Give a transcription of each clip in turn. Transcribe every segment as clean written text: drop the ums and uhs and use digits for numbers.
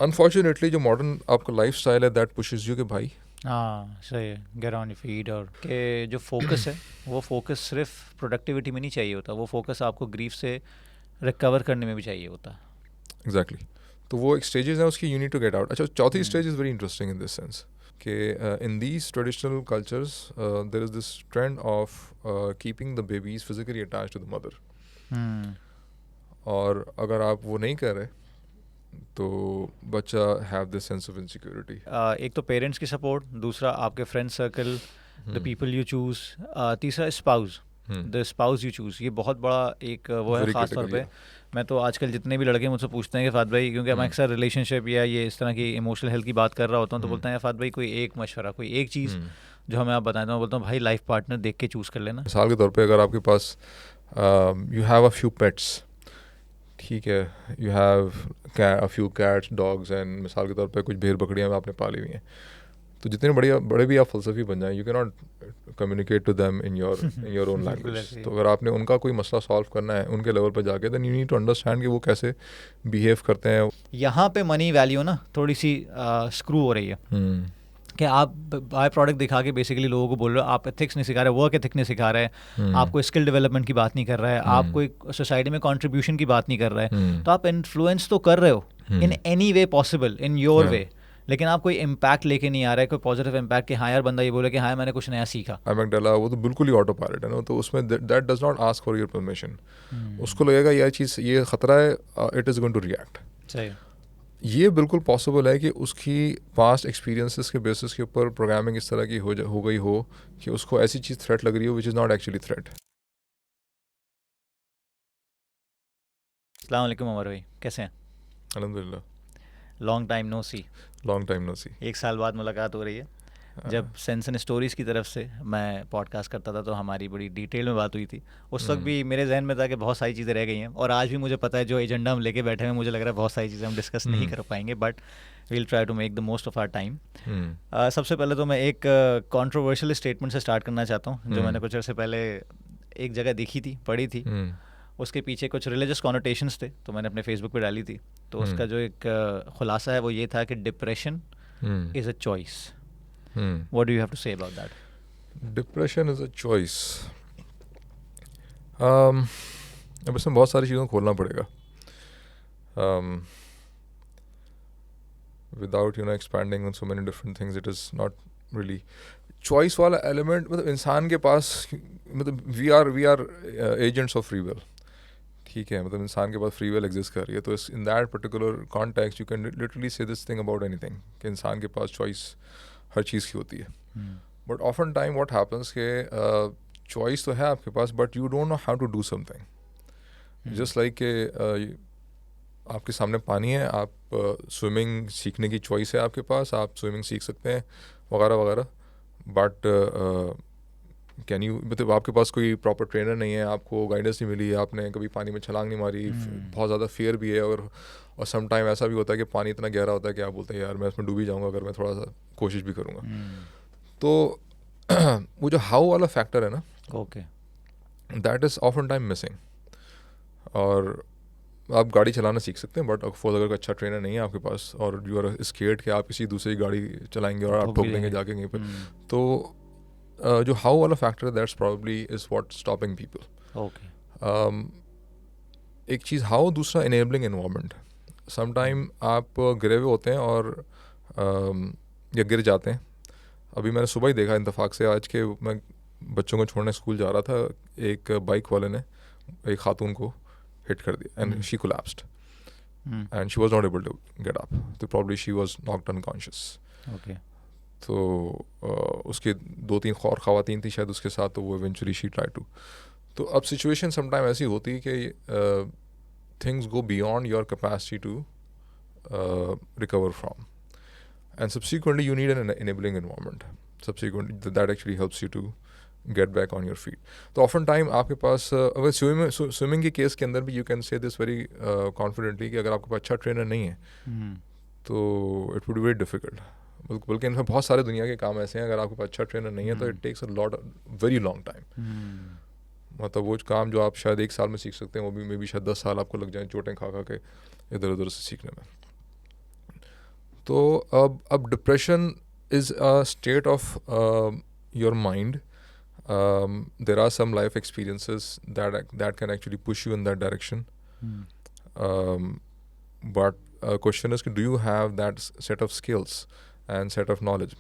Unfortunately जो modern आपका life style है दैट पुशेस यू कि भाई हाँ सही है, गेट ऑन योर फीट। और के जो फोकस है वो फोकस सिर्फ प्रोडक्टिविटी में नहीं चाहिए होता, वो फोकस आपको ग्रीफ से रिकवर करने में भी चाहिए होता। एग्जैक्टली तो वो एक स्टेजेस है उसकी, you need to get out. अच्छा चौथी hmm. Stage is very interesting in this sense कि in these traditional cultures there is this trend of keeping the babies physically attached to the mother. Hmm. और अगर आप वो नहीं कर रहे तो बच्चा have this sense of insecurity. एक तो पेरेंट्स की सपोर्ट, दूसरा आपके friend circle, the people you choose, तीसरा spouse, the spouse you choose. ये बहुत बड़ा एक वो है वेरी ख़ास तौर क्रिटिकल. पे। मैं तो आजकल जितने भी लड़के मुझसे पूछते हैं कि फात भाई, क्योंकि मैं अक्सर रिलेशनशिप या ये इस तरह की इमोशनल हेल्थ की बात कर रहा होता हूँ, तो बोलते हैं फात भाई कोई एक मशवरा, कोई एक चीज़ जो हमें आप बताएं. तो मैं बोलता हूँ भाई लाइफ पार्टनर देख के चूज़ कर लेना. मिसाल के तौर पे अगर आपके पास you have a few pets, ठीक है, you have a few cats dogs and मिसाल के तौर पे कुछ भेड़ बकरियां आपने पाली हुई हैं, तो जितने बड़े भी आप फ़लसफ़ी बन जाएं, you can not communicate to them in your own बिल्कुल लैंग्वेज. ऐसे ही तो है। अगर आपने उनका कोई मसला सॉल्व करना है उनके लेवल पर जाके, then you need to understand कि वो कैसे बिहेव करते हैं. यहाँ पे मनी वैल्यू ना थोड़ी सी स्क्रू हो रही है कि आप बाय प्रोडक्ट दिखा के बेसिकली लोगों को बोल रहे हो, आप एथिक्स नहीं सिखा रहे, वर्क एथिक नहीं सिखा रहे, आपको स्किल डेवलपमेंट की बात नहीं कर रहा है, आप कोई सोसाइटी में कंट्रीब्यूशन की बात नहीं कर रहे हैं. तो आप इन्फ्लुएंस तो कर रहे हो in any way possible, in your way, लेकिन आप कोई इम्पैक्ट लेके नहीं आ रहे, कोई पॉजिटिव इम्पैक्ट कि हाँ यार बंदा ये बोले कि हाँ मैंने कुछ नया सीखा. अमेगडाला वो तो बिल्कुल ही ऑटो पायलट है ना, तो उसमें that does not ask for your permission. उसको लगेगा यह चीज़, ये ख़तरा है, it is going to react. सही. ये बिल्कुल पॉसिबल है कि उसकी पास्ट एक्सपीरियंसेस के बेसिस के ऊपर प्रोग्रामिंग इस तरह की हो गई हो कि उसको ऐसी चीज़ थ्रेट लग रही हो which is not actually threat. अस्सलाम वालेकुम उमर भाई, कैसे हैं? अल्हम्दुलिल्लाह. लॉन्ग टाइम नो सी. लॉन्ग टाइम नो सी. 1 साल बाद मुलाकात हो रही है. जब सेंस एंड स्टोरीज़ की तरफ से मैं पॉडकास्ट करता था तो हमारी बड़ी डिटेल में बात हुई थी. उस वक्त भी मेरे जहन में था कि बहुत सारी चीज़ें रह गई हैं, और आज भी मुझे पता है जो एजेंडा हम लेके बैठे हैं मुझे लग रहा है बहुत सारी चीज़ें हम डिस्कस नहीं कर पाएंगे, but we'll try to make the most of our time. सबसे पहले तो मैं एक कंट्रोवर्शियल स्टेटमेंट से स्टार्ट करना चाहता हूँ जो मैंने कुछ अर्से पहले एक जगह देखी थी, पढ़ी थी. उसके पीछे कुछ रिलीजियस कॉनोटेशंस थे, तो मैंने अपने फेसबुक पे डाली थी. तो उसका जो एक खुलासा है वो ये था कि depression is a choice. What do you have to say about that? Depression is a choice. अब इसमें बहुत सारी चीज़ों को खोलना पड़ेगा without expanding on so many different things. It is not really choice वाला एलिमेंट. मतलब इंसान के पास, मतलब we are agents of free will, ठीक है. मतलब इंसान के पास फ्री विल एग्जिस्ट कर रही है, तो इस इन that particular context you can literally से दिस थिंग अबाउट एनीथिंग कि इंसान के पास चॉइस हर चीज़ की होती है. But often time what happens के चॉइस तो है आपके पास, but you don't know how to do something. Just like के आपके सामने पानी है, आप स्विमिंग सीखने की चॉइस है आपके पास, आप स्विमिंग सीख सकते हैं वगैरह वगैरह, बट कैन यू, मतलब आपके पास कोई प्रॉपर ट्रेनर नहीं है, आपको गाइडेंस नहीं मिली, आपने कभी पानी में छलांग नहीं मारी, बहुत ज़्यादा फियर भी है, और सम टाइम ऐसा भी होता है कि पानी इतना गहरा होता है कि आप बोलते हैं यार मैं इसमें डूब ही जाऊँगा अगर मैं थोड़ा सा कोशिश भी करूँगा. तो वो जो हाउ वाला फैक्टर है ना, okay, that is often time missing. और आप गाड़ी चलाना सीख सकते हैं, बट अगर कोई अच्छा ट्रेनर नहीं है आपके पास और यू आर स्केर्ड कि आप किसी दूसरी गाड़ी चलाएंगे और आप ठोक देंगे जाके कहीं पर, तो जो हाउ वाला फैक्टर है that's probably is what stopping people. Okay. एक चीज़ हाउ, दूसरा इनेबलिंग एनवायरनमेंट. सम टाइम आप गिरे हुए होते हैं और या गिर जाते हैं. अभी मैंने सुबह ही देखा इत्तेफाक से, आज के मैं बच्चों को छोड़ने स्कूल जा रहा था, एक बाइक वाले ने एक खातून को हिट कर दिया and she collapsed and she was not able to get up. तो probably she was knocked unconscious. Okay. तो उसके 2-3 और ख़वातीन थी शायद उसके साथ, तो वो इवेंचुअली शी ट्राई टू. तो अब सिचुएशन समटाइम ऐसी होती है कि things go beyond your capacity to recover from, and subsequently you need an enabling environment. Subsequently that actually helps you to get back on your feet. तो often time आपके पास अगर swimming के case के अंदर भी you can say this very confidently कि अगर आपके पास अच्छा ट्रेनर नहीं है तो it would be very difficult. बल्कि इनमें बहुत सारे दुनिया के काम ऐसे हैं, अगर आपके पास अच्छा ट्रेनर नहीं है तो it takes a lot very long time. मतलब वो काम जो आप शायद 1 साल में सीख सकते हैं वो भी मे बी शायद 10 साल आपको लग जाए चोटें खा खा के इधर उधर से सीखने में. तो अब depression is a state of your mind. There are some life experiences that can actually push you in that direction. But question is, do you have that set of skills and set of knowledge?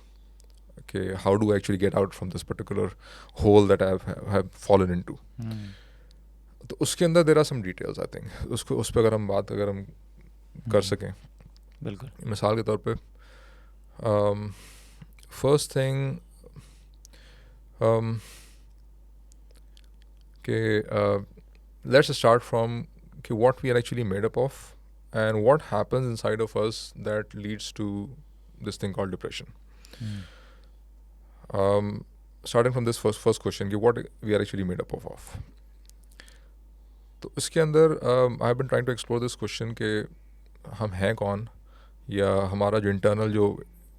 Okay, how do I actually get out from this particular hole that I have fallen into? तो उसके अंदर there are some details, I think. उस पर अगर हम कर सकें, बिल्कुल. मिसाल के तौर पे first thing, let's start from what we are actually made up of and what happens inside of us that leads to this thing called depression. Starting from this first question, what we are actually made up of. तो इसके अंदर I have been trying to explore this question कि हम हैं कौन, या हमारा जो internal जो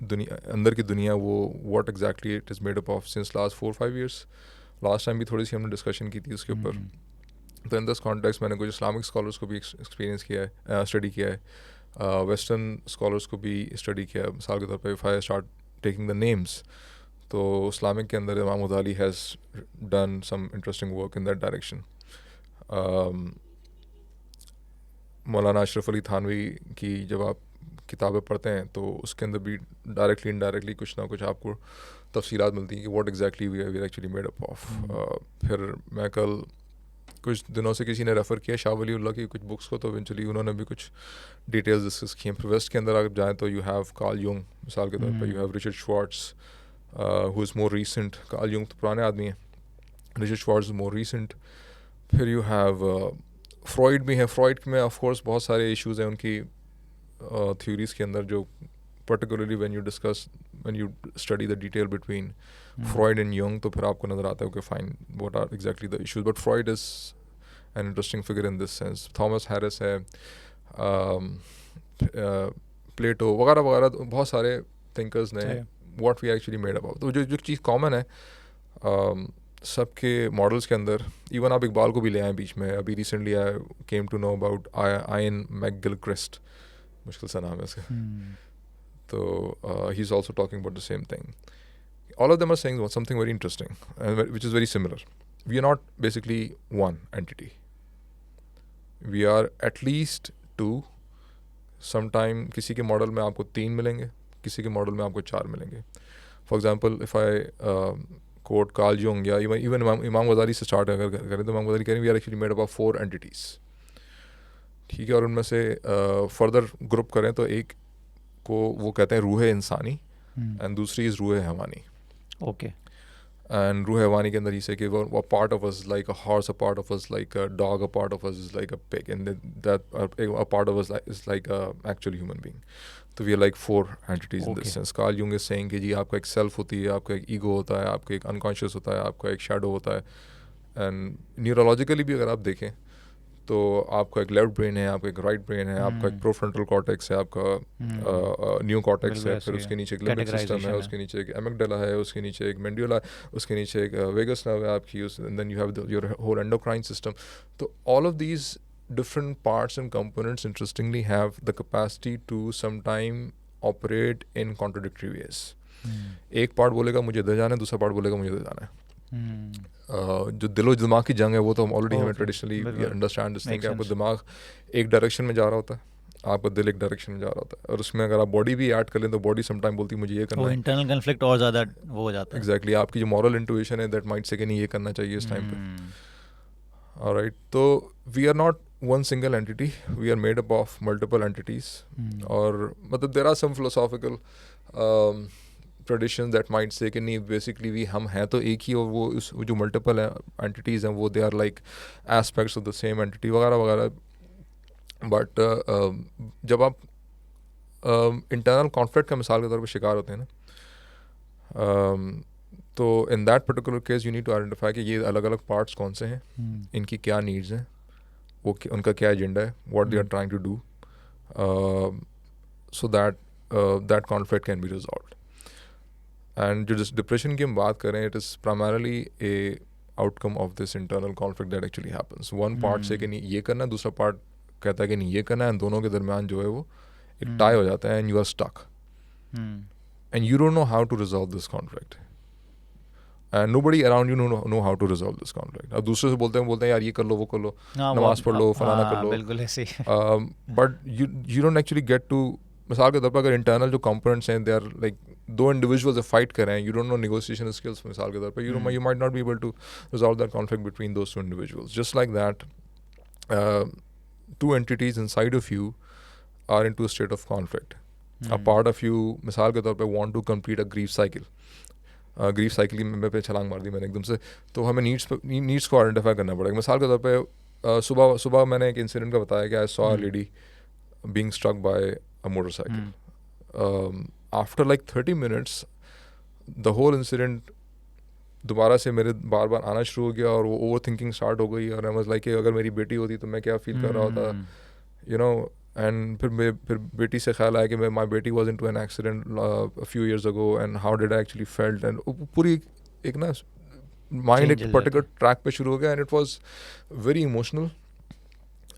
दुनिया अंदर की दुनिया वो what exactly it is made up of since last 4-5 years. Last time भी थोड़ी सी हमने डिस्कशन की थी उसके ऊपर. तो इन दिस कॉन्टेक्स्ट मैंने कुछ इस्लामिक स्कॉलर्स को भी एक्सपीरियंस किया है, स्टडी किया है, वेस्टर्न स्कॉलर्स को भी स्टडी किया है. मिसाल के तौर पे if I start taking the names, तो इस्लामिक के अंदर इमाम Ghazali has done some interesting work in that direction. Maulana Ashraf Ali Thanvi की जब आप किताबें पढ़ते हैं तो उसके अंदर भी डायरेक्टली इनडायरेक्टली कुछ ना कुछ आपको तफसीलात मिलती हैं कि what exactly we are actually made up of. फिर मैं कल कुछ दिनों से किसी ने रेफ़र किया शाह वलीउल्लाह की कुछ बुक्स को, तो इवेंचुअली उन्होंने भी कुछ डिटेल्स डिस्कस की हैं. फिर वेस्ट के अंदर अगर जाएँ तो यू हैव कार्ल युंग मिसाल के तौर पर, you have Richard Schwartz who is more recent. Carl Jung तो पुराने आदमी हैं, रिचर्ड श्वार्ट्ज़ मोर रीसेंट. फिर यू हैव फ्रॉइड भी है. फ्रॉइड में ऑफ कोर्स बहुत सारे इश्यूज़ हैं उनकी थ्योरीज़ के अंदर, जो particularly when you study the detail between Freud and Jung, तो फिर आपको नज़र आता है okay fine what are exactly the issues. But Freud is an interesting figure in this sense. Thomas Harris है, Plato वगैरह वगैरह, तो बहुत सारे thinkers ने what we actually made up of. तो जो चीज़ common है सबके मॉडल्स के अंदर, इवन आप इकबाल को भी ले आए बीच में. अभी recently I came to know about Iain McGilchrist, मुश्किल सा नाम है उसका. So he's also talking about the same thing. All of them are saying something very interesting, which is very similar. We are not basically one entity. We are at least two. Sometime किसी के model में आपको 3 मिलेंगे, किसी के model में आपको 4 मिलेंगे. For example, if I quote Carl Jung या even इमाम गज़ाली से स्टार्ट अगर करें तो इमाम गज़ाली कह रहे हैं we are actually made up of 4 entities. ठीक है, और उनमें से फर्दर ग्रुप करें तो एक को वो कहते हैं रूह इंसानी, एंड दूसरी इज़ रूह हैवानी. ओके. एंड रूह हैवानी के अंदर ही से कि वो part of us like a horse, a part of us like a dog, a part of us is like a pig, and that a part of us is like a actual human being. तो we are like 4 entities in this sense. Carl Jung is saying कि जी आपका एक self होती है, आपका एक ego होता है, आपका एक अनकॉन्शियस होता है, आपका एक शैडो होता है. एंड न्यूरोलॉजिकली भी अगर आप देखें तो आपका एक लेफ्ट ब्रेन है, आपका एक राइट ब्रेन है, आपका एक प्रोफ्रंटल कॉर्टेक्स है, आपका न्यू कॉर्टेक्स है, फिर उसके नीचे एक लिम्बिक सिस्टम है, उसके नीचे एक एमिगडाला है, उसके नीचे एक मेंड्यूला, उसके नीचे एक वेगस नर्व है आपकी, and then you have your whole endocrine system. तो all of these different parts and components interestingly have the capacity to sometime operate in contradictory ways. एक पार्ट बोलेगा मुझे इधर जाना है, दूसरा पार्ट बोलेगा मुझे इधर जाना है. जो दिलो दिमाग की जंग है वो तो हम ऑलरेडी हमें ट्रेडिशनली अंडरस्टैंड दिस थिंग कि आपको दिमाग एक डायरेक्शन में जा रहा होता है, आपका दिल एक डायरेक्शन में जा रहा होता है, और उसमें अगर आप बॉडी भी ऐड कर लें तो बॉडी समटाइम बोलती है मुझे ये करना है. इंटरनल कन्फ्लिक्ट और ज़्यादा वो हो जाता है. एग्जैक्टली आपकी जो मॉरल इंट्यूशन है दैट माइट से कि नहीं ये करना चाहिए इस टाइम पे. ऑलराइट, तो we are not one single entity, we are made up of multiple entities. और मतलब there are some philosophical traditions that might say कि नहीं basically we हम हैं तो एक ही, और वो जो multiple entities हैं वो they are like aspects of the same entity वगैरह वगैरह. but जब आप internal conflict का मिसाल के तौर पर शिकार होते हैं ना, तो in that particular case you need to identify कि ये अलग अलग parts कौन से हैं, इनकी क्या needs हैं, वो उनका क्या एजेंडा है, what they are trying to do, so that conflict can be resolved. And जो डिप्रेशन की हम बात करें, it is primarily a outcome of this internal conflict that actually happens. One part से कि नहीं ये करना है, दूसरा पार्ट कहता है कि नहीं ये करना है, दोनों के दरमियान जो है वो एक टाई हो जाता है and you are stuck. and you don't know how to resolve this conflict. And nobody around you know how to resolve this conflict. अब दूसरे से बोलते हैं यार ये कर लो वो कर लो, नमाज पढ़ लो, फलाना कर लो, बिल्कुल ऐसे ही. But you don't actually get to, मिसाल के तौर पर अगर इंटरनल जो कंपोनेंट्स हैं, दे आर लाइक दो इंडिविजुअल्स फाइट कर रहे हैं, you don't no negotiation skills, मिसाल के तौर पर you might not be able to resolve that conflict between those two individuals. Just like that, two entities inside of you are into a state of conflict. A part of you, मिसाल के तौर पे, want to complete a grief cycle. Grief cycle में पे छलांग मार दी मैंने एकदम से, तो हमें नीड्स को आइडेंटिफाई करना पड़ेगा. मिसाल के तौर पे सुबह मैंने एक इंसिडेंट का बताया कि I saw a lady being struck by a motorcycle. After like 30 minutes the whole incident दोबारा से मेरे बार बार आना शुरू हो गया और वो ओवर थिंकिंग स्टार्ट हो गई. और आई वाज लाइक अगर मेरी बेटी होती तो मैं क्या फील कर रहा होता, यू नो. एंड फिर बेटी से ख्याल आया कि माई बेटी was in to an accident a few years ago and how did I actually felt. And पूरी एक ना माइंड एक पर्टिकुलर ट्रैक पे शुरू हो गया. And it was very emotional.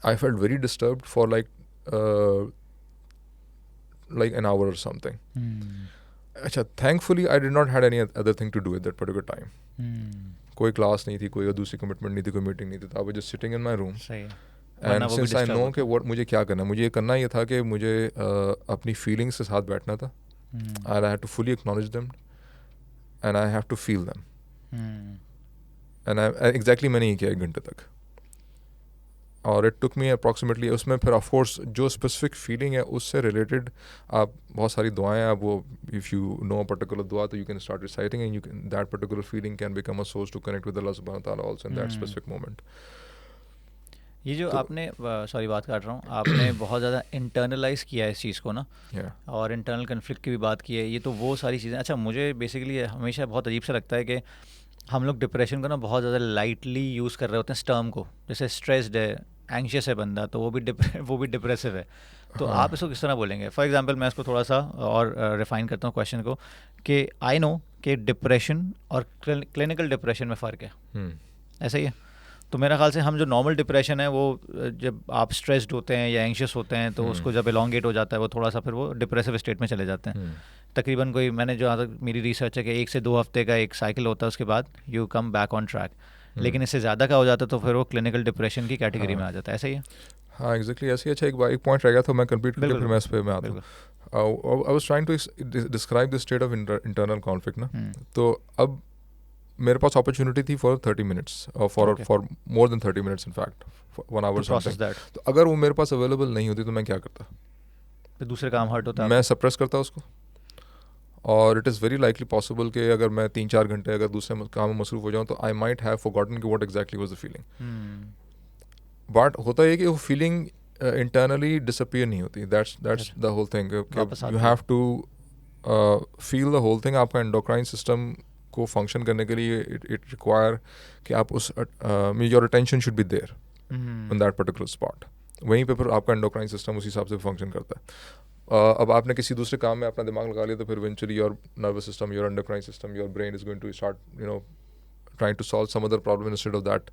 I felt very disturbed for like an hour or something. अच्छा, thankfully I did not had any other thing to do at that particular time. कोई class नहीं थी, कोई दूसरी कमिटमेंट नहीं थी, कोई meeting नहीं थी. I was just sitting in my room. And since I know कि what मुझे क्या करना है, मुझे ये करना ये था कि मुझे अपनी फीलिंग्स के साथ बैठना था. And I had to fully acknowledge them and I have to feel them. And exactly मैंने ये किया 1 घंटे तक. और इट टुक मी अप्रॉक्सीमेटली, उसमें फिर ऑफकोर्स जो स्पेसिफिक फीलिंग है उससे रिलेटेड आप बहुत सारी दुआएं, आप वो if you know a particular दुआ तो you can start reciting and you can that particular feeling can become a source to connect with Allah सुब्हानहू व तआला also in that specific moment. ये जो आपने सॉरी बात काट रहा हूँ, आपने बहुत ज़्यादा इंटरनलाइज किया है इस चीज़ को ना, और इंटरनल कन्फ्लिक्ट की भी बात की है. ये तो वो सारी चीज़ें. अच्छा, मुझे बेसिकली हमेशा बहुत अजीब सा लगता है कि हम लोग डिप्रेशन को ना बहुत ज़्यादा लाइटली यूज़ कर रहे होते हैं इस टर्म को. जैसे स्ट्रेस्ड है, एंग्शियस है बंदा, तो वो भी डिप्रेसिव है. तो आप इसको किस तरह बोलेंगे? फॉर एग्जांपल मैं इसको थोड़ा सा और रिफाइन करता हूँ क्वेश्चन को, कि आई नो कि डिप्रेशन और क्लिनिकल डिप्रेशन में फ़र्क है. ऐसा ही है. तो मेरा ख्याल से हम जो नॉर्मल डिप्रेशन है वो जब आप स्ट्रेस्ड होते हैं या एंग्शियस होते हैं तो उसको जब एलोंगेट हो जाता है वो थोड़ा सा फिर वो डिप्रेसिव स्टेट में चले जाते हैं. तकरीबन कोई, मैंने जो आज तक मेरी रिसर्च है कि 1 से 2 हफ्ते का एक साइकिल होता है, उसके बाद you come back on track. लेकिन इससे ज़्यादा का हो जाता है तो फिर वो क्लिनिकल डिप्रेशन की कैटेगरी में आ जाता है. ऐसा ही है. हाँ, एग्जैक्टली ऐसे ही. अच्छा, एक पॉइंट रह गया था, मैं कंप्लीट करके फिर मैं इस पे मैं आता हूँ. I was trying to describe the state of internal conflict ना. तो अब मेरे पास अपॉर्चुनिटी थी फॉर 30 minutes और for more than 30 minutes in fact 1 hour something. तो अगर वो मेरे पास अवेलेबल नहीं होती तो मैं क्या करता? तो दूसरे काम हर्ट होता, मैं सप्रेस करता उसको. और it is very likely possible कि अगर मैं 3-4 घंटे अगर दूसरे काम में मसरूफ हो जाऊँ तो आई माइट हैव फॉरगॉटन कि what exactly was the feeling. But होता है कि वो फीलिंग इंटरनली डिसअपीयर नहीं होती. That's the whole thing. You have to feel the whole thing. आपका एंडोक्राइन सिस्टम को फंक्शन करने के लिए इट रिक्वायर कि आप उस your attention should be there in that particular spot. वहीं पे फिर आपका एंडोक्राइन सिस्टम उस हिसाब से फंक्शन करता है. अब आपने किसी दूसरे काम में अपना दिमाग लगा लिया तो फिर eventually your nervous system, your endocrine system, your brain is going to start trying to solve some other problem instead of that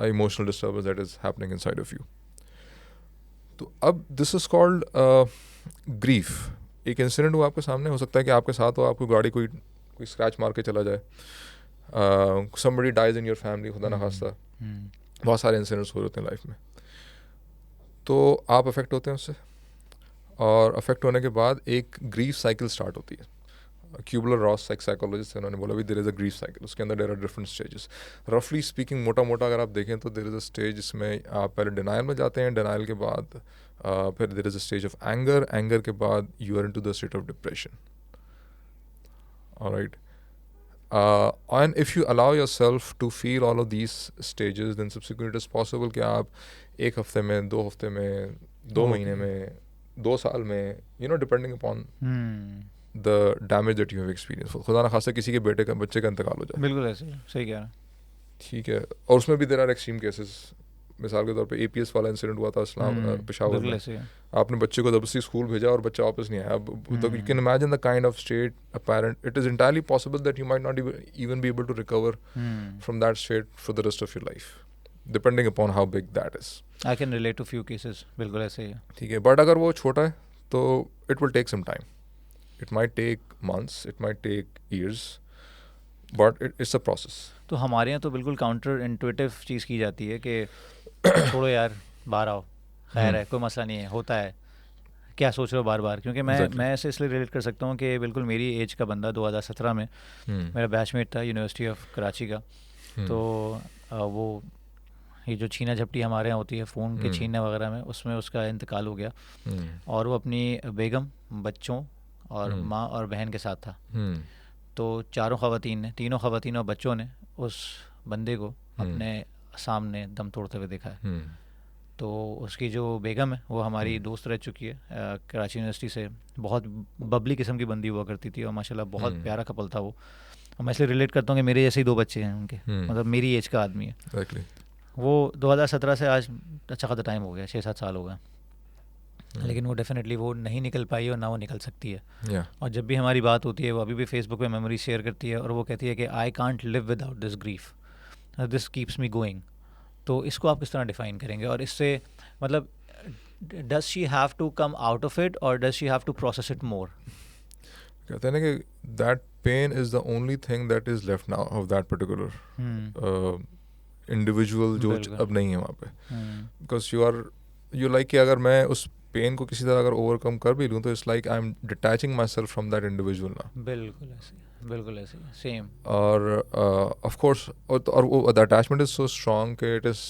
emotional disturbance that is happening inside of you. तो अब दिस इज कॉल्ड ग्रीफ. एक incident हुआ आपके सामने, हो सकता है कि आपके साथ हो, आपको गाड़ी कोई स्क्रैच मार के चला जाए, somebody dies in your family, खुदा ना खास्ता. बहुत सारे इंसिडेंट्स हो रहे हैं लाइफ में. तो आप अफेक्ट होते हैं उससे, और अफेक्ट होने के बाद एक ग्रीफ साइकिल स्टार्ट होती है. क्यूबलर-रॉस साइकोलॉजिस्ट है, उन्होंने बोला भी there is a grief cycle. उसके अंदर देयर आर डिफरेंट स्टेजेस. रफली स्पीकिंग, मोटा अगर आप देखें तो देयर इज़ अ स्टेज जिसमें आप पहले डिनायल में जाते हैं. डिनायल के बाद फिर there is a stage of anger के बाद you are into the state of depression. Alright, and if you allow yourself to feel all of these stages, then subsequently it is possible कि आप 1 हफ्ते में, 2 हफ्ते में, 2 महीने में, 2 साल में, depending upon the damage that you have experienced. खुदा ना खासा किसी के बच्चे का इंतकाल हो जाए. बिल्कुल ऐसे सही कह रहा है. ठीक है. और उसमें भी there are extreme cases. मिसाल के तौर पे APS वाला इंसिडेंट हुआ था इस्लाम पेशावर में. आपने बच्चे को जबरदस्ती स्कूल भेजा और बच्चा वापस नहीं आया. तो you can imagine the kind of state a parent, it is entirely possible that you might not even be able to recover from that state for the rest of your life, depending upon how big that is. I can relate to few cases. बिल्कुल ऐसे ही है. ठीक है. But अगर वो छोटा है तो it will take some time. It might take months, it might take years, but it's a process. तो हमारे यहाँ तो बिल्कुल काउंटर इंट्यूटिव चीज़ की जाती है कि छोड़ो यार, बाहर आओ, खैर है, कोई मसला नहीं है, होता है, क्या सोच रहे हो बार बार। क्योंकि मैं ऐसे इसलिए रिलेट कर सकता हूँ कि बिल्कुल मेरी एज का बंदा 2017 में मेरा बैचमेट था यूनिवर्सिटी ऑफ कराची का। तो वो ये जो छीना झपटी हमारे यहाँ होती है फ़ोन के छीनने वगैरह में, उसमें उसका इंतकाल हो गया और वो अपनी बेगम, बच्चों और माँ और बहन के साथ था। तो तीनों ख़वातीन और बच्चों ने उस बंदे को अपने सामने दम तोड़ते हुए देखा है। तो उसकी जो बेगम है वो हमारी दोस्त रह चुकी है, कराची यूनिवर्सिटी से बहुत बबली किस्म की बंदी हुआ करती थी और माशाल्लाह बहुत प्यारा कपल था वो। मैं इसलिए रिलेट करता हूँ कि मेरे जैसे ही 2 बच्चे हैं उनके, मतलब मेरी एज का आदमी है। वो 2017 से आज अच्छा खासा टाइम हो गया, 6-7 साल हो गए, लेकिन वो डेफिनेटली वो नहीं निकल पाई और ना वो निकल सकती है। और जब भी हमारी बात होती है वो अभी भी फेसबुक पे मेमोरी शेयर करती है और वो कहती है कि I can't live without this grief, this keeps me going. तो इसको आप किस तरह डिफ़ाइन करेंगे? और इससे मतलब does she have to come out of it और does she have to process it more? कहते हैं ना कि that pain is the only thing that is left now of that particular individual जो अब नहीं है वहाँ पे। बिकॉज यू लाइक कि अगर मैं उस पेन को किसी तरह अगर ओवरकम कर भी लूँ तो it's like I am detaching my self from that individual ना। बिल्कुल ऐसे सेम। और ऑफ कोर्स और वो the attachment is so strong कि it is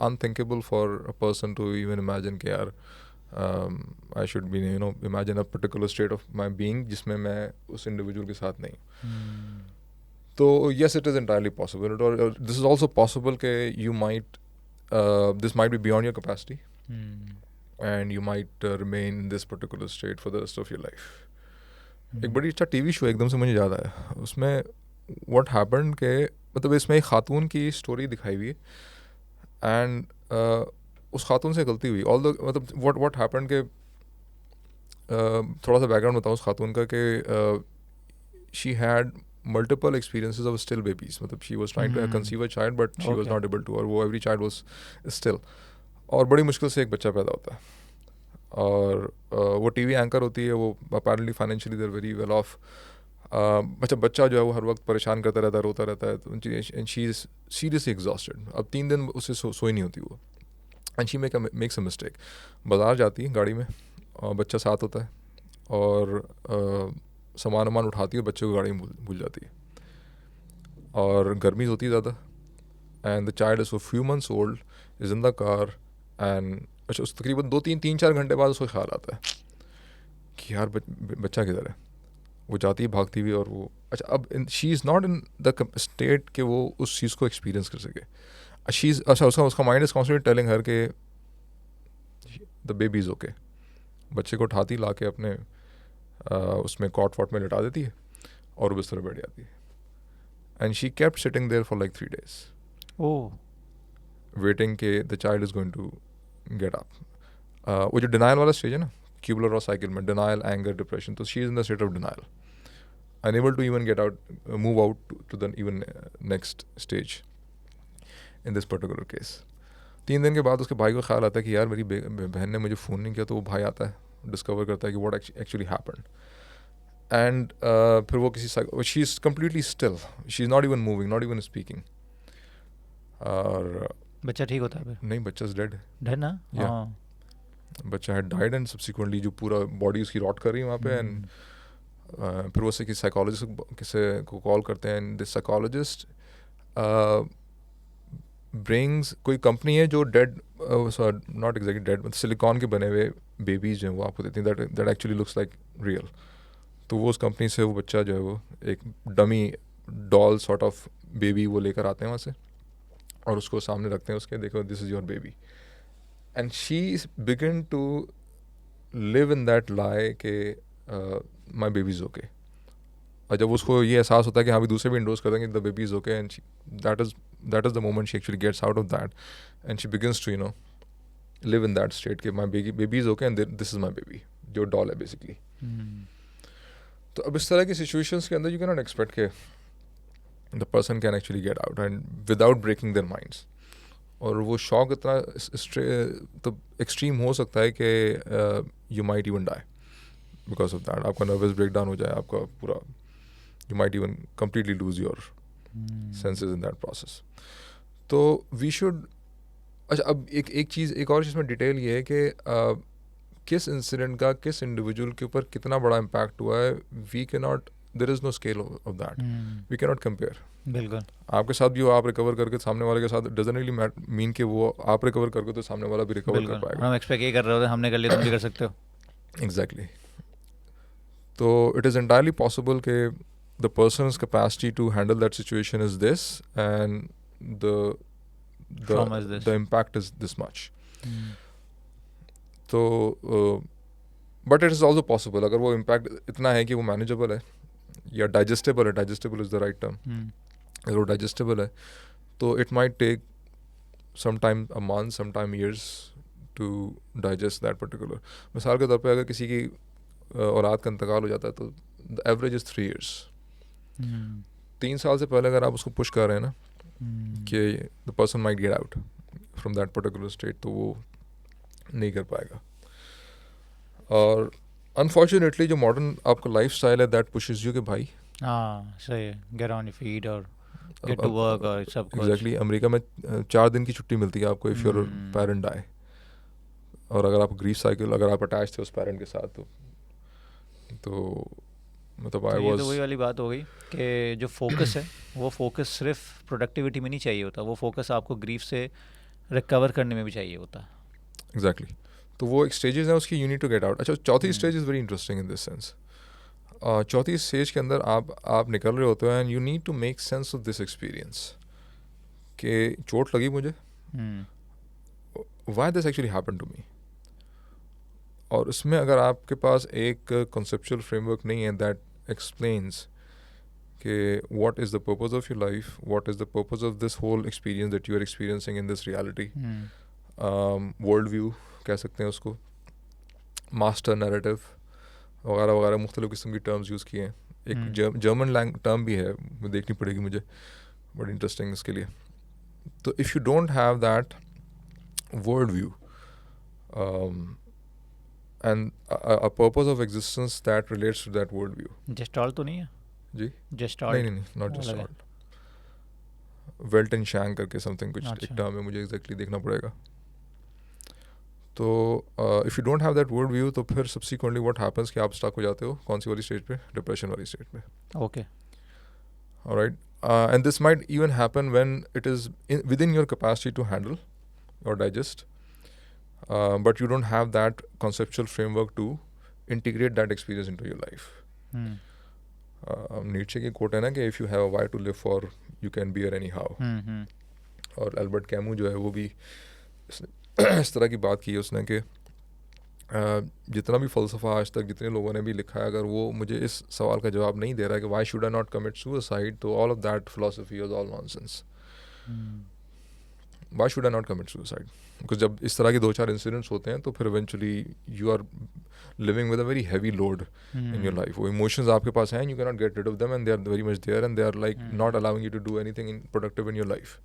unthinkable for a person to even imagine कि यार I should be imagine a particular state of my being जिसमें मैं उस इंडिविजुअल के साथ नहीं। तो yes, it is entirely possible, or this is also possible कि you might this might be beyond your capacity and you might remain in this particular state for the rest of your life. एक बड़ी अच्छा TV show एकदम से मुझे याद आया, उसमें what happened के मतलब इसमें एक खातून की स्टोरी दिखाई हुई है एंड उस खातून से गलती हुई मतलब what happened के थोड़ा सा बैकग्राउंड बताऊँ उस खातून का कि she had multiple experiences of still babies. मतलब she was trying to conceive a child but she was not able to, और वो every child was still, और बड़ी मुश्किल से एक बच्चा पैदा होता है और वो टीवी एंकर होती है, वो apparently financially they're very well off। बच्चा जो है वो हर वक्त परेशान करता रहता है, रोता रहता है, and she is seriously exhausted। अब 3 दिन उससे सोई नहीं होती वो, and she makes a mistake। बाज़ार जाती है गाड़ी में और बच्चा साथ होता है और सामान उठाती है, बच्चे को गाड़ी में भूल जाती है और गर्मी होती है ज़्यादा and the child is few months old is in the car and अच्छा उस तकरीबन 2-3 घंटे बाद उसको ख्याल आता है कि यार बच्चा किधर है। वो जाती है भागती हुई और वो अच्छा अब she is not in the state कि वो उस चीज़ को एक्सपीरियंस कर सके। शी इज़ अच्छा उसका mind is constantly telling her के द बेबी इज़ ओके। बच्चे को उठाती ला के अपने उसमें कॉट वॉट में लिटा देती है और बिस्तर बैठ जाती है and she kept sitting there for like 3 days waiting के the child is going to get up. वो जो डिनाइल वाला स्टेज है ना क्यूबलर साइकिल में, डिनाइल, एंगर, डिप्रेशन, तो she is in the state of denial, unable to even get out, move out to the even next stage in this particular case. 3 दिन के बाद उसके भाई को ख्याल आता है कि यार मेरी बहन ने मुझे फ़ोन नहीं किया, तो वो भाई आता है, डिस्कवर करता है कि व्हाट एक्चुअली हैपेंड एंड फिर वो किसी she is completely still, she is not even moving, not even speaking. और बच्चा ठीक होता है फिर? नहीं, बच्चा इज डेड ना। बच्चा हैड डाइड एंड सब्सिक्वेंटली जो पूरा बॉडी उसकी रॉट कर रही है वहाँ पे एंड फिर वो किसी साइकोलॉजिस्ट किसे को कॉल करते हैं एंड दिस साइकोलॉजिस्ट ब्रिंग्स कोई कंपनी है जो डेड नॉट एग्जैक्टली डेड मतलब सिलिकॉन के बने हुए बेबीज जो हैं वो आपको देती हैं that actually looks like real. तो वो उस कंपनी से वो बच्चा जो है वो एक dummy doll sort of baby वो लेकर आते हैं वहाँ से और उसको सामने रखते हैं उसके, देखो this is your baby and she begin to live in that lie के माई बेबी इज़ ओके। और जब उसको ये एहसास होता है कि हाँ भी दूसरे भी इंडोज कर देंगे the baby is okay and that is the moment she actually gets out of that and she begins to live in that state कि my baby is okay and this is my baby जो doll है basically। तो अब इस तरह की situations के अंदर you cannot expect कि the person can actually get out and without breaking their minds। और वो शॉक इतना तो एक्सट्रीम हो सकता है कि you might even die because of that आपका नर्वस ब्रेकडाउन हो जाए, आपका पूरा you might even completely lose your senses in that process. तो वी शुड. अच्छा, अब एक और चीज़ में डिटेल ये है कि किस इंसिडेंट का किस इंडिविजुअल के ऊपर कितना बड़ा इम्पैक्ट हुआ है, we can not, there is no scale of that, we can not compare. बिल्कुल. आपके साथ भी वो आप रिकवर करके सामने वाले के साथ डजंट रियली मीन कि वो आप रिकवर करके तो सामने वाला भी रिकवर कर पाएगा. हम एक्सपेक्ट ये कर रहे होते, हमने कर लिया तुम भी कर सकते हो. एग्जैक्टली. तो इट इज़ एंटायरली पॉसिबल कि the person's capacity to handle that situation is this, and Trauma is this. the impact is this much. तो but it is also possible अगर वो impact इतना है कि वो manageable है या digestible है, digestible is the right term, अगर वो digestible है तो it might take sometime a month, sometime years to digest that particular. मिसाल के तौर पे अगर किसी की औलाद का इंतकाल हो जाता है तो the average is 3 years. 3 साल से पहले अगर आप उसको पुश कर रहे हैं ना कि the person might get out from that particular state, तो वो नहीं कर पाएगा. और अनफॉर्चुनेटली जो मॉडर्न आपका लाइफ स्टाइल है दैट पुशेस यू कि भाई सही है, गेट ऑन योर फीट और गेट टू वर्क और सब कुछ. एग्जैक्टली. अमेरिका में 4 दिन की छुट्टी मिलती है आपको इफ़ योर पेरेंट डाई, और अगर आप ग्रीफ साइकिल अगर आप अटैच थे उस पेरेंट के साथ तो मतलब ये तो वही वाली बात हो गई कि जो फोकस है वो फोकस सिर्फ प्रोडक्टिविटी में नहीं चाहिए होता, वो फोकस आपको ग्रीफ से रिकवर करने में भी चाहिए होता. एग्जैक्टली. तो वो एक स्टेजेस है उसकी, you need to get out. अच्छा, चौथी stage is very interesting in this sense. चौथी स्टेज के अंदर आप निकल रहे होते हो and you need to make sense of this experience कि चोट लगी मुझे, why this actually happened to me. और उसमें अगर आपके पास एक कॉन्सेप्चुअल फ्रेमवर्क नहीं है दैट एक्सप्लेन्स कि what is the purpose of your life, what is the purpose of this whole experience that you are experiencing in this reality, world view कह सकते हैं उसको, मास्टर नैरेटिव वगैरह वगैरह मुख्तलिफ किस्म की टर्म्स यूज़ किए हैं. एक जर्मन टर्म भी है, वो देखनी पड़ेगी मुझे, बड़ी इंटरेस्टिंग इसके लिए. तो if you don't have that world view and a purpose of existence that relates to that world view. Gestalt तो नहीं है जी? Gestalt नहीं, not Gestalt. Welton Shang करके something कुछ एक term है, मुझे exactly देखना पड़ेगा. तो if you don't have that world view तो फिर subsequently what happens कि आप stuck हो जाते हो कौन सी वाली स्टेज पे, डिप्रेशन वाली स्टेज पे. Okay. Alright. And this might even happen when it is within your capacity to handle or digest. But you don't have that conceptual framework to integrate that experience into your life. नीचे की coat है ना कि if you have a why to live for, you can bear anyhow. और Albert Camus जो है वो भी इस तरह की बात की है उसने कि जितना भी फ़लसफ़ा आज तक जितने लोगों ने भी लिखा है, अगर वो मुझे इस सवाल का जवाब नहीं दे रहा है कि why should I not commit suicide, तो all of that philosophy was all nonsense. Why should I not commit suicide? Because जब इस तरह के 2-4 इंसिडेंट्स होते हैं तो फिर eventually you are living with a very heavy load in your life. वो emotions आपके पास हैं, you cannot get rid of them and they are very much there and they are like not allowing you to do anything productive in your life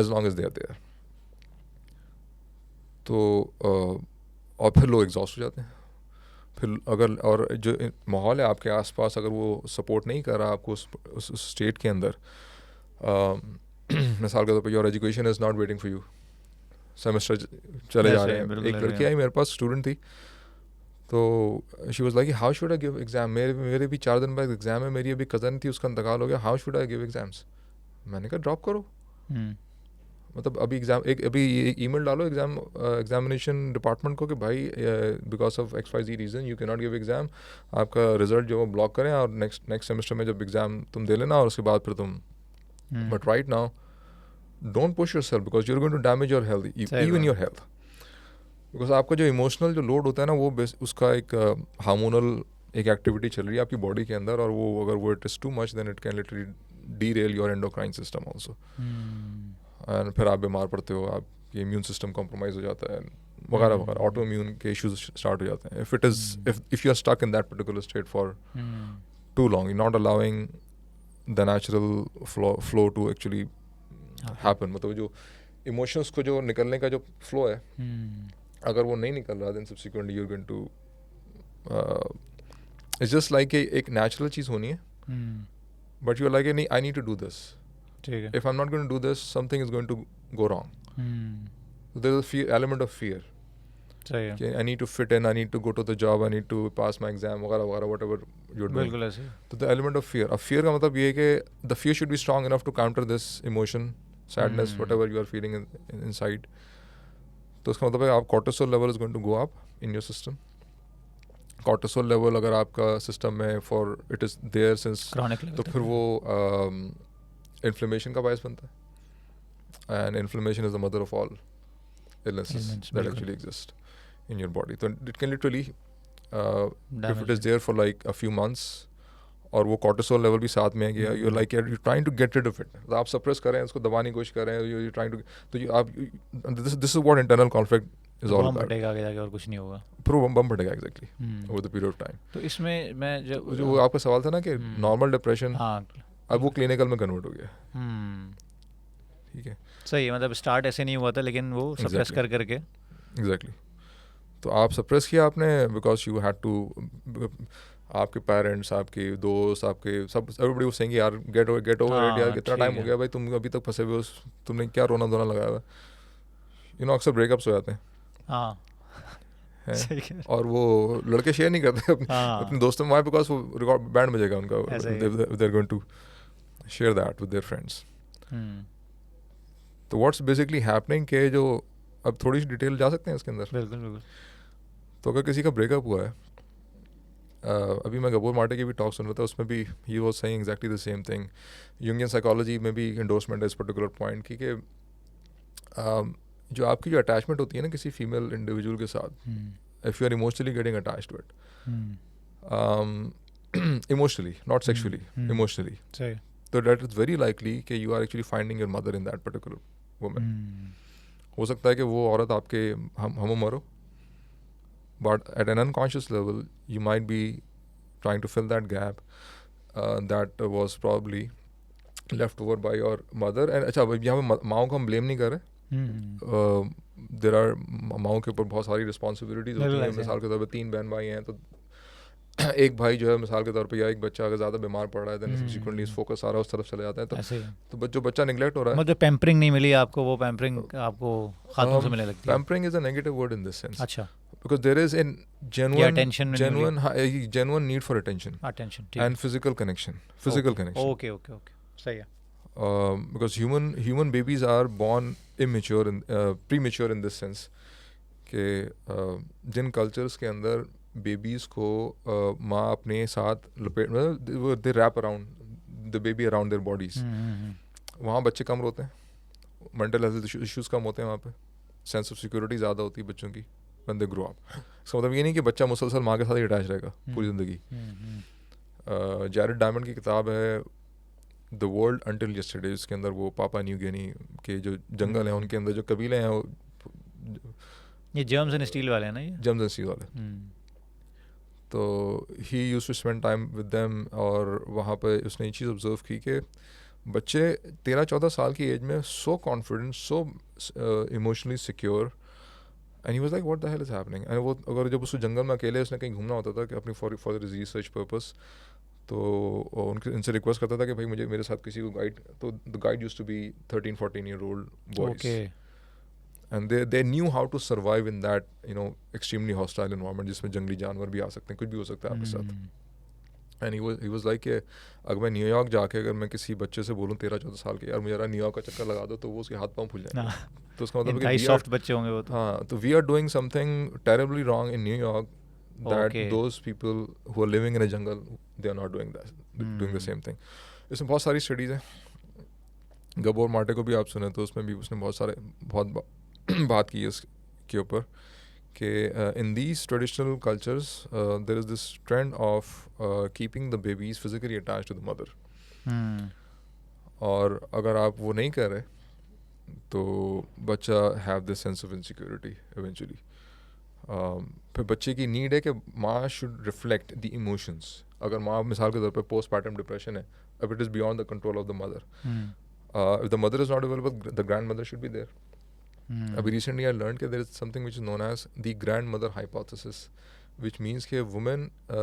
as long as they are there. तो और फिर लोग exhaust हो जाते हैं. फिर अगर और जो माहौल है आपके आसपास अगर वो सपोर्ट नहीं कर रहा आपको उस स्टेट के अंदर, मिसाल के तौर per your education is not waiting for you, semester चले जा रहे हैं. एक लड़की आई मेरे पास, स्टूडेंट थी, तो she was like how should I give exam, मेरे भी 4 दिन बाद एग्ज़ाम है, मेरी अभी कज़न थी उसका इंतकाल हो गया, how should I give exams. मैंने कहा ड्रॉप करो. मतलब अभी एग्ज़ाम अभी ईमेल डालो एग्जामिनेशन डिपार्टमेंट को कि भाई because of XYZ reason you can not give exam, आपका रिजल्ट जो वो ब्लॉक करें और नेक्स्ट सेमेस्टर में जब एग्ज़ाम तुम दे लेना और उसके बाद फिर तुम. But right now don't push yourself because you're going to damage your health, even your health. Because आपका जो इमोशनल जो लोड होता है ना वो उसका एक हार्मोनल एक एक्टिविटी चल रही है आपकी बॉडी के अंदर, और वो अगर वो it is too much then it can literally derail your endocrine system also. And फिर आप बीमार पड़ते हो, आपकी इम्यून सिस्टम कॉम्प्रोमाइज़ हो जाता है वगैरह वगैरह, ऑटो इम्यून के इश्यूज स्टार्ट हो जाते हैं. If you are stuck in that particular state for too long, not allowing the natural flow to actually happen. मतलब जो इमोशंस को जो निकलने का जो फ्लो है, अगर वो नहीं निकल रहा then subsequently you are going to it's just like एक नेचुरल चीज़ होनी है, बट यू आर लाइक नहीं, I need to do this, ठीक है, if I am not going to do this something is going to go wrong, there is a element of fear, सही है, I need to fit in, I need to go to the job, I need to pass my exam वगैरह वगैरह whatever you are doing. बिल्कुल ऐसे ही। तो the element of fear, अब fear का मतलब ये है कि the fear should be strong enough to counter this emotion, sadness, whatever you are feeling inside. तो उसका मतलब है आप cortisol level is going to go up in your system. Cortisol level अगर आपका सिस्टम में for it is there since, chronic तो फिर वो इन्फ्लेमेशन का बायस बनता है, and inflammation is the mother of all illnesses that actually exist in your body. So it can literally if it is there for like a few months, और वो cortisol level भी साथ में है कि you're like you're trying to get rid of it, तो आप suppress कर रहे हैं, उसको दबाने की कोशिश कर रहे हैं, you're trying to, तो आप this is what internal conflict is all about. फटेगा आगे जाके और कुछ नहीं होगा, फिर वो बम फटेगा exactly over the period of time. तो इसमें मैं जो आपका सवाल था ना कि normal depression, हाँ अब वो clinical में convert हो गया, ठीक है, सही है, मतलब स्टार्ट ऐसे नहीं हुआ था लेकिन वो सप्रेस कर करके एग्जैक्टली. तो आप सप्रेस किया आपने बिकॉज यू हैड टू, आपके पेरेंट्स, आपके दोस्त, आपके सब एवरीबॉडी वाज सेइंग यार गेट ओवर इट यार, कितना टाइम हो गया भाई, तुम अभी तक फंसे हुए हो, तुमने क्या रोना धोना लगाया हुआ, यू नो अक्सर ब्रेकअप्स हो जाते हैं. हाँ और वो लड़के शेयर नहीं करते अपने दोस्तों में, बिकॉज वो रिकॉर्ड बैंड बजेगा उनका, they are going to share that with their friends. तो व्हाट्स बेसिकली हैपनिंग के जो, अब थोड़ी सी डिटेल जा सकते हैं इसके अंदर. बिल्कुल बिल्कुल. तो अगर किसी का ब्रेकअप हुआ है, अभी मैं गबोर माटे की भी टॉक सुन रहा था, उसमें भी he was saying exactly the same thing. Jungian psychology में भी इंडोर्समेंट है इस पर्टिकुलर पॉइंट की कि जो आपकी जो अटैचमेंट होती है ना किसी फीमेल इंडिविजुअल के साथ, if you are emotionally getting attached to it, emotionally not sexually, emotionally, तो दैट इज़ वेरी लाइकली कि you are actually finding your mother in that particular woman. हो सकता है कि वो औरत आपके हम उम्र हो, but at an unconscious level you might be trying to fill that gap that was probably left over by your mother. And अच्छा, यहाँ पे माओ को हम ब्लेम नहीं कर रहे, देयर आर माओ के ऊपर बहुत सारी रिस्पॉन्सिबिलिटीज होती हैं. मिसाल के तौर पर 3 बहन भाई हैं, तो एक भाई जो है मिसाल के तौर पे, या एक बच्चा अगर ज़्यादा बीमार पड़ रहा है, देन सबसिक्वेंटली फोकस सारा उस तरफ चले जाता है. तो जो बच्चा निगलेक्ट हो रहा है, मतलब पैम्परिंग नहीं मिली आपको, वो पैम्परिंग आपको खातून से मिलने लगती है. Pampering is a negative word in this sense. अच्छा, because there is a genuine need for attention and physical connection. Okay, सही है. Because human babies are born immature and premature in this sense कि जिन cultures के अंदर babies को माँ अपने साथ लपेट, मतलब they wrap around the baby around their bodies. वहाँ बच्चे कम रोते हैं, मेंटल हेल्थ इश्यूज कम होते हैं वहाँ पे, सेंस ऑफ सिक्योरिटी ज़्यादा होती है बच्चों की when they grow up. इसका मतलब ये नहीं कि बच्चा मुसलसल माँ के साथ ही अटैच रहेगा पूरी ज़िंदगी. जैरेड डायमंड की किताब है द वर्ल्ड अंटिल यस्टरडे, इसके अंदर वो पापा न्यू गिनी के जो जंगल हैं उनके अंदर जो कबीले हैं, वो ये जर्म्स एंड स्टील वाले हैं ना, ये जर्म्स एंड स्टील वाले. तो he used to spend time with them, और वहाँ पे उसने ये चीज़ ऑब्जर्व की कि बच्चे 13-14 साल की एज में so confident, so emotionally secure, and he was like what the hell is happening. And वो अगर जब उसको जंगल में अकेले उसने कहीं घूमना होता था कि अपनी फॉर रिसर्च पर्पस, तो उनसे रिक्वेस्ट करता था कि भाई मुझे मेरे साथ किसी को गाइड, तो the guide used to be 13-14 year old boys. And they knew how to survive in that, you know, extremely hostile environment जिसमें जंगली जानवर भी आ सकते हैं, कुछ भी हो सकता है आपके साथ. And he was like कि अगर मैं न्यूयॉर्क जाके अगर मैं किसी बच्चे से बोलूँ 13-14 साल के, यार मुझे न्यूयॉर्क का चक्कर लगा दो, तो वो उसके हाथ पाँव फूल जाएंगे. तो उसका मतलब कि सॉफ्ट बच्चे होंगे वो. हाँ, तो we are doing something terribly wrong in New York that those people who are living in a jungle, they are not doing that, doing the same thing. इसमें बहुत सारी स्टडीज़ हैं. गबोर माटे को भी आप सुने तो उसमें भी उसने बहुत बात की है इसके ऊपर कि in these traditional cultures there is this trend of keeping the babies physically attached to the mother. और अगर आप वो नहीं कर रहे तो बच्चा have this sense of insecurity eventually. फिर बच्चे की नीड है कि माँ should reflect the emotions. अगर माँ मिसाल के तौर पर postpartum depression है, if it is beyond the control of the mother, if the mother is not available, the grandmother should be there. अभी recently I learned that there is something which is known as the grandmother hypothesis, which means कि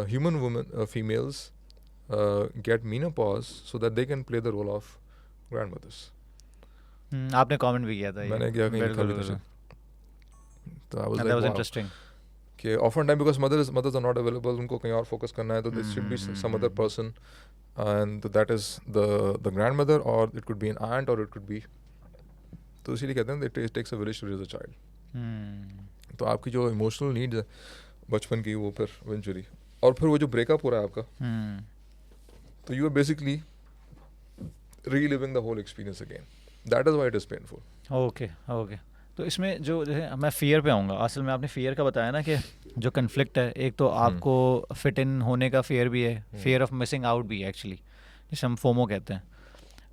human women, females get menopause so that they can play the role of grandmothers. आपने comment भी किया था ये. मैंने क्या कहीं लिखा भी था बिल्कुल. तो I was That like was wow interesting. कि often time because mothers are not available, उनको कहीं और focus करना है, तो there should be some other person, and that is the grandmother, or it could be an aunt, or it could be, तो इसीलिए कहते हैं it takes a village to raise a child. तो आपकी जो इमोशनल नीड्स है बचपन की वो फिर इवेंचुअली, और फिर वो जो ब्रेकअप हो रहा है आपका, तो you are basically reliving the whole experience again. That is why it is painful. Okay. तो इसमें जो है मैं फियर पे आऊँगा. असल में आपने फियर का बताया ना कि जो कन्फ्लिक्ट है, एक तो आपको फिट इन होने का फियर भी है, फियर ऑफ मिसिंग आउट भी है एक्चुअली, जिसे हम फोमो कहते हैं,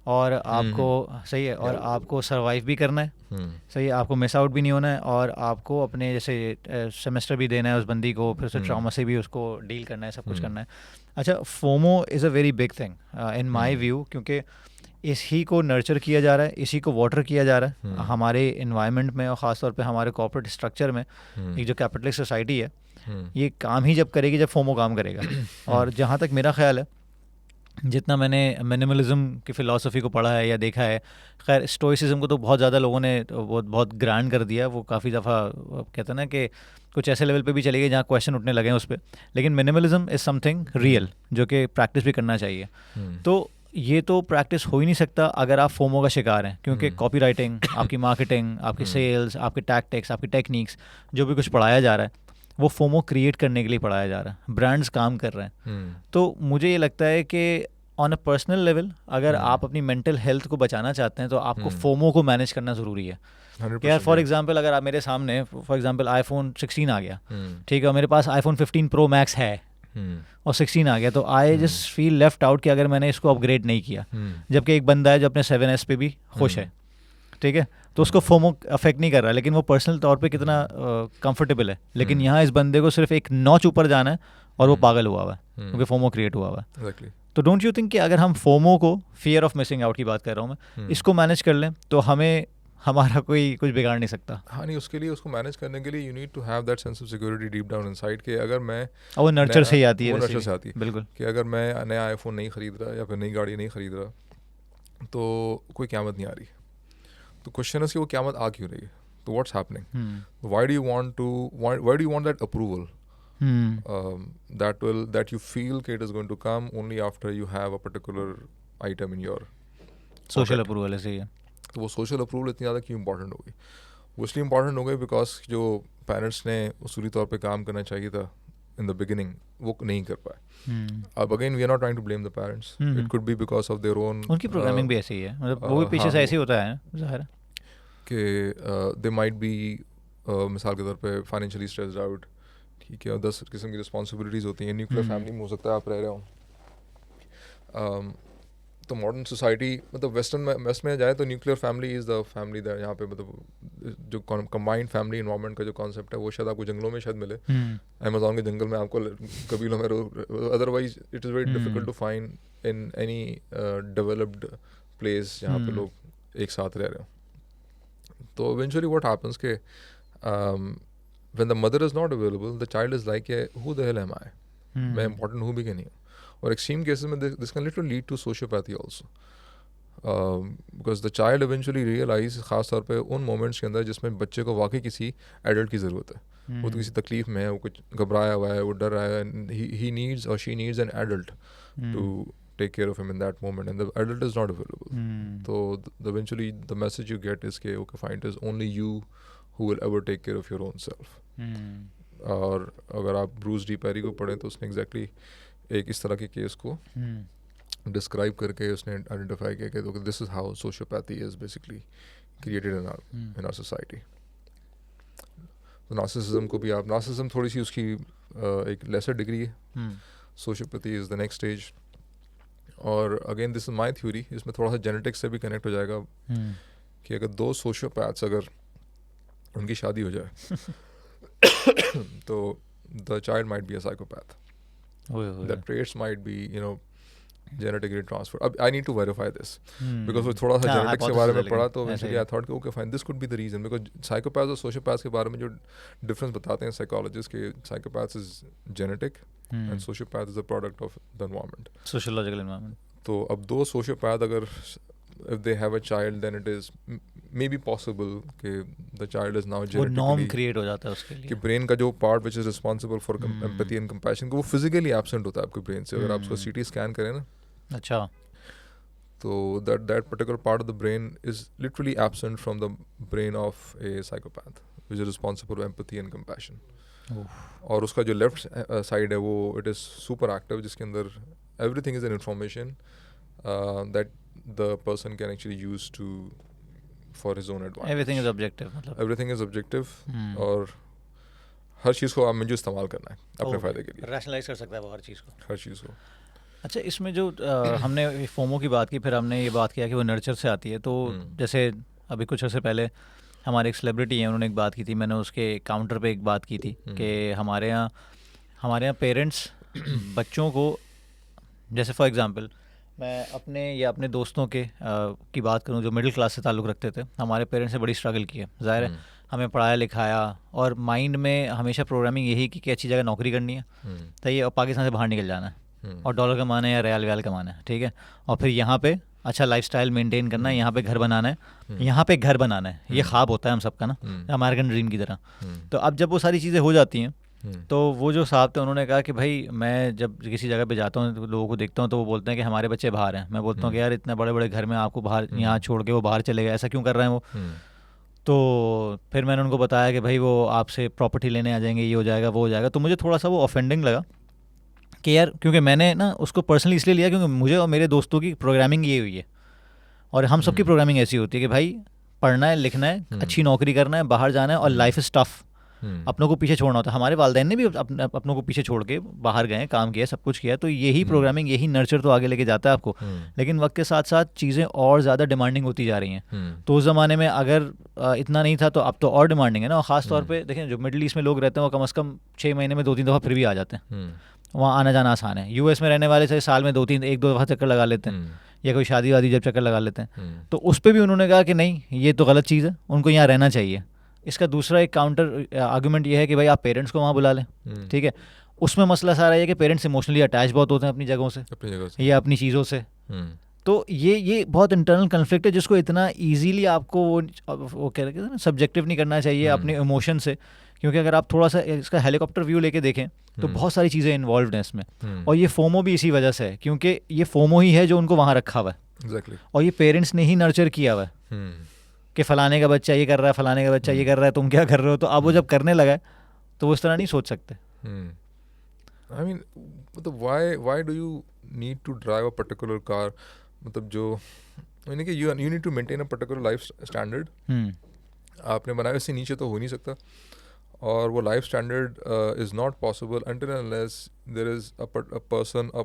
और आपको सही है, और आपको सर्वाइव भी करना है, सही है, आपको मिस आउट भी नहीं होना है, और आपको अपने जैसे सेमेस्टर भी देना है उस बंदी को, फिर उसे ट्रॉमा से भी उसको डील करना है, सब कुछ करना है. अच्छा, FOMO is a very big thing in my view, क्योंकि इसी को नर्चर किया जा रहा है, इसी को वाटर किया जा रहा है हमारे इन्वायरमेंट में, और ख़ासतौर पे हमारे कॉर्पोरेट स्ट्रक्चर में. एक जो कैपिटलिस्ट सोसाइटी है, ये काम ही जब करेगी जब फोमो काम करेगा. और जहाँ तक मेरा ख्याल है, जितना मैंने मिनिमलिज्म की फ़िलासफ़ी को पढ़ा है या देखा है, खैर स्टोइसिज्म को तो बहुत ज़्यादा लोगों ने बहुत ग्रांड कर दिया, वो काफ़ी दफ़ा कहते हैं ना कि कुछ ऐसे लेवल पे भी चले गए जहाँ क्वेश्चन उठने लगे हैं उस पर. लेकिन मिनिमलिज्म इज़ समथिंग रियल जो कि प्रैक्टिस भी करना चाहिए. तो ये तो प्रैक्टिस हो ही नहीं सकता अगर आप फोमो का शिकार हैं, क्योंकि कॉपी राइटिंग, आपकी मार्केटिंग, आपकी सेल्स, आपके टैक्टिक्स, आपकी टेक्निक्स, जो भी कुछ पढ़ाया जा रहा है वो फोमो क्रिएट करने के लिए पढ़ाया जा रहा है. ब्रांड्स काम कर रहे हैं. तो मुझे ये लगता है कि ऑन अ पर्सनल लेवल अगर आप अपनी मेंटल हेल्थ को बचाना चाहते हैं तो आपको फोमो को मैनेज करना ज़रूरी है. यार फॉर एग्जांपल, अगर आप मेरे सामने फॉर एग्जांपल आईफोन 16 आ गया, ठीक है, और मेरे पास आईफोन 15 प्रो मैक्स है और 16 आ गया, तो I just feel left out कि अगर मैंने इसको अपग्रेड नहीं किया, जबकि एक बंदा है जो अपने 7S पे भी खुश है, ठीक है, तो उसको फोमो अफेक्ट नहीं कर रहा, लेकिन वो पर्सनल तौर पे कितना कंफर्टेबल है. लेकिन यहाँ इस बंदे को सिर्फ एक नॉच ऊपर जाना है और वो पागल हुआ हुआ है, क्योंकि फोमो क्रिएट हुआ हुआ है. तो डोंट यू थिंक कि अगर हम फोमो को, फियर ऑफ मिसिंग आउट की बात कर रहा हूँ मैं, इसको मैनेज कर लें तो हमें हमारा कोई कुछ बिगाड़ नहीं सकता. हाँ नहीं, उसके लिए, उसको मैनेज करने के लिए you need to have that sense of security deep down inside कि अगर मैं, वो नर्चर से ही आती है, वो नर्चर से आती है बिल्कुल, कि अगर मैं नया आईफोन नहीं ख़रीद रहा या फिर नई गाड़ी नहीं ख़रीद रहा तो कोई क़यामत नहीं आ रही. तो क्वेश्चन है कि वो क़यामत आ क्यों रही है, तो what's happening, why do you want that approval that you feel कि it is going to come only after you have a particular item in your social approval है. सही है. तो वो सोशल अप्रूवल इतनी ज़्यादा क्यों इंपॉर्टेंट हो गई? वो इसलिए इंपॉर्टेंट हो गई बिकॉज जो पेरेंट्स ने उसूली तौर पे काम करना चाहिए था इन द बिगिनिंग वो नहीं कर पाए. अब again we are not trying to blame the parents, it could be because of their own, उनकी प्रोग्रामिंग भी ऐसी है, मतलब वो भी पीछे से ऐसे ही होता है ज़ाहिर कि दे माइट बी मिसाल के तौर पे फाइनेंशियली स्ट्रेस्ड आउट, ठीक है, और 10 किस्म की रिस्पॉन्सिबिलिटीज़ होती हैं. न्यूक्लियर फैमिली में हो सकता है आप रह रहे हो, तो मॉडर्न सोसाइटी, मतलब वेस्ट में जाए तो nuclear family is the family that, यहाँ पे मतलब जो कंबाइंड फैमिली इन्वायरमेंट का जो कॉन्सेप्ट है वो शायद आपको जंगलों में शायद मिले, अमेज़ॉन के जंगल में आपको कबीलों में, otherwise it is very difficult to find in any developed place जहाँ पे लोग एक साथ रह रहे हो. तो इवेंचुअली व्हाट हैपन्स के when the mother is not available, the child is like, who the hell am I? मैं important हूँ भी कि नहीं हूँ. और extreme cases में this can literally lead to sociopathy also, because the child eventually realize, ख़ास तौर पे उन moments के अंदर जिसमें बच्चे को वाकई किसी adult की ज़रूरत है, वो तो किसी तकलीफ में है, वो कुछ घबराया हुआ है, वो डर रहा है, and he needs or she needs an adult to take care of him in that moment, and the adult is not available. So eventually the message you get is कि okay fine, it is only you who will ever take care of your own self. और अगर आप Bruce D peri को पढ़ें तो उसने exactly एक इस तरह के केस को डिस्क्राइब करके उसने आइडेंटिफाई किया कि this is how sociopathy is basically created in our society. तो नार्सिसिज्म को भी आप, नार्सिसिज्म थोड़ी सी उसकी एक लेसर डिग्री है, sociopathy is the next stage. और again this is my theory, इसमें थोड़ा सा जेनेटिक्स से भी कनेक्ट हो जाएगा कि अगर 2 सोशियोपैथ्स अगर उनकी शादी हो जाए तो the child might be a psychopath. The traits might be, genetically transfer. अब I need to verify this because वो थोड़ा सा जेनेटिक्स के बारे में पढ़ा तो इवेंचुअली आई थॉट कि okay fine this could be the reason because psychopaths और सोशियोपैथ्स के बारे में जो डिफरेंस बताते हैं साइकोलॉजिस्ट के psychopaths is genetic and sociopath is a product of the environment, sociological environment. तो अब दो सोशियोपैथ अगर if they have a child then it is maybe possible कि the child is now वो नॉर्म genetically क्रिएट हो जाता है उसके लिए कि ब्रेन का जो part which is responsible for empathy and compassion वो physically absent होता है आपके ब्रेन से. अगर आप उसको CT स्कैन करें ना अच्छा तो that particular part of the brain is literally absent from the brain of a psychopath which is responsible for empathy and compassion. और उसका जो लेफ्ट साइड है वो it is super active जिसके अंदर everything is an information that the person can actually use to for his own advantage. Everything is objective मतलब Everything is objective और हर चीज़ को आप मुझे इस्तेमाल करना है अपने फ़ायदे के लिए, रैशनलाइज कर सकता है वो हर चीज़ को. हर चीज़ को. अच्छा इसमें जो हमने फोमो की बात की फिर हमने ये बात किया कि वो नर्चर से आती है तो जैसे अभी कुछ अर्से पहले हमारे एक सेलिब्रिटी हैं उन्होंने एक बात की थी, मैंने उसके काउंटर पे एक बात की थी कि हमारे यहाँ पेरेंट्स बच्चों को जैसे फॉर एग्जांपल मैं अपने या अपने दोस्तों के की बात करूं जो मिडिल क्लास से ताल्लुक़ रखते थे, हमारे पेरेंट्स ने बड़ी स्ट्रगल की है, ज़ाहिर है हमें पढ़ाया लिखाया और माइंड में हमेशा प्रोग्रामिंग यही कि अच्छी जगह नौकरी करनी है तो ये और पाकिस्तान से बाहर निकल जाना है और डॉलर कमाना है या रियाल व्याल कमाना है, ठीक है, और फिर यहाँ पे अच्छा लाइफस्टाइल मेंटेन करना है, यहाँ पे घर बनाना है, यहाँ पे घर बनाना है, ये ख्वाब होता है हम सबका ना अमेरिकन ड्रीम की तरह. तो अब जब वो सारी चीज़ें हो जाती हैं तो वो जो साहब थे उन्होंने कहा कि भाई मैं जब किसी जगह पे जाता हूँ तो लोगों को देखता हूँ तो वो बोलते हैं कि हमारे बच्चे बाहर हैं. मैं बोलता हूँ कि यार इतने बड़े बड़े घर में आपको बाहर यहाँ छोड़ के वो बाहर चले गए, ऐसा क्यों कर रहे हैं वो. तो फिर मैंने उनको बताया कि भाई वो आपसे प्रॉपर्टी लेने आ जाएंगे, ये हो जाएगा वो हो जाएगा. तो मुझे थोड़ा सा वो ऑफेंडिंग लगा कि यार क्योंकि मैंने ना उसको पर्सनली इसलिए लिया क्योंकि मुझे और मेरे दोस्तों की प्रोग्रामिंग ये हुई है और हम सबकी प्रोग्रामिंग ऐसी होती है कि भाई पढ़ना है लिखना है अच्छी नौकरी करना है बाहर जाना है और लाइफ इज टफ, अपनों को पीछे छोड़ना होता है. हमारे वालिदैन ने भी अपनों को पीछे छोड़ के बाहर गए, काम किया, सब कुछ किया. तो यही प्रोग्रामिंग यही नर्चर तो आगे लेके जाता है आपको. लेकिन वक्त के साथ साथ चीज़ें और ज़्यादा डिमांडिंग होती जा रही हैं. तो उस ज़माने में अगर इतना नहीं था तो अब तो और डिमांडिंग है ना. और ख़ास तौर पे देखें जो मिडिल ईस्ट में लोग रहते हैं वो कम से कम 6 महीने में 2-3 दफ़ा फिर भी आ जाते हैं. वहाँ आना जाना आसान है. यूएस में रहने वाले से साल में 1-2 दफ़ा चक्कर लगा लेते हैं या कोई शादी वादी जब चक्कर लगा लेते हैं. तो उस पर भी उन्होंने कहा कि नहीं ये तो गलत चीज़ है, उनको यहाँ रहना चाहिए. इसका दूसरा एक काउंटर आर्गूमेंट ये है कि भाई आप पेरेंट्स को वहाँ बुला लें, ठीक है. उसमें मसला सारा है कि पेरेंट्स इमोशनली अटैच बहुत होते हैं अपनी जगहों से या अपनी चीज़ों से. तो ये बहुत इंटरनल कन्फ्लिक्ट है जिसको इतना इजीली आपको वो कह रहे हैं सब्जेक्टिव नहीं करना चाहिए अपने इमोशन से, क्योंकि अगर आप थोड़ा सा इसका हेलीकॉप्टर व्यू लेके देखें तो बहुत सारी चीज़ें इन्वॉल्व हैं इसमें. और ये फोमो भी इसी वजह से है क्योंकि ये फोमो ही है जो उनको वहाँ रखा हुआ है और ये पेरेंट्स ने ही नर्चर किया हुआ है कि फ़लाने का बच्चा ये कर रहा है, फ़लाने का बच्चा ये कर रहा है, तुम क्या कर रहे हो. तो अब वो जब करने लगा तो वो इस तरह नहीं सोच सकते. आई मीन मतलब why do you need to drive a particular car, मतलब जो यानी कि you need to maintain a particular life standard. आपने बनाया उससे नीचे तो हो नहीं सकता और वो life standard is not possible until and unless there is a person, a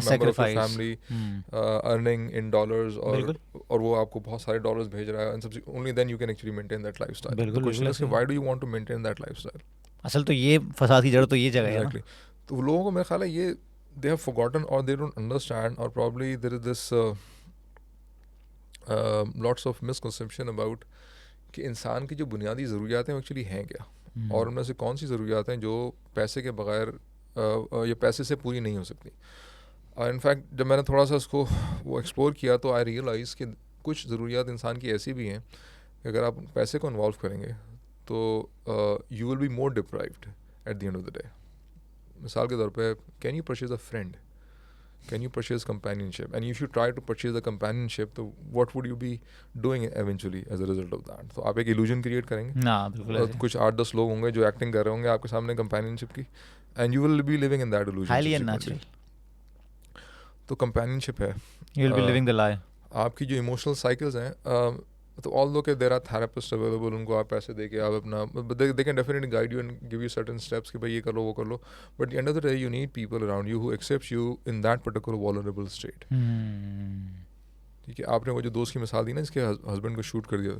member of the family earning in dollars और वो आपको बहुत सारे डॉलर्स भेज रहा है and only then you can actually maintain that lifestyle. The question is why do you want to maintain that lifestyle? असल तो ये फसाद की जड़ तो ये जगह है. Exactly. तो लोगों को मेरा ख्याल है ये they have forgotten or they don't understand or probably there is this lots of misconception about कि इंसान की जो बुनियादी ज़रूरियात हैं एक्चुअली हैं क्या और उनमें से कौन सी ज़रूरियात हैं जो पैसे के बगैर या पैसे से पूरी नहीं हो सकती. और इनफैक्ट जब मैंने थोड़ा सा उसको वो एक्सप्लोर किया तो आई रियलाइज़ कि कुछ ज़रूरियात इंसान की ऐसी भी हैं कि अगर आप पैसे को इन्वॉल्व करेंगे तो you will be more deprived eight the end of the day. मिसाल के तौर पे can you purchase a friend, can you purchase companionship, and if you try to purchase the companionship तो what would you be doing eventually as a result of that. तो आप एक illusion create करेंगे ना बिल्कुल कुछ 8-10 लोग होंगे जो एक्टिंग कर रहे होंगे आपके सामने companionship की and you will be living in that illusion. highly unnatural. तो companionship है, you will be living the lie. आपकी जो emotional cycles हैं तो although कि there are therapists available, उनको आप पैसे दे के आप अपना they can definitely guide you and give you certain steps कि भाई ये कर लो वो कर लो, but at the end of the day you need people around you who accepts you in that particular vulnerable state. ठीक है, आपने वो जो दोस्त की मिसाल दी ना इसके हस्बैंड को शूट कर दिया,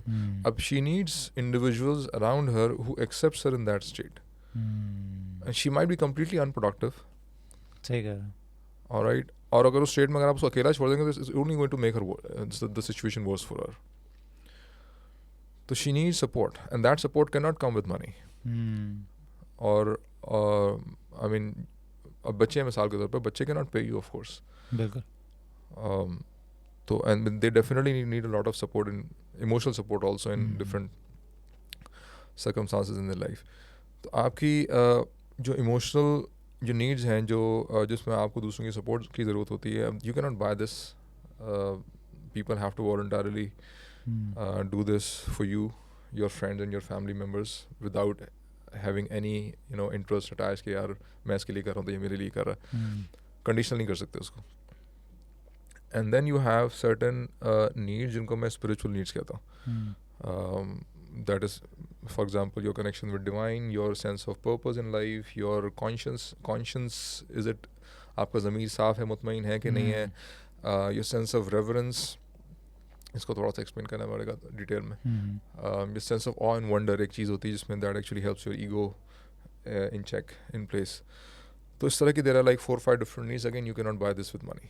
अब she needs individuals around her who accepts her in that state and she might be completely unproductive. सही कह रहा ऑलराइट, और अगर उस स्टेट में अगर आप उसको अकेला छोड़ देंगे तो it's only going to make her the situation worse for her. तो she need support and that support can not come with money. और आई मीन अब बच्चे हैं मिसाल के तौर पर, बच्चे कैन नॉट पे यू ऑफ कोर्स. बिल्कुल. तो and they definitely need a lot of support in emotional support also in different circumstances in their life. तो आपकी जो इमोशनल जो नीड्स हैं जो जिसमें आपको दूसरों की सपोर्ट की ज़रूरत होती है, you can not buy this. People have to voluntarily do this for you, your friends and your family members without having any interest attached कि यार मैं इसके लिए कर रहा हूँ तो ये मेरे लिए कर रहा है. कंडीशनल नहीं कर सकते उसको. And then you have certain needs जिनको मैं स्पिरिचुअल नीड्स कहता हूँ. That is for example your connection with divine, your sense of purpose in life, your conscience is it, आपका ज़मीर साफ़ है, मुतमईन है कि नहीं है, योर सेंस ऑफ रेवरेंस, इसको थोड़ा सा एक्सप्लेन करना पड़ेगा डिटेल में. ये sense of awe and wonder एक चीज़ होती है जिसमें that actually helps your ego in check in place. तो इस तरह की there are like 4-5 different needs. Again you can not buy this with money.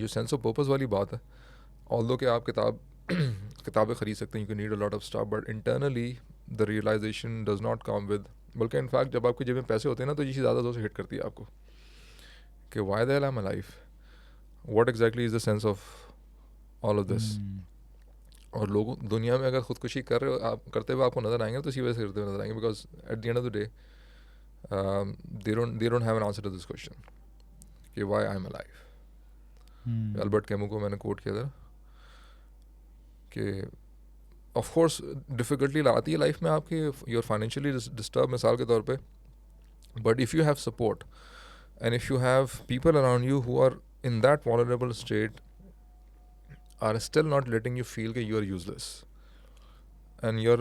ये सेंस ऑफ पर्पस वाली बात है. ऑल्दो कि आप किताबें ख़रीद सकते हैं, you can need a lot of stuff, but internally the realisation does not come with, बल्कि इनफैक्ट जब आपकी जेब में पैसे होते हैं ना तो ये चीज़ ज़्यादा ज़ोर से हिट करती है आपको कि why the hell am alive, what exactly is the sense of all of this. और लोग दुनिया में अगर खुदकुशी कर रहे हो आप करते हुए आपको नज़र आएंगे तो इसी वजह से करते हुए नजर आएंगे, because at the end of the day they don't have an answer to this question कि why I'm alive. Albert Camus को मैंने कोट किया था कि ऑफ कोर्स डिफ़िकल्टी आती है लाइफ में आपके, यूर फाइनेंशियली डिस्टर्ब मिसाल के तौर पे, but if you have support and if you have people around you who are in that vulnerable state are still not letting you feel that you are useless, and your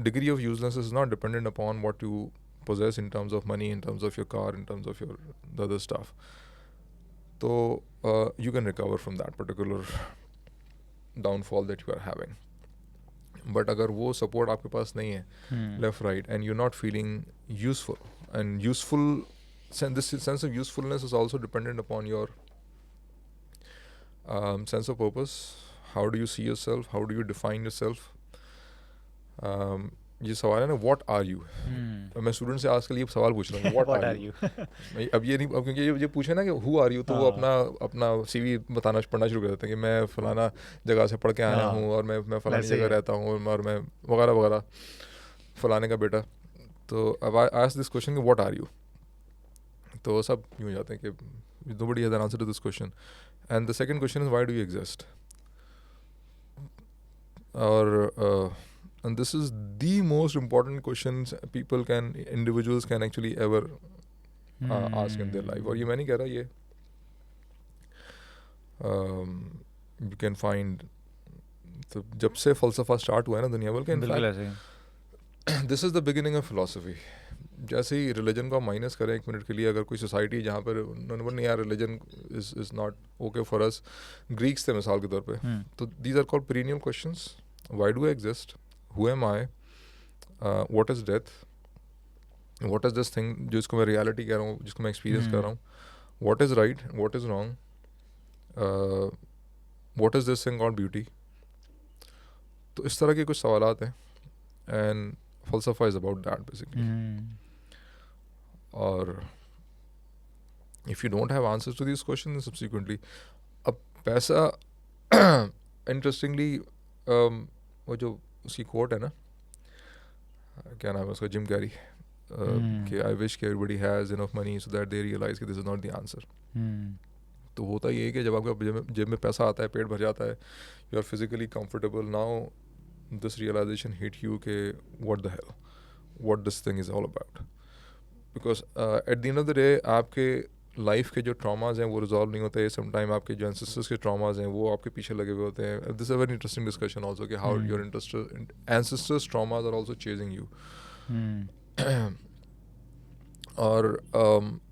degree of uselessness is not dependent upon what you possess in terms of money, in terms of your car, in terms of your the other stuff. So you can recover from that particular downfall that you are having. But अगर वो support आपके पास नहीं है left right and you're not feeling useful, and this sense of usefulness is also dependent upon your sense of purpose. How do you see yourself? How do you define yourself? ये सवाल है ना, what are you? मैं student से आजकल ये सवाल पूछ रहा हूँ, what are you? अब ये नहीं, अब क्योंकि ये पूछे ना कि who are you, तो वो अपना CV पढ़ना शुरू कर देते हैं कि मैं फलाना जगह से पढ़ के आया हूँ और मैं फलानी जगह रहता हूँ और मैं वगैरह वगैरह फलाने का बेटा. तो अब आई आस्क दिस क्वेश्चन कि what are you? तो सब यूँ हो जाते हैं कि nobody has an answer to this question. And the second question is, why do you exist? And this is the most important questions individuals can actually ever ask in their life. और ये मैं नहीं कह रहा, ये you can find, तो जब से फ़लसफ़ा स्टार्ट हुआ है ना दुनिया भर के, बिल्कुल ऐसे ही. This is the beginning of philosophy. जैसे ही रिलीजन को माइनस करें एक मिनट के लिए, अगर कोई सोसाइटी जहाँ पर उन्होंने यार religion is not okay for us, Greeks थे मिसाल के तौर पे, तो these are called perennial questions. Why do I exist, who am I, what is death, what is this thing जिसको मैं रियलिटी कह रहा हूँ, जिसको मैं एक्सपीरियंस कर रहा हूँ, what is right, what is wrong, what is this thing called beauty. तो इस तरह के कुछ सवालात हैं, एंड फ़लसफ़ा इज़ अबाउट दैट बेसिकली. और if you don't have answers to these questions, subsequently, अब पैसा interestingly वो जो उसकी कोट है ना, क्या नाम है उसका, जिम कैरी, कि I wish everybody has enough money so that they realize कि this is not the answer. तो होता ये है कि जब आपका जेब में पैसा आता है, पेट भर जाता है, you are physically comfortable, now this realization hit you कि what the hell, what this thing is all about. Because at the end of the day आपके लाइफ के जो ट्रॉमाज हैं वो रिजॉल्व नहीं होते. समटाइम आपके जो एंसेस्टर्स के ट्रॉमाज हैं वो आपके पीछे लगे हुए होते हैं. This is a very interesting discussion also कि how your ancestors traumas are also chasing you. और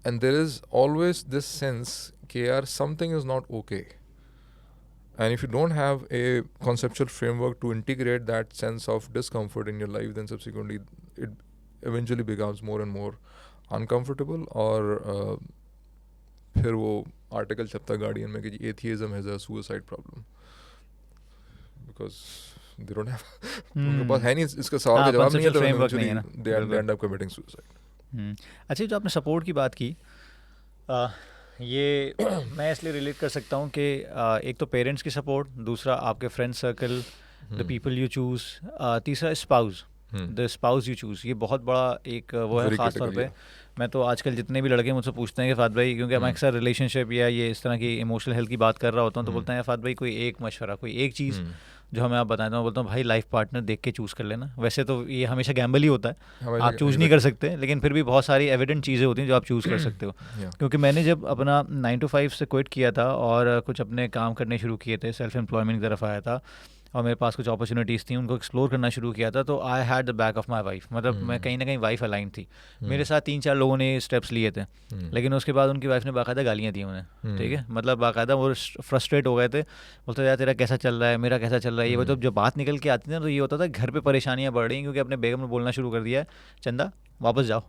and there is always this sense कि यार something is not okay, and if you don't have a conceptual framework to integrate that sense of discomfort in your life, then subsequently it eventually becomes more and more uncomfortable, or फिर वो article छपता Guardian में कि जी atheism has a suicide problem because they don't have उनके पास है नहीं इसका सवाल का जवाब नहीं है, तो फ्रेमवर्क नहीं है ना, दे एंड अप कमिटिंग सुसाइड. अच्छा, जो आपने सपोर्ट की बात की, ये मैं इसलिए रिलेट कर सकता हूँ कि एक तो पेरेंट्स की सपोर्ट, दूसरा आपके friend circle, the people you choose, तीसरा spouse, the spouse you choose. ये बहुत बड़ा एक वो है ख़ास तौर पे. मैं तो आजकल जितने भी लड़के मुझसे पूछते हैं कि फ़ाद भाई, क्योंकि मैं अक्सर रिलेशनशिप या ये इस तरह की इमोशनल हेल्थ की बात कर रहा होता हूँ, तो बोलते हैं फ़ाद भाई कोई एक मशवरा, कोई एक चीज़ जो हमें आप बताएं. तो मैं बोलता हूँ भाई लाइफ पार्टनर देख के चूज़ कर लेना. वैसे तो ये हमेशा गैम्बल ही होता है, आप चूज़ नहीं कर सकते, लेकिन फिर भी बहुत सारी एविडेंट चीज़ें होती हैं जो आप चूज़ कर सकते हो. क्योंकि मैंने जब अपना 9 to 5 से क्विट किया था और कुछ अपने काम करने शुरू किए थे, सेल्फ एम्प्लॉयमेंट की तरफ आया था और मेरे पास कुछ अपॉर्चुनिटीज़ थी, उनको एक्सप्लोर करना शुरू किया था, तो I had the back of my wife. मतलब मैं कहीं ना कहीं वाइफ अलाइन थी. मेरे साथ 3-4 लोगों ने स्टेप्स लिए थे, लेकिन उसके बाद उनकी वाइफ ने बाकायदा गालियाँ दी उन्हें. ठीक है, मतलब बाकायदा वो फ्रस्ट्रेट हो गए थे, बोलते यार तेरा कैसा चल रहा है, मेरा कैसा चल रहा है. ये मतलब जब बात निकल के आती थी ना, तो ये होता था घर पे परेशानियाँ बढ़ रही हैं क्योंकि अपने बेगम ने बोलना शुरू कर दिया है, चंदा वापस जाओ,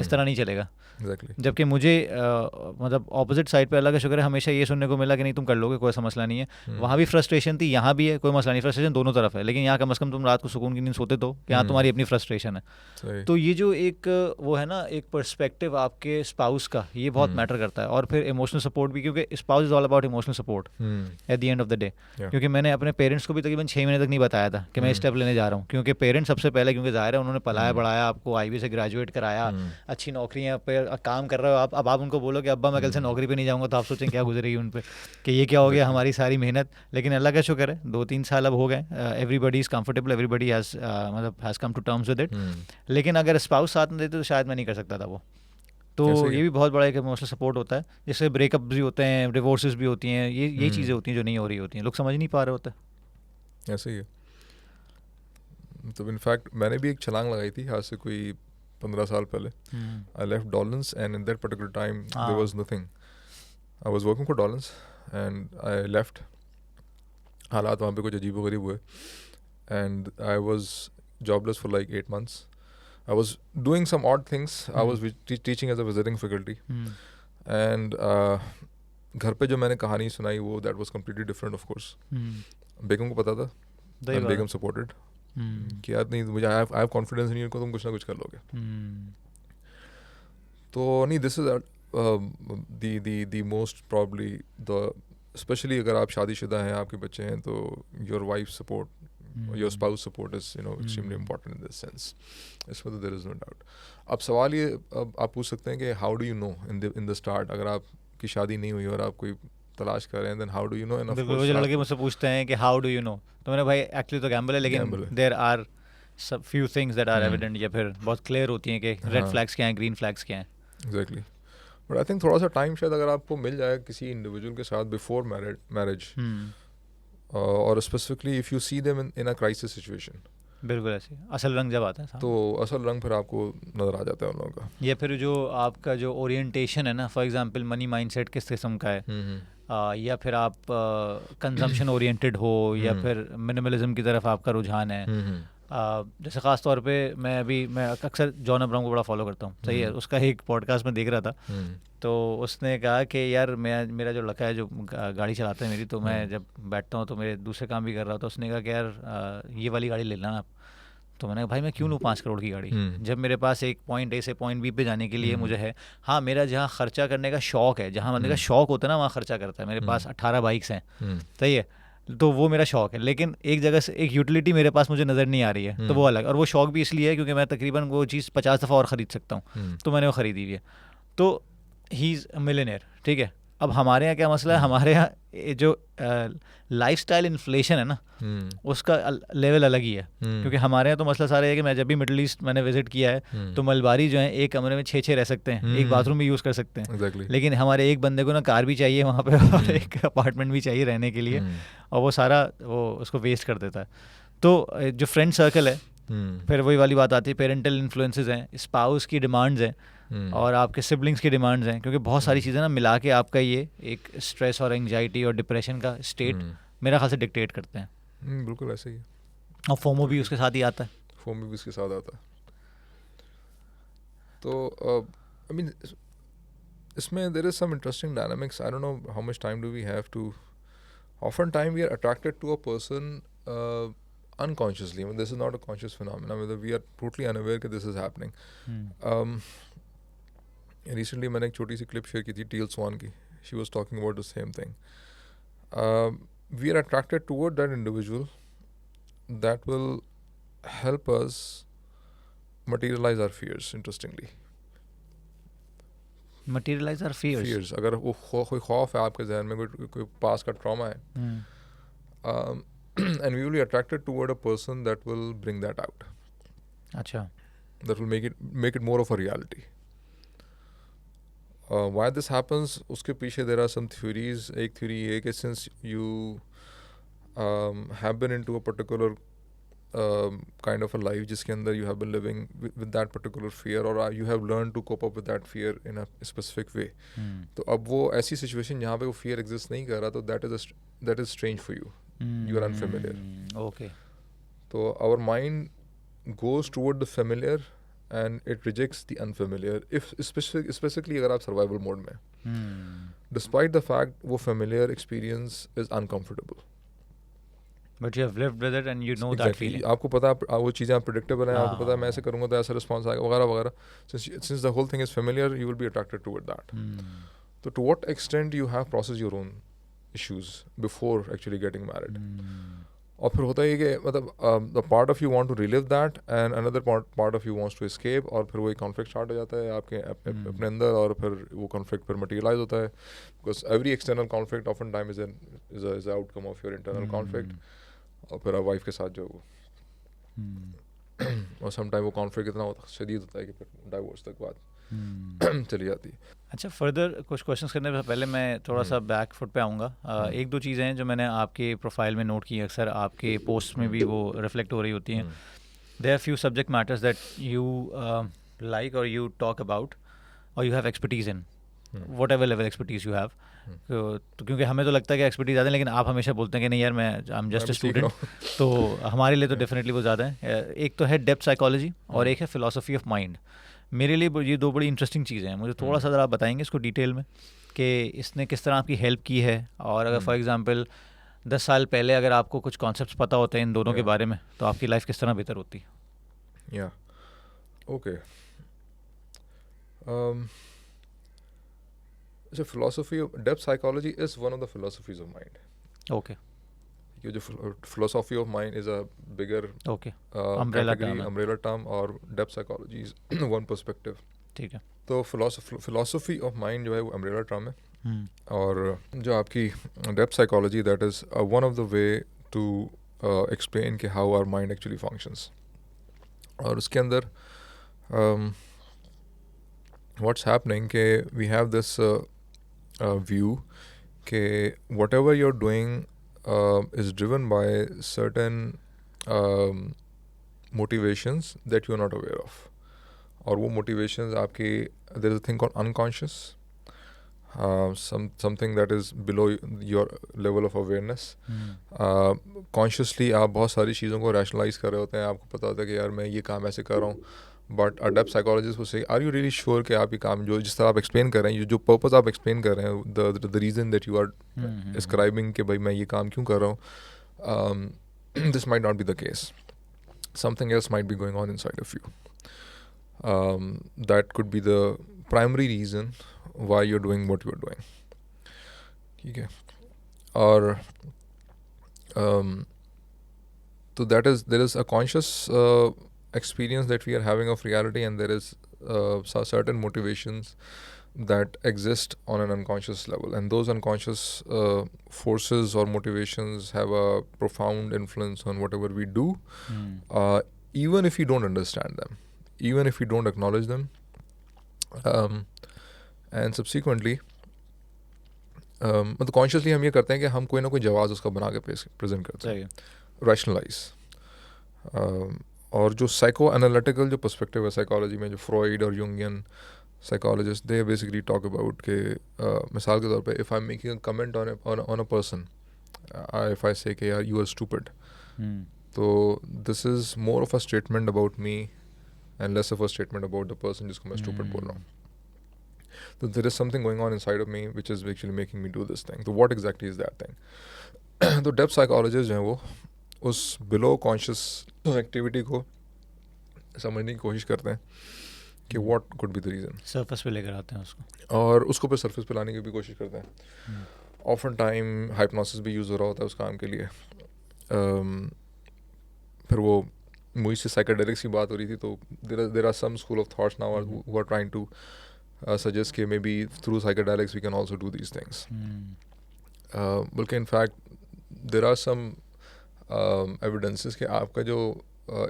इस तरह नहीं चलेगा. जबकि मुझे मतलब ऑपोजिट साइड पे अल्लाह का शुक्र है हमेशा ये सुनने को मिला कि नहीं तुम कर लोगे, कोई ऐसा मसला नहीं है. वहाँ भी फ्रस्ट्रेशन थी, यहाँ भी है, कोई मसला नहीं, फ्रस्ट्रेशन दोनों तरफ है, लेकिन यहाँ कम से कम तुम रात को सुकून की नींद सोते तो कि यहाँ तुम्हारी अपनी फ्रस्ट्रेशन है. तो ये जो एक वो है ना, एक पर्सपेक्टिव आपके स्पाउस का, ये बहुत मैटर करता है. और फिर इमोशनल सपोर्ट भी, क्योंकि spouse is all about emotional support at the end of the day. क्योंकि मैंने अपने पेरेंट्स को भी तकरीबन 6 महीने तक नहीं बताया था कि मैं स्टेप लेने जा रहा हूँ, क्योंकि पेरेंट्स सबसे पहले, क्योंकि ज़ाहिर है उन्होंने पलाया बढ़ाया आपको, IB से ग्रेजुएट कराया, अच्छी नौकरियाँ पर काम कर रहे हो आप. अब आप उनको बोलो कि अब्बा मैं कल से नौकरी पे नहीं जाऊंगा, तो आप सोचें क्या गुजरेगी उन पे कि ये क्या हो गया हमारी सारी मेहनत. लेकिन अल्लाह का शुक्र है 2-3 साल अब हो गए, everybody is comfortable, everybody has मतलब has come to terms with it. लेकिन अगर स्पाउस साथ में देते तो शायद मैं नहीं कर सकता था वो. तो ये भी बहुत बड़ा एक इमोशनल सपोर्ट होता है, जिससे ब्रेकअप भी होते हैं, डिवोर्सेस भी होती हैं, ये चीज़ें होती हैं जो नहीं हो रही होती हैं, लोग समझ नहीं पा रहे होते. ऐसे ही है. तो इनफैक्ट मैंने भी एक छलांग लगाई थी आज से कोई 15 साल पहले. I left Dollins and in that particular time there was nothing. I was working for Dollins and I left. हालात वहाँ पे कुछ अजीबोगरीब हुए and I was jobless for like 8 months. I was doing some odd things. I was teaching as a visiting faculty. And घर पे जो मैंने कहानी सुनाई वो that was completely different of course. बेगम को पता था and बेगम supported. कि यार नहीं, मुझे आई हैव कॉन्फिडेंस नहीं को तुम कुछ ना कुछ कर लोगे. तो नहीं, this is the most probably the, specially अगर आप शादीशुदा हैं, आपके बच्चे हैं, तो your wife support, your spouse support is extremely important in this sense. इसमें तो देयर इज नो डाउट. अब सवाल ये आप पूछ सकते हैं कि how do you no in the start, अगर आपकी शादी नहीं हुई और आप कोई तलाश कर रहे हैं, then how do you know. And वो जो लड़के मुझसे पूछते हैं कि हाउ डू यू नो, तो मैंने भाई एक्चुअली तो गैम्बल है, लेकिन देयर आर सब few things that are evident, या फिर बहुत क्लियर होती हैं कि रेड फ्लैग्स क्या हैं, ग्रीन फ्लैग्स क्या हैं. एग्जैक्टली. बट आई थिंक थोड़ा सा टाइम शायद अगर आपको मिल जाए किसी इंडिविजुअल के साथ बिफोर मैरिज, और specifically if you see them in a crisis situation, बिल्कुल ऐसे असल रंग जब आता है, तो असल रंग फिर आपको नज़र आ जाता है उन लोगों का. या फिर जो आपका जो ओरिएंटेशन है ना, फॉर एग्जांपल मनी माइंडसेट किस किस्म का है, या फिर आप कंजम्पशन ओरिएंटेड हो, या फिर मिनिमलिज्म की तरफ आपका रुझान है. जैसे ख़ास तौर पे मैं अक्सर जॉन अब्राहम को बड़ा फॉलो करता हूँ. सही है, उसका एक पॉडकास्ट में देख रहा था, तो उसने कहा कि यार मेरा जो लड़का है जो गाड़ी चलाता है मेरी, तो मैं जब बैठता हूँ तो मेरे दूसरे काम भी कर रहा था. उसने कहा कि यार ये वाली गाड़ी ले लेना आप. तो मैंने कहा भाई मैं क्यों लूँ 5 करोड़ की गाड़ी, जब मेरे पास एक पॉइंट A से पॉइंट B पे जाने के लिए मुझे है. हाँ, मेरा जहाँ खर्चा करने का शौक है, जहाँ बंदे का शौक होता है ना, वहाँ खर्चा करता है. मेरे पास 18 बाइक्स हैं, सही है, तो वो मेरा शौक है. लेकिन एक जगह से एक यूटिलिटी मेरे पास मुझे नज़र नहीं आ रही है, तो वो अलग. और वो शौक भी इसलिए है क्योंकि मैं तकरीबन वो चीज़ 50 दफ़ा और ख़रीद सकता हूँ, तो मैंने वो ख़रीदी हुई है. तो ही इज़ अ मिलियनेयर. ठीक है, अब हमारे यहाँ क्या मसला है, हमारे यहाँ जो लाइफस्टाइल इन्फ्लेशन है ना, उसका लेवल अलग ही है. क्योंकि हमारे यहाँ तो मसला सारा है कि मैं जब भी मिडल ईस्ट मैंने विजिट किया है, तो मलबारी जो है एक कमरे में 6 रह सकते हैं, एक बाथरूम भी यूज़ कर सकते हैं. लेकिन हमारे एक बंदे को ना कार भी चाहिए वहाँ पे, और एक अपार्टमेंट भी चाहिए रहने के लिए, और वो सारा वो उसको वेस्ट कर देता है. तो जो फ्रेंड सर्कल है, फिर वही वाली बात आती है, पेरेंटल इन्फ्लुएंसेस हैं, स्पाउस की डिमांड्स हैं, और आपके सिबलिंग्स की डिमांड्स हैं. क्योंकि बहुत सारी चीज़ें ना मिला के आपका ये एक स्ट्रेस और एंजाइटी और डिप्रेशन का स्टेट मेरा ख्याल से डिक्टेट करते हैं. बिल्कुल ऐसे ही है. और फोमो भी उसके साथ ही आता है. फोमो भी उसके साथ आता है. तो आई मीन इसमें there is some interesting dynamics. I don't know how much time do we have to. Oftentimes we are attracted to a person unconsciously. I mean, this is not a conscious phenomenon. I mean, we are totally unaware that this is happening. Recently मैंने एक छोटी सी clip share की थी Teal Swan की. She was talking about the same thing. We are attracted toward that individual that will help us materialize our fears, interestingly. Materialize our fears. Fears. अगर वो कोई खौफ है आपके जहन में, कोई पास का ट्रॉमा है, and we will be attracted toward a person that will bring that out. अच्छा. That will make it more of a reality. Why this happens? उसके पीछे there are some theories. एक theory ये कि since you have been into a particular kind of a life जिसके अंदर you have been living with that particular fear, or you have learned to cope up with that fear in a specific way. तो अब वो ऐसी situation जहाँ पे वो fear exist नहीं कर रहा, तो that is strange for you. You are unfamiliar. Okay. So our mind goes toward the familiar and it rejects the unfamiliar. If specifically अगर आप survival mode में, despite the fact वो familiar experience is uncomfortable. But you have lived with it and you know Exactly. that feeling. आपको पता है वो चीज़ें predictable हैं, आपको पता है मैं ऐसे करूँगा तो ऐसा response आएगा वगैरह वगैरह. Since the whole thing is familiar, you will be attracted toward that. So to what extent you have processed your own issues before actually getting married? और फिर होता है कि मतलब the part of you want to relive that and another part of you wants to escape, और फिर वही conflict start हो जाता है आपके अपने अंदर, और फिर वो conflict फिर materialize होता है, because every external conflict oftentimes is a outcome of your internal conflict. और फिर आप वाइफ के साथ जो और समटाइम वो कॉन्फ्लिक्ट इतना शदीद होता है कि फिर डाइवोर्स तक बात चली जाती है. अच्छा, फर्दर कुछ क्वेश्चंस करने से पहले मैं थोड़ा सा बैक फुट पे आऊँगा. एक दो चीज़ें हैं जो मैंने आपके प्रोफाइल में नोट की, अक्सर आपके पोस्ट में भी वो रिफ्लेक्ट हो रही होती हैं. There are few subject matters that you like और यू टॉक अबाउट और you have expertise in, whatever level expertise you have. तो क्योंकि हमें तो लगता है कि एक्सपर्टीज ज़्यादा है, लेकिन आप हमेशा बोलते हैं कि नहीं यार मैं I am just a student. तो हमारे लिए तो डेफिनेटली वो ज़्यादा है. एक तो है डेप्थ साइकोलॉजी और एक है फिलॉसफी ऑफ माइंड. मेरे लिए ये दो बड़ी इंटरेस्टिंग चीज़ें हैं. मुझे थोड़ा सा ज़रा आप बताएंगे इसको डिटेल में कि इसने किस तरह आपकी हेल्प की है, और अगर फॉर एग्जांपल 10 साल पहले अगर आपको कुछ कॉन्सेप्ट्स पता होते हैं इन दोनों के बारे में, तो आपकी लाइफ किस तरह बेहतर होती. या okay. So philosophy of depth psychology is one of the philosophies of mind. Okay. ये जो philosophy of mind is a bigger umbrella term, और depth psychology is one perspective. ठीक है. तो philosophy of mind जो है वो umbrella term है, और जो आपकी depth psychology, that is one of the way to explain कि how our mind actually functions. और उसके अंदर what's happening कि we have this view कि whatever you're doing is driven by certain motivations that you're not aware of. और वो motivations आपकी, there is a thing called unconscious, something that is below your level of awareness. Consciously आप बहुत सारी चीज़ों को rationalize कर रहे होते हैं, आपको पता होता है कि यार मैं ये काम ऐसे कर रहा हूँ, बट अ डेप्थ साइकोलॉजिस्ट को से आर यू रियली श्योर कि आप ये काम जो जिस तरह आप एक्सप्लेन कर रहे हैं, जो पर्पस आप एक्सप्लेन कर रहे हैं, the reason that you are describing कि भाई मैं ये काम क्यों कर रहा हूँ, this might not be the case. Something else might be going on inside of you. That could be the primary reason why you are doing what you are doing. ठीक है. और तो there is a conscious experience that we are having of reality, and there is certain motivations that exist on an unconscious level, and those unconscious forces or motivations have a profound influence on whatever we do, even if we don't understand them, even if we don't acknowledge them, and subsequently मतलब consciously हम ये करते हैं कि हम कोई ना कोई जवाब उसका बना के प्रेजेंट करते हैं, rationalize. और जो साइको एनालिटिकल जो पर्सपेक्टिव है साइकोलॉजी में, जो फ्रॉइड और Jungian psychologist, they basically talk about के मिसाल के तौर पे if I am making a comment on a person, if I से कि यार यू आर स्टूपिड, तो this is more of a statement about me and less of a statement about the person जिसको मैं स्टूपिड बोल रहा हूँ. तो there is something going on inside of me which is actually making me do this thing. So what exactly is that thing? तो depth psychologist जो हैं वो उस बिलो कॉन्शियस एक्टिविटी को समझने की कोशिश करते हैं कि what could be the reason, surface पे लेकर आते हैं उसको और उसको फिर सरफेस पे लाने की भी कोशिश करते हैं. ऑफन टाइम हाइप्नोसिस भी यूज़ हो रहा होता है उस काम के लिए. फिर वो मुझे से साइकेडेलिक्स की बात हो रही थी, तो there are some school of thoughts now who are trying to suggest कि may be through psychedelics we can also do these things. बल्कि in fact there are some evidences कि आपका जो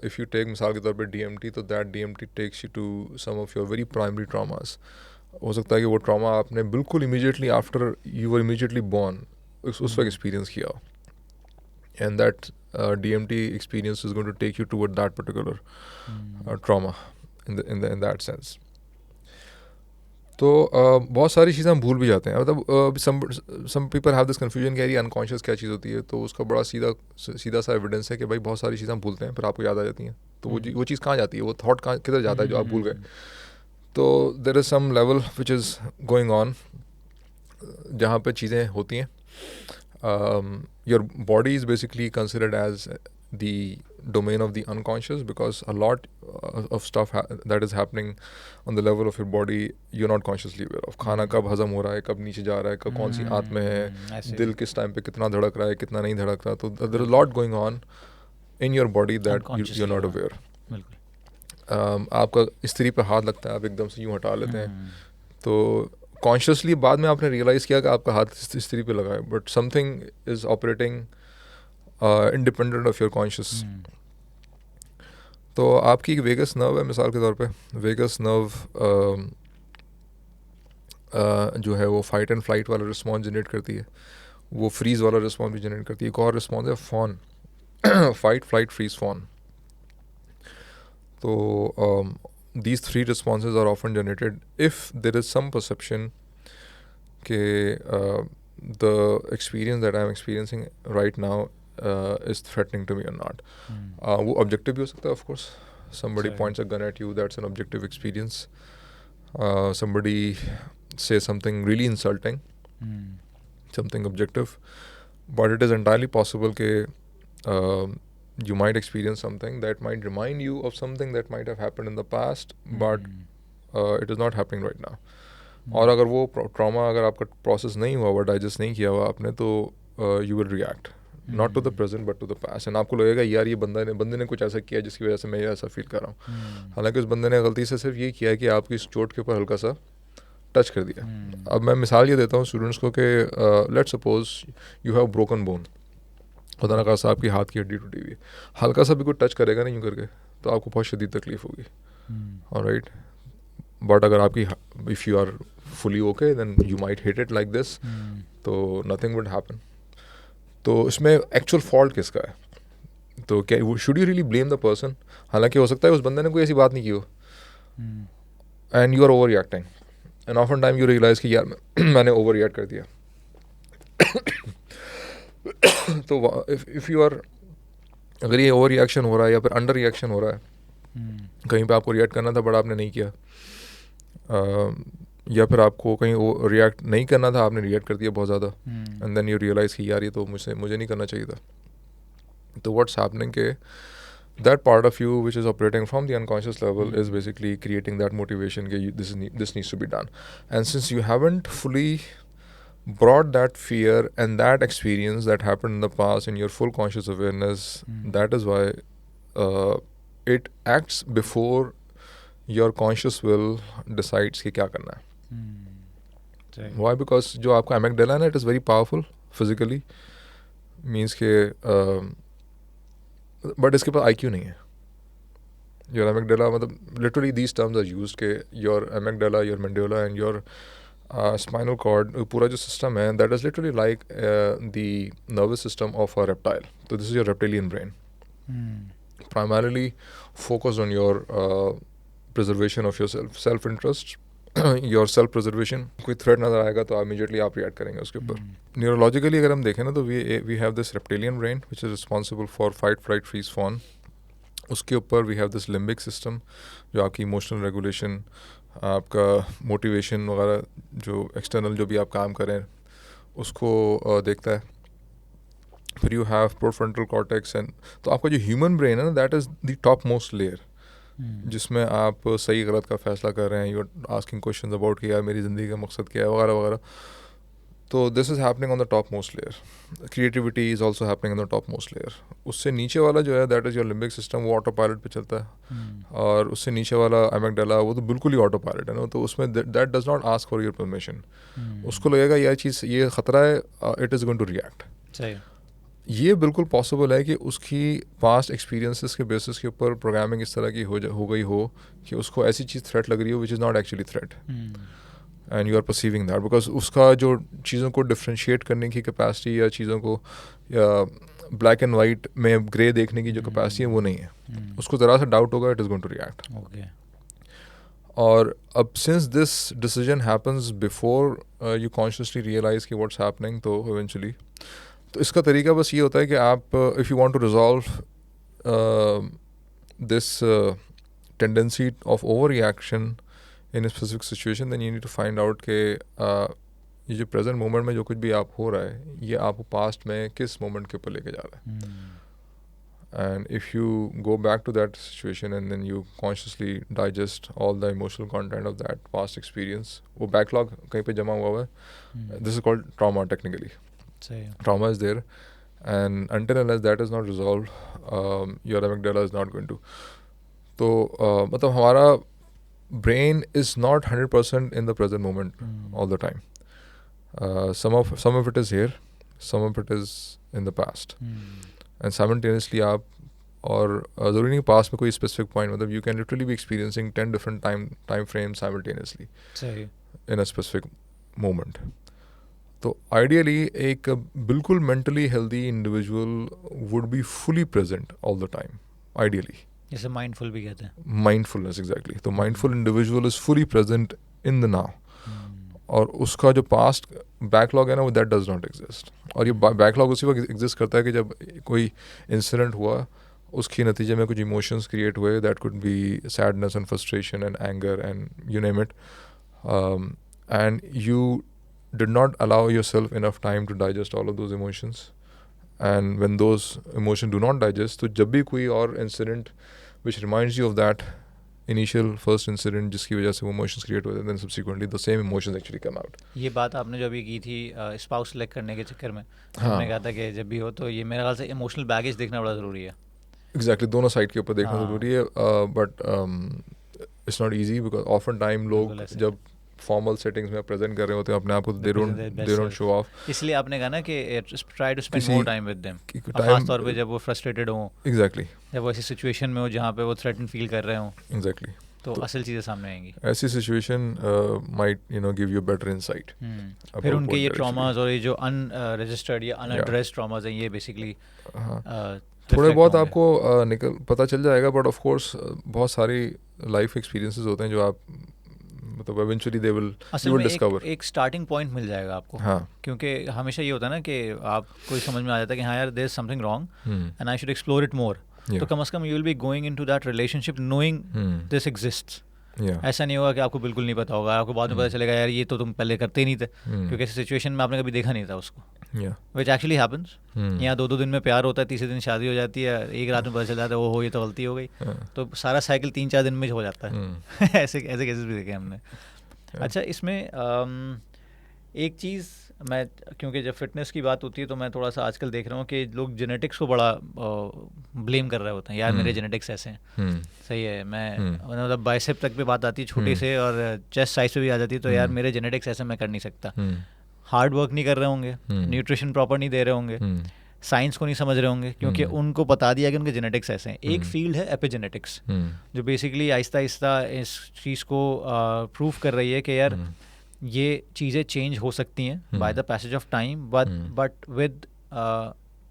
इफ़ यू टेक मिसाल के तौर पे DMT, तो that DMT takes you to some of your very primary traumas. हो सकता है कि वो ट्रामा आपने बिल्कुल immediately after you were immediately born उस वक्त एक्सपीरियंस किया हो, and that DMT experience is going to take you toward that particular trauma in that sense. तो बहुत सारी चीज़ें हम भूल भी जाते हैं. मतलब some people have this confusion कि यार ये अनकॉन्शियस क्या चीज़ होती है, तो उसका बड़ा सीधा सा एविडेंस है कि भाई बहुत सारी चीज़ें हम भूलते हैं फिर आपको याद आ जाती हैं. तो वो चीज़ कहाँ जाती है, वो थॉट कहाँ किधर जाता है जो आप भूल गए. तो there is some level which is going on जहाँ पे चीज़ें होती हैं. Your body is basically considered as the domain of the unconscious, because a lot of stuff that is happening on the level of your body you're not consciously aware of. खाना कब हजम हो रहा है, कब नीचे जा रहा है, कब कौन सी आंत में है, दिल किस टाइम पे कितना धड़क रहा है, कितना नहीं धड़क रहा. तो there is a lot going on in your body that you're not aware. आपका स्त्री पे हाथ लगता है, आप एकदम से यूँ हटा लेते हैं, तो कॉन्शियसली बाद में आपने रियलाइज़ किया कि आपका हाथ स्त्री पे लगा है, but something is operating independent of your conscious. तो आपकी एक वेगस नर्व है मिसाल के तौर पे. वेगस नर्व जो है वो फाइट एंड फ्लाइट वाला रिस्पॉन्स जनरेट करती है, वो फ्रीज़ वाला रिस्पॉन्स भी जनरेट करती है. एक और रिस्पॉन्स है fawn, fight flight freeze fawn. तो these three responses are often generated if there is some perception ke the experience that I am experiencing right now is threatening to me or not. वो objective भी हो सकता है, of course. Somebody points a gun at you, that's an objective experience. Somebody says something really insulting, something objective, but it is entirely possible ke you might experience something that might remind you of something that might have happened in the past, but it is not happening right now. और अगर वो trauma अगर आपका process नहीं हुआ हुआ, digest नहीं किया हुआ आपने, तो you will react not to the present but to the past, and आपको लगेगा यार ये बंदे ने कुछ ऐसा किया जिसकी वजह से मैं ऐसा फील कर रहा हूँ. हालांकि उस बंदे ने गलती से सिर्फ ये किया है कि आपकी इस चोट के ऊपर हल्का सा टच कर दिया. अब मैं मिसाल ये देता हूँ स्टूडेंट्स को कि let's suppose you have broken bone, खुदा ना खासा आपकी हाथ की हड्डी टूटी हुई है, हल्का सा भी कोई टच करेगा नहीं यूँ करके तो आपको बहुत शदीद तकलीफ होगी. ऑलराइट, बट अगर आपकी if you are fully okay then you might hit it like this, तो नथिंग वुड हैपन. तो इसमें एक्चुअल फॉल्ट किसका है? तो क्या should you really blame the person? हालांकि हो सकता है उस बंदे ने कोई ऐसी बात नहीं की हो, and you are overreacting, and often time you realise कि यार मैंने ओवर रिएक्ट कर दिया. तो इफ़ यू आर, अगर ये ओवर रिएक्शन हो रहा है या फिर अंडर रिएक्शन हो रहा है, कहीं पे आपको रिएक्ट करना था बट आपने नहीं किया, या फिर आपको कहीं रिएक्ट नहीं करना था आपने रिएक्ट कर दिया बहुत ज़्यादा, एंड देन यू रियलाइज़ कि यार ये तो मुझे नहीं करना चाहिए था. तो व्हाट्स हैपनिंग के that part of you which is operating from the unconscious level is basically creating that motivation that this needs to be done. And since you haven't fully brought that fear and that experience that happened in the past in your full conscious awareness, that is why it acts before your conscious will decides कि क्या करना है. Why? Because जो आपका amygdala है ना, it is very powerful physically, means के but इसके पास IQ नहीं है. योर amygdala, मतलब literally these terms are used के your amygdala, your medulla and your spinal cord, पूरा जो सिस्टम है that is literally like the nervous system of a reptile. तो this is your reptilian brain, primarily focused on your preservation of your self interest, your self preservation. कोई threat नजर आएगा तो immediately आप react करेंगे उसके ऊपर. न्यूरोलॉजिकली अगर हम देखें ना, तो we have this reptilian brain which is responsible for fight flight freeze fawn. उसके ऊपर we have this limbic system जो आपकी इमोशनल रेगुलेशन, आपका मोटिवेशन वगैरह जो एक्सटर्नल जो भी आप काम करें उसको देखता है. फिर you have prefrontal cortex and तो आपका जो ह्यूमन ब्रेन है ना that is the topmost layer जिसमें आप सही गलत का फैसला कर रहे हैं. You are asking questions about कि यार मेरी ज़िंदगी का मकसद क्या है वगैरह वगैरह. तो this is happening on the topmost layer. Creativity is also happening on the topmost layer. उससे नीचे वाला जो है that is your limbic system, वो ऑटो पायलट पे चलता है. और उससे नीचे वाला एमिगडाला वो तो बिल्कुल ही ऑटो पायलट है ना. तो उसमें that does not ask for your permission. उसको लगेगा यह चीज़ ये ख़तरा है, it is going to react. सही. ये बिल्कुल पॉसिबल है कि उसकी पास्ट एक्सपीरियंसेस के बेसिस के ऊपर प्रोग्रामिंग इस तरह की हो गई हो कि उसको ऐसी चीज़ थ्रेट लग रही हो which is not actually threat and you are perceiving that because उसका जो चीज़ों को डिफ्रेंशिएट करने की कैपेसिटी या चीज़ों को या ब्लैक एंड वाइट में ग्रे देखने की जो कैपेसिटी है वो नहीं है. उसको ज़रा सा डाउट होगा, it is going to react. और अब since this decision happens before you consciously realise कि व्हाट्स हैपनिंग, तो इवेंचुअली तो इसका तरीका बस ये होता है कि आप if you want to resolve this tendency of overreaction in a specific situation then you need to find out के ये जो प्रेजेंट मोमेंट में जो कुछ भी आप हो रहा है ये आपको पास्ट में किस मोमेंट के ऊपर लेके जा रहा है. And if you go back to that situation and then you consciously digest all the emotional content of that past experience, वो बैकलॉग कहीं पे जमा हुआ है. This is called trauma technically. Trauma is there, and until unless that is not resolved, your amygdala is not going to. तो मतलब हमारा brain is not 100% in the present moment all the time. Some of it is here, some of it is in the past, and simultaneously आप और ज़रूरी नहीं past में कोई specific point, मतलब you can literally be experiencing 10 different time frames simultaneously in a specific moment. तो ideally एक बिल्कुल mentally healthy individual would be fully present all the time. Ideally जैसे माइंडफुल भी कहते हैं. Mindfulness, exactly. तो mindful individual is fully present in the now. और उसका जो पास्ट बैकलॉग है ना वो दैट डज नॉट एग्जिस्ट. और ये बैकलॉग उसी वक्त एग्जिस्ट करता है कि जब कोई इंसिडेंट हुआ उसके नतीजे में कुछ इमोशंस क्रिएट हुए. That could B sadness and frustration and anger and you name it. And you did not allow yourself enough time to digest all of those emotions, and when those emotions do not digest, तो जब भी कोई और incident which reminds you of that initial first incident जिसकी वजह से वो emotions create हुए थे, then subsequently the same emotions actually come out. ये बात आपने जो अभी की थी spouse select करने के चक्कर में, हमने कहा था कि जब भी हो तो ये मेरे ख्याल से emotional baggage देखना बड़ा ज़रूरी है. Exactly, दोनों साइड के ऊपर देखना ज़रूरी है. But it's not easy because often time लोग जब फॉर्मल सेटिंग्स में प्रेजेंट कर रहे होते हैं अपने आप को, दे डोंट शो ऑफ. इसलिए आपने कहा ना कि try to spend more time with them, खास तौर पे जब वो फ्रस्ट्रेटेड हो. एग्जैक्टली. जब वो ऐसी सिचुएशन में हो जहाँ पे वो थ्रेटन फील कर रहे हो. एग्जैक्टली. तो असल चीज़ें सामने आएंगी. ऐसी situation might give you better insight. फिर उनके ये ट्रॉमास और ये जो अनरजिस्टर्ड या अनएड्रेस्ड ट्रॉमास हैं ये बेसिकली थोड़े बहुत आपको पता चल जाएगा. बट ऑफ कोर्स बहुत सारी लाइफ एक्सपीरियंसेस होते हैं जो आप मतलब eventually they will discover. एक स्टार्टिंग पॉइंट मिल जाएगा आपको. हाँ. क्योंकि हमेशा ये होता है ना कि आप कोई समझ में आ जाता है कि हाँ यार there is something wrong and I should explore it more. तो कम से कम you will be going into that relationship knowing this exists. ऐसा नहीं होगा कि आपको बिल्कुल नहीं पता होगा, आपको बाद में पता चलेगा यार ये तो तुम पहले करते ही नहीं थे क्योंकि ऐसी सिचुएशन में आपने कभी देखा नहीं था उसको. Which actually happens. यहाँ 2 दिन में प्यार होता है, तीसरे दिन शादी हो जाती है, एक रात में पता चल जाता है वो हो ये तो गलती हो गई. तो सारा साइकिल 3-4 दिन में हो जाता है. ऐसे केसेस भी देखे हमने. अच्छा, इसमें एक चीज़ मैं, क्योंकि जब फिटनेस की बात होती है तो मैं थोड़ा सा आजकल देख रहा हूँ कि लोग जेनेटिक्स को बड़ा ब्लेम कर रहे होते हैं. यार मेरे जेनेटिक्स ऐसे हैं. सही है. मैं मतलब बाइसेप तक पे बात आती है छोटे से और चेस्ट साइज पे भी आ जाती है. तो यार मेरे जेनेटिक्स ऐसे, मैं कर नहीं सकता. हार्ड वर्क नहीं कर रहे होंगे, न्यूट्रिशन प्रॉपर नहीं दे रहे होंगे, साइंस को नहीं समझ रहे होंगे क्योंकि उनको बता दिया कि उनके जेनेटिक्स ऐसे हैं. एक फील्ड है एपिजेनेटिक्स जो बेसिकली आहिस्ता आहिस्ता इस चीज़ को प्रूव कर रही है कि यार ये चीज़ें चेंज हो सकती हैं by the passage of time, but with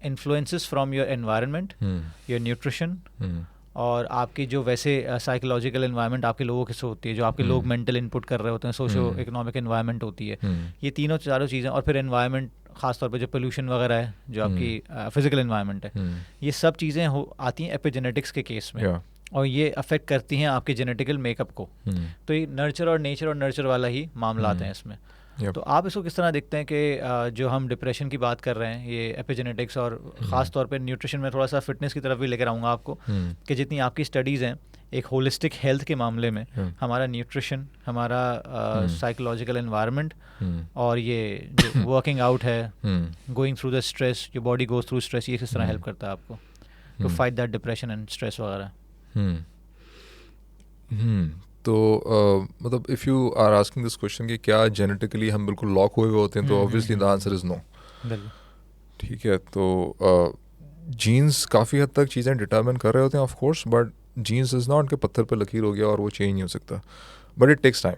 influences from your environment, your nutrition और आपकी जो वैसे साइकोलॉजिकल एनवायरनमेंट आपके लोगों के से होती है, जो आपके लोग मेंटल इनपुट कर रहे होते हैं, सोशो इकोनॉमिक एनवायरनमेंट होती है. ये तीनों चारों चीज़ें, और फिर एनवायरनमेंट खासतौर पे जो पोल्यूशन वगैरह है, जो आपकी फिजिकल एनवायरनमेंट है, ये सब चीज़ें आती हैं एपिजेनेटिक्स के केस में. और ये अफेक्ट करती हैं आपके जेनेटिकल मेकअप को। तो ये नर्चर और नर्चर वाला ही मामला आते हैं इसमें। तो आप इसको किस तरह देखते हैं कि जो हम डिप्रेशन की बात कर रहे हैं, ये एपिजेनेटिक्स और ख़ास तौर पे न्यूट्रिशन में थोड़ा सा फिटनेस की तरफ भी लेकर आऊँगा आपको, कि जितनी आपकी स्टडीज़ हैं एक होलिस्टिक हेल्थ के मामले में, हमारा न्यूट्रिशन, हमारा साइकोलॉजिकल एनवायरनमेंट और ये जो वर्किंग आउट है, गोइंग थ्रू द स्ट्रेस, जो बॉडी गोज थ्रू स्ट्रेस, ये किस तरह हेल्प करता है आपको to fight that depression and stress वगैरह? तो मतलब if you are asking this question कि क्या जेनेटिकली हम बिल्कुल लॉक हुए हुए होते हैं, तो obviously the answer is no. ठीक है, तो जीन्स काफ़ी हद तक चीज़ें डिटर्मिन कर रहे होते हैं of course, but genes is not के पत्थर पे लकीर हो गया और वो चेंज नहीं हो सकता, but it takes time.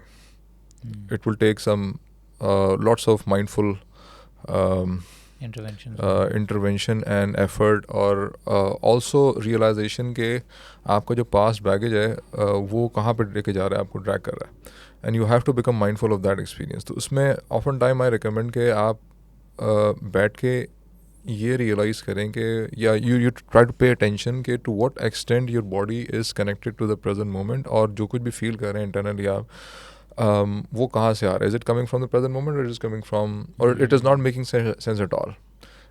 It will take some lots of mindful intervention and effort, और ऑल्सो रियलाइजेशन के आपका जो पास्ट बैगेज है वो कहाँ पर लेके जा रहा है, आपको ड्रैग कर रहा है, and you have to become mindful of that experience. तो उसमें ऑफन टाइम आई रिकमेंड कि आप बैठ के ये रियलाइज़ करें कि या you try to pay attention के to what extent your body is connected to the present moment, और जो कुछ भी फील कर रहे हैं इंटरनली आप, वो कहाँ से आ रहा है? Is it coming from the present moment, और इट इज़ कमिंग फ्रॉम, और it is not making sense at all?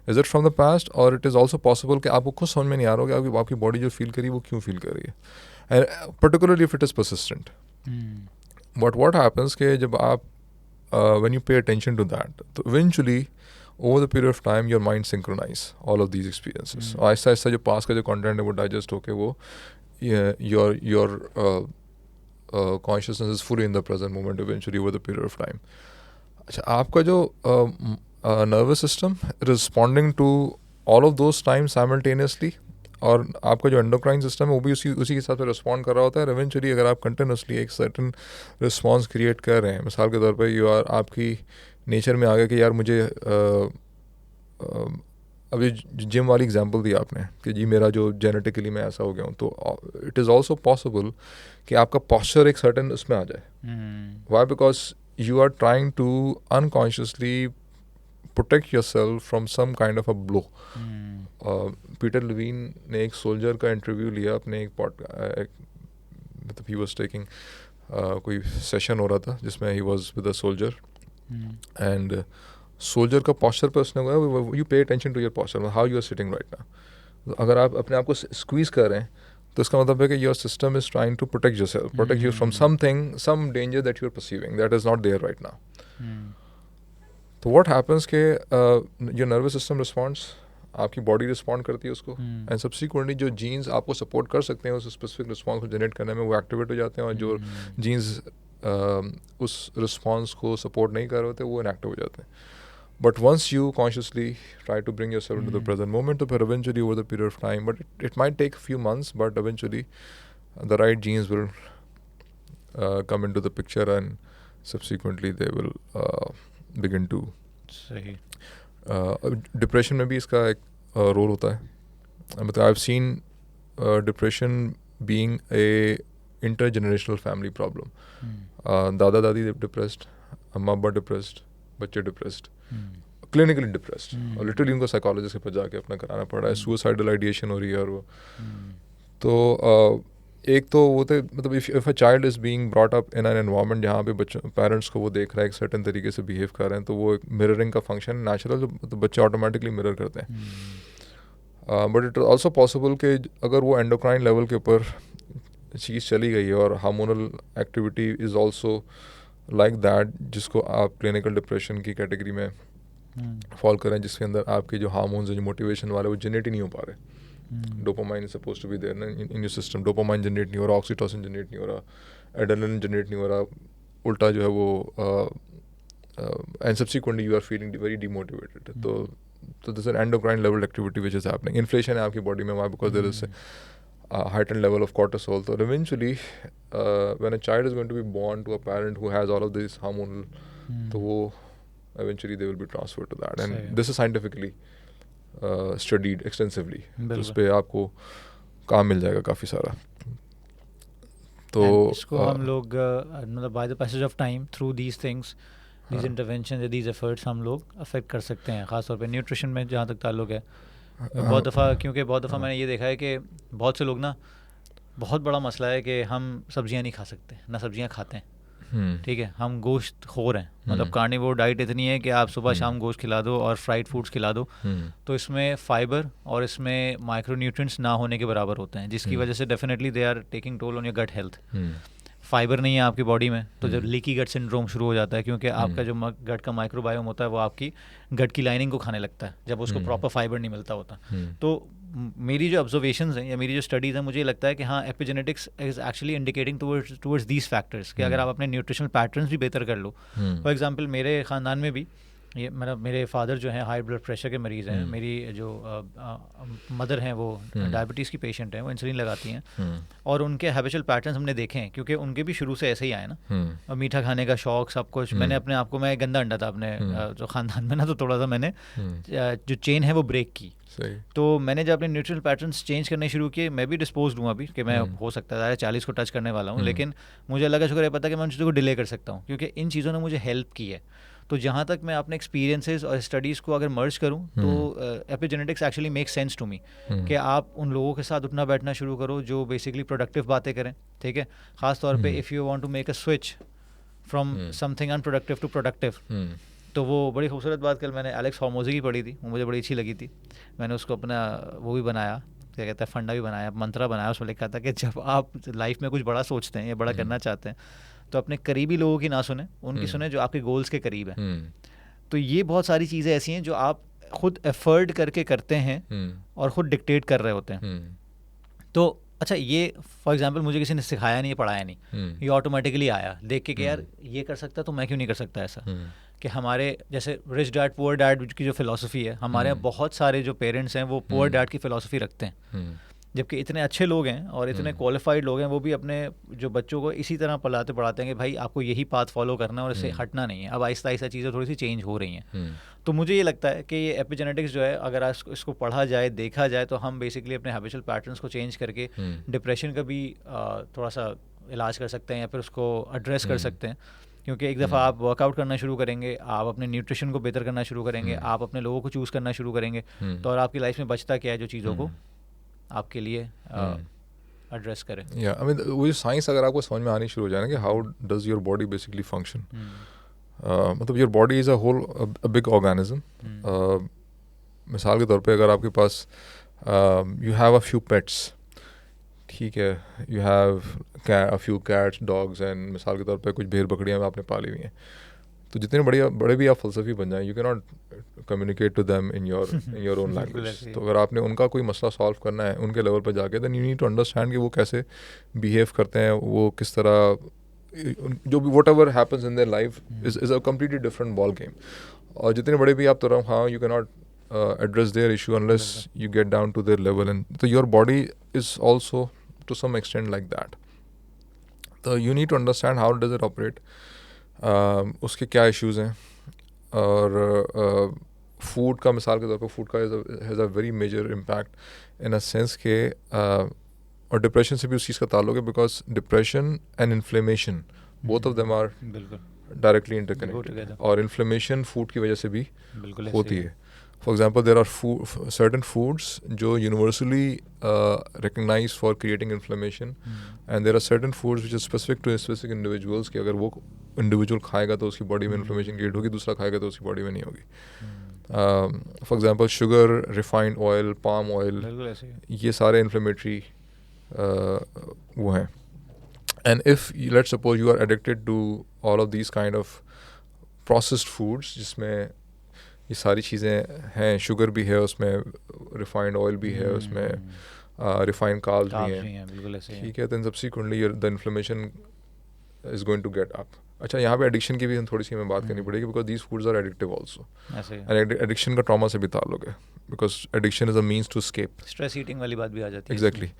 Is it from the past, और इट इज़ ऑल्सो पॉसिबल कि आपको खुद समझ में नहीं आ रहा होगा कि आपकी बॉडी जो फील करी वो क्यों फील कर रही है, and particularly if it is persistent. But what happens कि जब आप when you pay attention to that, तो eventually over the period of time your mind synchronize all of these experiences। Aahista Aahista जो पास का जो कंटेंट है वो डाइजेस्ट होके वो your consciousness is fully in the present moment eventually over the period of time। अच्छा, आपका जो nervous system responding to all of those times simultaneously, और आपका जो एंडोक्राइन सिस्टम है वो भी उसी के हिसाब से रिस्पॉन्ड कर रहा होता है। इवेंचुअली अगर आप कंटिन्यूसली एक सर्टन रिस्पॉन्स क्रिएट कर रहे हैं, मिसाल के तौर पे यू आर, आपकी नेचर में आ गया कि यार मुझे अभी जिम वाली एग्जांपल दी आपने कि जी मेरा जो जेनेटिकली मैं ऐसा हो गया हूँ, तो इट इज़ ऑल्सो पॉसिबल कि आपका पॉस्चर एक सर्टन उसमें आ जाए। Why? Because you are trying to unconsciously protect yourself from some kind of a blow. Peter Levine ने एक सोल्जर का इंटरव्यू लिया अपने एक मतलब ही वाज टेकिंग कोई सेशन हो रहा था जिसमें he was with a soldier, and soldier का पोस्चर पे उसने कहा you pay attention to your posture, how you are sitting right now. अगर आप अपने आप को स्क्वीज कर रहे हैं तो इसका मतलब है कि your system is trying to protect yourself, protect you from something, some danger that you are perceiving that is not there right now. तो व्हाट हैपेंस के योर नर्वस सिस्टम रिस्पॉन्ड्स, आपकी बॉडी रिस्पॉन्ड करती है उसको, and subsequently जो genes आपको support कर सकते हैं उस स्पेसिफिक रिस्पॉन्स को जनरेट करने में वो एक्टिवेट हो जाते हैं, और जो जीन्स उस रिस्पॉन्स को सपोर्ट नहीं कर रहे होते वो इनएक्टिव हो जाते हैं। But once you consciously try to bring yourself into the present moment, तो फिर eventually over the period of time, but it might take few months, but eventually the right genes will come into the picture, and subsequently they will begin to सही। Depression में भी इसका एक role होता है। मतलब I have seen depression being a intergenerational family problem. दादा दादी डिप्रेस्ड, अम्मा अब्बा डिप्रेस्ड, बच्चे डिप्रेस्ड, क्लिनिकली डिप्रेस्ड, और लिटरली उनको साइकोलॉजिस्ट के पास जाके अपना कराना पड़ रहा है, सुसाइडल आइडिएशन हो रही है, और वो तो एक तो वो थे मतलब if a child is being brought up in an environment जहाँ पे बच्चों पेरेंट्स को वो देख रहा है एक सर्टेन तरीके से बिहेव कर रहे हैं, तो वो एक मिररिंग का फंक्शन नेचुरल, तो बच्चे ऑटोमेटिकली मिरर करते हैं। But it is also possible कि अगर वो एंडोक्राइन लेवल के ऊपर चीज़ चली गई है और hormonal activity is also like that, जिसको आप क्लिनिकल डिप्रेशन की कैटेगरी में फॉल करें, जिसके अंदर आपके जो हार्मोन्स जो मोटिवेशन वाले वो जनरेट ही नहीं हो पा रहे। Dopamine is supposed to be there in your system, dopamine generate नहीं हो रहा, ऑक्सीटोसिन जनरेट नहीं हो रहा, एड्रेनलिन जनरेट नहीं हो रहा, उल्टा जो है वो and subsequently you are feeling very demotivated. तो this an endocrine level activity which is happening, inflation है आपकी बॉडी में वहाँ, because there is heightened level of cortisol. So eventually when a child is going to be born to a parent who has all of these hormonal, तो वो eventually they will be transferred to that, and this is scientifically studied extensively, तो उस पर आपको काम मिल जाएगा काफ़ी सारा। तो इसको हम लोग मतलब by the passage of time through these things, these intervention, these efforts हम लोग अफेक्ट कर सकते हैं, ख़ासतौर पे न्यूट्रिशन में जहाँ तक ताल्लुक है। बहुत दफ़ा मैंने ये देखा है कि बहुत से लोग ना बहुत बड़ा मसला है कि हम सब्जियां नहीं खा सकते, ना सब्जियां खाते हैं, ठीक है, हम गोश्त खोर हैं, मतलब कार्निवोर डाइट इतनी है कि आप सुबह शाम गोश्त खिला दो और फ्राइड फूड्स खिला दो तो इसमें फाइबर और इसमें माइक्रोन्यूट्रिएंट्स ना होने के बराबर होते हैं, जिसकी वजह से definitely they are taking toll on your gut health. Fibre नहीं है आपकी बॉडी में तो जब लीकी गट सिंड्रोम शुरू हो जाता है, क्योंकि आपका जो गट का माइक्रोबायोम होता है वो आपकी गट की लाइनिंग को खाने लगता है जब उसको प्रॉपर फाइबर नहीं मिलता होता। तो मेरी जो ऑब्जर्वेशंस हैं या मेरी जो स्टडीज़ हैं, मुझे लगता है कि हाँ, epigenetics is actually indicating towards these factors कि अगर आप अपने न्यूट्रिशनल पैटर्न्स भी बेहतर कर लो। फॉर एग्जांपल मेरे ख़ानदान में भी ये मतलब मेरे फादर जो हैं हाई ब्लड प्रेशर के मरीज़ हैं, मेरी जो मदर हैं वो डायबिटीज़ की पेशेंट हैं, वो इंसुलिन लगाती हैं, और उनके हैबिचुअल पैटर्न्स हमने देखे हैं क्योंकि उनके भी शुरू से ऐसे ही आए ना, और मीठा खाने का शौक सब कुछ। मैंने अपने आप को, मैं गंदा अंडा था अपने जो ख़ानदान में ना, तो थोड़ा सा मैंने जो चेन है वो ब्रेक की। तो मैंने जब अपने न्यूट्रिशनल पैटर्न्स चेंज करने शुरू किए, मैं भी डिस्पोज हूँ अभी कि मैं हो सकता है 40 को टच करने वाला हूँ, लेकिन मुझे लगा शुक्र है पता कि मैं उन चीज़ों को डिले कर सकता हूँ क्योंकि इन चीज़ों ने मुझे हेल्प की है। तो जहाँ तक मैं अपने एक्सपीरियंसेस और स्टडीज़ को अगर मर्ज करूँ तो epigenetics actually make sense to me कि आप उन लोगों के साथ उठना बैठना शुरू करो जो बेसिकली प्रोडक्टिव बातें करें, ठीक है, ख़ास तौर पे if you want to make a switch from something unproductive to productive. तो वो बड़ी खूबसूरत बात कल मैंने एलेक्स हॉर्मोज़ी की पढ़ी थी, वो मुझे बड़ी अच्छी लगी थी। मैंने उसको अपना वो भी बनाया, क्या कहते हैं, फंडा भी बनाया, मंत्रा बनाया। उसमें लिखा था कि जब आप लाइफ में कुछ बड़ा सोचते हैं या बड़ा करना चाहते हैं तो अपने करीबी लोगों की ना सुने, उनकी सुने जो आपके गोल्स के करीब हैं। तो ये बहुत सारी चीज़ें ऐसी हैं जो आप खुद एफर्ट करके करते हैं और ख़ुद डिक्टेट कर रहे होते हैं। तो अच्छा, ये फॉर एग्जांपल मुझे किसी ने सिखाया नहीं, पढ़ाया नहीं, ये ऑटोमेटिकली आया देख के कि यार ये कर सकता तो मैं क्यों नहीं कर सकता ऐसा। कि हमारे जैसे रिच डैड पुअर डैड की जो फिलॉसफी है, हमारे यहाँ बहुत सारे जो पेरेंट्स हैं वो पुअर डैड की फ़िलॉसफी रखते हैं, जबकि इतने अच्छे लोग हैं और इतने क्वालिफाइड लोग हैं, वो भी अपने जो बच्चों को इसी तरह पढ़ाते हैं कि भाई आपको यही पाथ फॉलो करना है और इससे हटना नहीं है। अब आहिस्ता आहिस्ता चीज़ें थोड़ी सी चेंज हो रही हैं। तो मुझे ये लगता है कि ये एपिजेनेटिक्स जो है, अगर इसको पढ़ा जाए, देखा जाए, तो हम बेसिकली अपने हैबिचुअल पैटर्न्स को चेंज करके डिप्रेशन का भी थोड़ा सा इलाज कर सकते हैं या फिर उसको एड्रेस कर सकते हैं। क्योंकि एक दफ़ा आप वर्कआउट करना शुरू करेंगे, आप अपने न्यूट्रिशन को बेहतर करना शुरू करेंगे, आप अपने लोगों को चूज़ करना शुरू करेंगे, तो और आपकी लाइफ में बचता क्या है जो चीज़ों को आपके लिए एड्रेस करें। या आई मीन वो साइंस अगर आपको समझ में आनी शुरू हो जाए ना कि how does your body basically function, मतलब your body is a whole a big organism. मिसाल के तौर पे अगर आपके पास you have a few pets, ठीक है, you have a few cats dogs and मिसाल के तौर पे कुछ भेड़ बकरियाँ आपने पाली हुई हैं, तो जितने बड़े भी आप फ़लसफ़ी बन जाएं, you can not communicate to them in your own language. तो अगर आपने उनका कोई मसला सॉल्व करना है उनके लेवल पर जाके, then you need to understand कि वो कैसे बिहेव करते हैं, वो किस तरह, जो भी what ever happens in their life is a completely different ball game. और जितने बड़े भी आप, तो हाँ, you can not address their issue unless you get down to their level, and so your body is also to some extent like that. So you need to understand how does it operate, उसके क्या issues हैं, और food का मिसाल के तौर पर food का has a very major impact in a sense के, और डिप्रेशन से भी उस चीज़ का ताल्लुक है, because depression and inflammation both of them are directly interconnected, और इन्फ्लेमेशन फूड की वजह से भी होती है। For example, there are certain foods जो universally recognized for creating inflammation, and there are certain foods which are specific to specific individuals कि अगर वो individual खाएगा तो उसकी body में inflammation create होगी, दूसरा खाएगा तो उसकी body में नहीं होगी. For example, sugar, refined oil, palm oil, ये सारे inflammatory वो हैं. And if let's suppose you are addicted to all of these kind of processed foods जिसमें ये सारी चीज़ें हैं, शुगर भी है उसमें, रिफाइंड ऑयल भी है उसमें, रिफाइंड कार्ब्स भी हैं, ठीक है, then subsequently the inflammation is going to get up. अच्छा, यहाँ पे एडिक्शन की भी हम थोड़ी सी हमें बात करनी पड़ेगी, because these foods are addictive also, and addiction का ट्रॉमा से भी ताल्लुक है, because addiction is a means to escape. Stress eating वाली बात भी आ जाती है. एग्जैक्टली.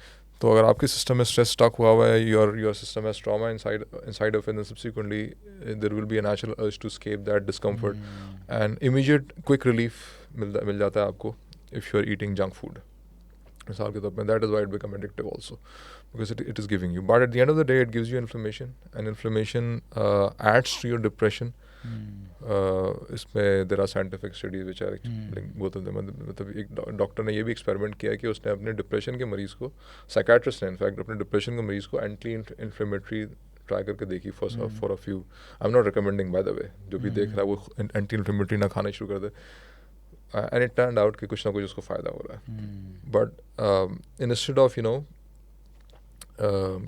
तो अगर आपके सिस्टम में स्ट्रेस स्टक हुआ हुआ है, your system has trauma inside of it, then subsequently there will be a natural urge to escape that discomfort, and immediate quick relief मिल जाता है आपको if you are eating junk food मिसाल के तौर पर. That is why it become addictive also, because it is giving you, but at the end of the day it gives you inflammation, and inflammation adds to your depression, इसमें there are scientific studies which are both of them, मतलब एक doctor ने ये भी experiment किया कि उसने अपने डिप्रेशन के मरीज़ को, साइकेट्रिस्ट ने इनफैक्ट अपने डिप्रेशन के मरीज़ को एंटी इन्फ्लेमेटरी ट्राई करके देखी for a few, I am not recommending by the way, जो भी देख रहा है वो एंटी इन्फ्लेमेटरी ना खाना शुरू कर दे, एंड इट टर्न्ड आउट कि कुछ ना कुछ उसको फ़ायदा हो रहा है. But instead of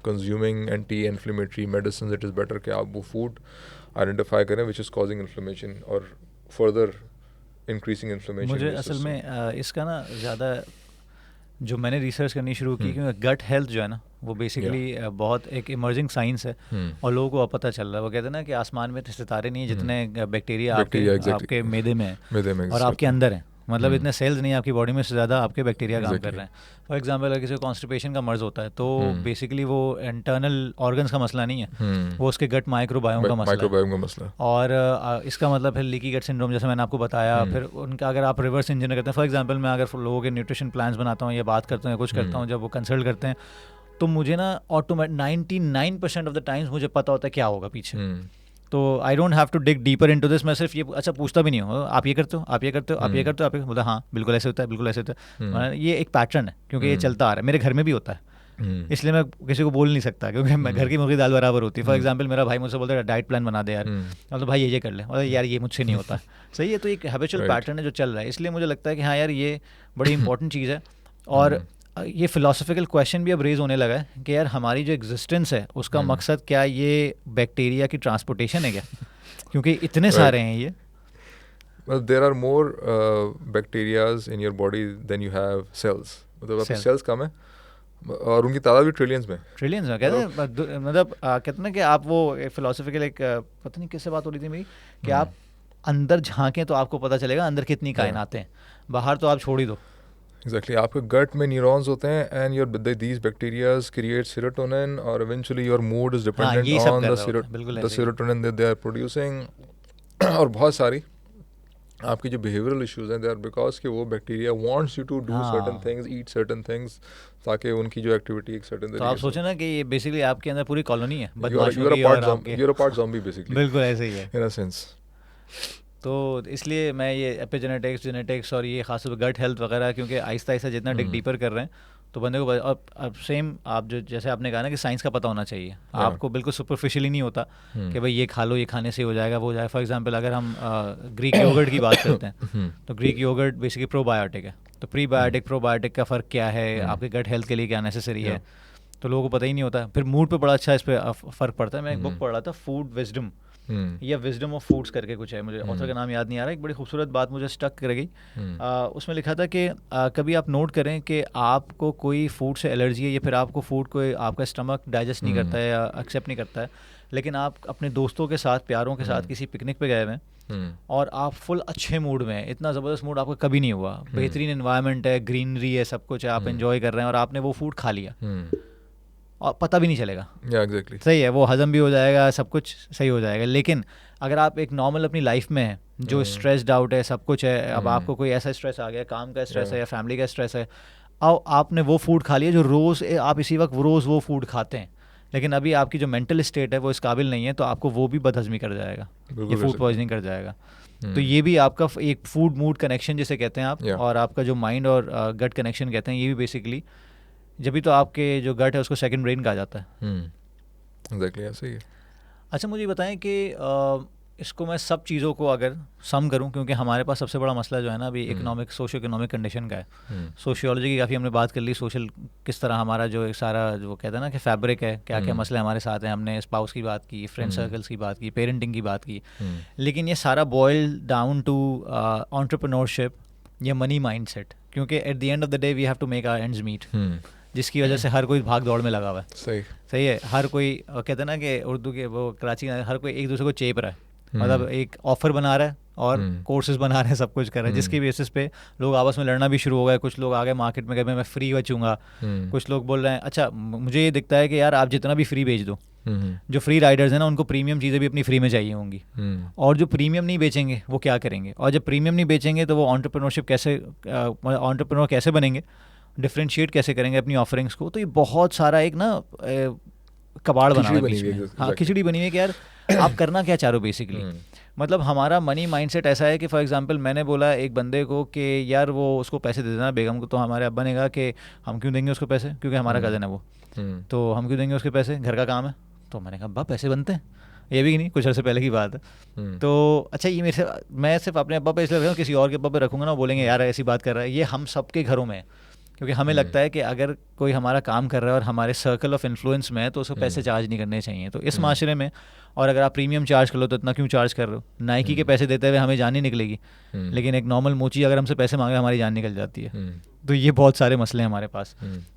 consuming anti inflammatory medicine, it is better कि आप वो फूड आइडेंटिफाई करें विच इज़ कॉजिंग इन्फ्लेमेशन और फर्दर इंक्रीजिंग इन्फ्लेमेशन. मुझे असल में इसका ना ज़्यादा जो मैंने रिसर्च करनी शुरू की, क्योंकि गट हेल्थ जो है ना वो बेसिकली बहुत एक इमर्जिंग साइंस है, और लोगों को अब पता चल रहा है. वो कहते हैं ना कि आसमान में सितारे नहीं है जितने बैक्टीरिया आपके मैदे में है और आपके अंदर है. मतलब इतने सेल्स नहीं है आपकी बॉडी में, से ज़्यादा आपके बैक्टीरिया काम कर रहे हैं. फॉर एग्जांपल अगर किसी को कॉन्स्टिपेशन का मर्ज होता है तो बेसिकली वो इंटरनल ऑर्गन्स का मसला नहीं है, वो उसके गट माइक्रोबायोम का मसला है. और इसका मतलब है लीकी गट सिंड्रोम, जैसे मैंने आपको बताया. फिर उनका अगर आप रिवर्स इंजीनियर करते हैं, फॉर एग्जांपल मैं अगर लोगों के न्यूट्रिशन प्लान्स बनाता हूँ या बात करता हूँ या कुछ करता हूँ, जब वो कंसल्ट करते हैं तो मुझे ना ऑटोमेटिक 99% ऑफ द टाइम्स मुझे पता होता है क्या होगा पीछे. तो I don't have to dig deeper into this. मैं सिर्फ ये पूछता भी नहीं हूँ आप ये करते हो, आप ये करते हो, आप ये करते हो, आप ये बोला हाँ बिल्कुल ऐसे होता है, बिल्कुल ऐसे होता है. ये एक पैटर्न है, क्योंकि ये चलता आ रहा है, मेरे घर में भी होता है, इसलिए मैं किसी को बोल नहीं सकता, क्योंकि मैं घर की मुर्गी दाल बराबर होती है. फॉर एग्जांपल मेरा भाई मुझसे बोलता है डाइट प्लान बना दे यार, मतलब भाई ये कर ले, और यार ये मुझसे नहीं होता. सही है, तो एक हैबिचुअल पैटर्न है जो चल रहा है. इसलिए मुझे लगता है कि हाँ यार ये बड़ी इंपॉर्टेंट चीज़ है. और ये फिलोसफिकल क्वेश्चन भी अब रेज होने लगा है कि यार हमारी जो एग्जिस्टेंस है उसका मकसद क्या, ये बैक्टीरिया की ट्रांसपोर्टेशन है क्या, क्योंकि इतने सारे हैं ये. Well, there are more bacterias in your body than you have cells. मतलब आपके cells कम है और उनकी तादाद भी ट्रिलियंस में कहते हैं. मतलब कहते हैं ना कि आप वो फिलोसफिकल एक पता नहीं किससे बात हो रही थी मेरी, कि आप अंदर झांकें तो आपको पता चलेगा अंदर कितनी कायनातें हैं, बाहर तो आप छोड़ ही दो. Exactly. आपके गट में न्यूरॉन्स होते हैं and your these bacterias create serotonin और eventually your mood is dependent on the serotonin that they are producing. और बहुत सारी आपकी जो behavioral issues हैं they are because कि वो bacteria wants you to do certain things, eat certain things, ताकि उनकी जो activity एक certain तो आप सोचें ना कि ये basically आपके अंदर पूरी कॉलोनी है. You're a part zombie basically. बिल्कुल ऐसे ही है in a sense. तो इसलिए मैं ये एपिजेनेटिक्स, जेनेटिक्स और ये खासतौर पर गट हेल्थ वगैरह, क्योंकि आहिस्ता आहिस्ता जितना डिग डीपर कर रहे हैं तो बंदे को अब सेम आप जो जैसे आपने कहा ना कि साइंस का पता होना चाहिए. आपको बिल्कुल सुपरफिशियली नहीं होता कि भाई ये खा लो, ये खाने से हो जाएगा, वो हो जाएगा. फॉर एग्जांपल अगर हम ग्रीक योगर्ट की बात करते हैं तो ग्रीक योगर्ट बेसिकली प्रोबायोटिक है. तो प्रीबायोटिक प्रोबायोटिक का फ़र्क क्या है, आपके गट हेल्थ के लिए क्या नेसेसरी है, तो लोगों को पता ही नहीं होता. फिर मूड पे बड़ा अच्छा इस पर फ़र्क पड़ता है. मैं एक बुक पढ़ रहा था, फूड विजडम या विजडम ऑफ फूड्स करके कुछ है, मुझे ऑथर का नाम याद नहीं आ रहा. एक बड़ी खूबसूरत बात मुझे स्टक कर गई. उसमें लिखा था कि कभी आप नोट करें कि आपको कोई फूड से एलर्जी है या फिर आपको फूड को आपका स्टमक डाइजेस्ट नहीं करता है या एक्सेप्ट नहीं करता है, लेकिन आप अपने दोस्तों के साथ, प्यारों के साथ किसी पिकनिक पे गए हुए हैं और आप फुल अच्छे मूड में हैं, इतना ज़बरदस्त मूड आपका कभी नहीं हुआ, बेहतरीन एनवायरनमेंट है, ग्रीनरी है, सब कुछ है, आप एंजॉय कर रहे हैं और आपने वो फूड खा लिया और पता भी नहीं चलेगा. exactly. सही है, वो हजम भी हो जाएगा, सब कुछ सही हो जाएगा. लेकिन अगर आप एक नॉर्मल अपनी लाइफ में है जो स्ट्रेस्ड आउट है, सब कुछ है, अब आपको कोई ऐसा स्ट्रेस आ गया, काम का स्ट्रेस है या फैमिली का स्ट्रेस है, और आपने वो फूड खा लिया जो रोज़ आप इसी वक्त रोज़ वो फूड खाते हैं, लेकिन अभी आपकी जो मेंटल स्टेट है वो इस काबिल नहीं है, तो आपको वो भी बदहजमी कर जाएगा, ये फूड पॉइजनिंग कर जाएगा. तो ये भी आपका एक फूड मूड कनेक्शन जिसे कहते हैं आप, और आपका जो माइंड और गट कनेक्शन कहते हैं, ये भी बेसिकली जब भी तो आपके जो गट है उसको सेकंड ब्रेन कहा जाता है. एग्जैक्टली ऐसे ही है. अच्छा मुझे बताएं कि इसको मैं सब चीज़ों को अगर सम करूं, क्योंकि हमारे पास सबसे बड़ा मसला जो है ना अभी इकोनॉमिक, सोशियो इकोनॉमिक कंडीशन का है. सोशियोलॉजी की काफ़ी हमने बात कर ली, सोशल किस तरह हमारा जो एक सारा जो कहते हैं ना कि फैब्रिक है, क्या क्या मसले हमारे साथ हैं. हमने स्पाउस की बात की, फ्रेंड सर्कल्स की बात की, पेरेंटिंग की बात की, लेकिन ये सारा बॉयल डाउन टू एंटरप्रेन्योरशिप या मनी माइंडसेट, क्योंकि at the end of the day we have to make our ends meet, जिसकी वजह से हर कोई भाग दौड़ में लगा हुआ है. सही है. हर कोई कहते हैं ना कि उर्दू के वो कराची हर कोई एक दूसरे को चेप रहा है, मतलब एक ऑफर बना रहा है और कोर्सेज बना रहे हैं, सब कुछ कर रहे हैं, जिसकी बेसिस पे लोग आपस में लड़ना भी शुरू हो गए. कुछ लोग आ गए मार्केट में, कहे मैं फ्री बचूंगा. कुछ लोग बोल रहे हैं अच्छा मुझे ये दिखता है कि यार आप जितना भी फ्री बेच दो, जो फ्री राइडर्स हैं ना उनको प्रीमियम चीज़ें भी अपनी फ्री में चाहिए होंगी, और जो प्रीमियम नहीं बेचेंगे वो क्या करेंगे, और जब प्रीमियम नहीं बेचेंगे तो वो एंटरप्रेन्योरशिप कैसे, एंटरप्रेन्योर कैसे बनेंगे, डिफरेंशिएट कैसे करेंगे अपनी ऑफरिंग्स को. तो ये बहुत सारा एक ना कबाड़ बना हुआ है. हाँ, खिचड़ी बनी हुई है कि यार आप करना क्या चाह रहे हो बेसिकली. मतलब हमारा मनी माइंडसेट ऐसा है कि फॉर एग्जांपल मैंने बोला एक बंदे को कि यार वो उसको पैसे दे देना बेगम को, तो हमारे अब्बा ने कहा कि हम क्यों देंगे उसको पैसे, क्योंकि हमारा कज़न है वो, तो हम क्यों देंगे उसके पैसे, घर का काम है। तो मैंने कहा अब्बा पैसे बनते हैं, ये भी नहीं, कुछ अर्से पहले की बात है। तो अच्छा ये मेरे से, मैं सिर्फ अपने अब्बा पे इसलिए रखूँगा, किसी और के अब्बा पे रखूँगा ना, बोलेंगे यार ऐसी बात कर रहा है। ये हम सबके घरों में है, क्योंकि हमें लगता है कि अगर कोई हमारा काम कर रहा है और हमारे सर्कल ऑफ इन्फ्लुएंस में है तो उसको पैसे चार्ज नहीं करने चाहिए। तो इस माशरे में, और अगर आप प्रीमियम चार्ज कर लो तो इतना क्यों चार्ज कर रहे हो। नाइकी के पैसे देते हुए हमें जान नहीं निकलेगी, लेकिन एक नॉर्मल मोची अगर हमसे पैसे मांगे हमारी जान निकल जाती है। तो ये बहुत सारे मसले हैं हमारे पास।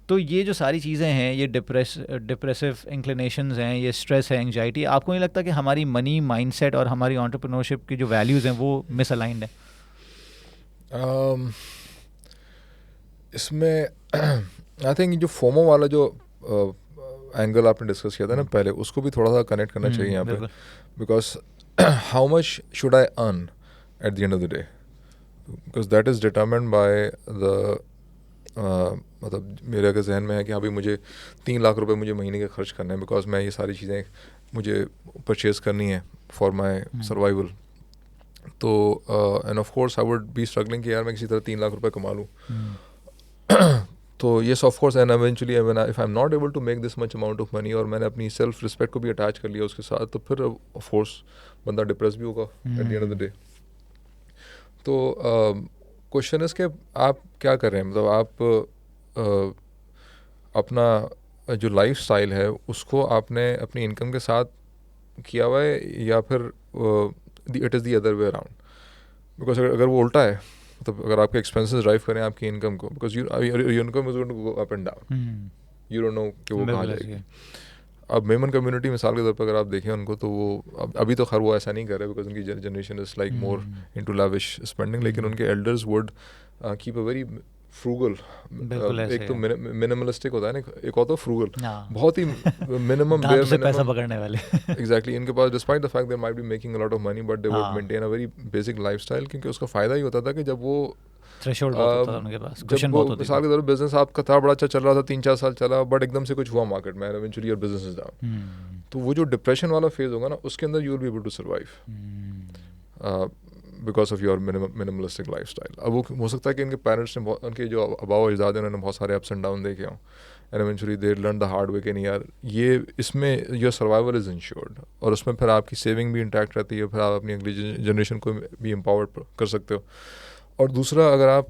तो ये जो सारी चीज़ें हैं, ये डिप्रेसिव इंक्लिनेशंस हैं, ये स्ट्रेस है, एंग्जाइटी, आपको नहीं लगता कि हमारी मनी माइंडसेट और हमारी एंटरप्रेन्योरशिप की जो वैल्यूज़ हैं वो मिसअलाइंड है? इसमें आई थिंक जो फोमो वाला जो एंगल आपने डिस्कस किया था ना पहले, उसको भी थोड़ा सा कनेक्ट करना चाहिए यहाँ पे, because how much should I earn eight the end of the day, because that is determined by the मतलब मेरे अगर जहन में है कि हाँ भाई मुझे 3 लाख रुपए मुझे महीने के खर्च करना है, बिकॉज मैं ये सारी चीज़ें मुझे परचेज़ करनी है फॉर माई सर्वाइवल। तो end of course I would be struggling कि यार मैं किसी तरह 3 लाख रुपए कमा लूँ। तो yes of course, and eventually if I am not able to make this much amount of money, और मैंने अपनी सेल्फ रिस्पेक्ट को भी अटैच कर लिया उसके साथ, तो फिर ऑफ कोर्स बंदा डिप्रेस भी होगा eight the end of the day. तो क्वेश्चन इज कि आप क्या कर रहे हैं, मतलब आप अपना जो लाइफ स्टाइल है उसको आपने अपनी इनकम के साथ किया हुआ है, या फिर it is the other way around. Because अगर वो उल्टा है, मतलब अगर आपके एक्सपेंसेस ड्राइव करें आपकी इनकम को, because your income is going to go up and down, you don't know कि वो कहाँ जाएगी। अब मेमन कम्युनिटी मिसाल के तौर पर अगर आप देखें उनको, तो वो अभी तो खैर वो ऐसा नहीं कर रहे बिकॉज उनकी generation is like more into lavish spending, लेकिन उनके elders would keep a very frugal, एक तो मिनिमलिस्टिक होता है ना, एक होता है फ्रूगल, बहुत ही मिनिमम बेयर मिनिमम पैसा पकड़ने वाले। एग्जैक्टली, इनके पास despite the fact they might be making a lot of money, but they would maintain a very basic lifestyle, क्योंकि उसका फायदा ही होता था कि जब वो थ्रेशोल्ड होता था उनके पास, जब वो मिसाल के तौर पर बिजनेस आपका था बड़ा अच्छा चल रहा था, 3-4 साल चला, बट एकदम से कुछ हुआ मार्केट में, eventually your business is down, तो वो जो डिप्रेशन वाला फेज होगा ना, उसके अंदर you will be able to survive because of your minimalistic lifestyle. अब वो हो सकता है कि इनके पेरेंट्स ने उनके जो अबाव अजदाद हैं उन्होंने बहुत सारे अप्स एंड डाउन देखे हों, and eventually they learn the hard way कि नहीं यार ये इसमें योर सर्वाइवल इज़ इंश्योर्ड, और उसमें फिर आपकी सेविंग भी इंटैक्ट रहती है, फिर आप अपनी अगली जनरेशन को भी एम्पावर्ड कर सकते हो। और दूसरा, अगर आप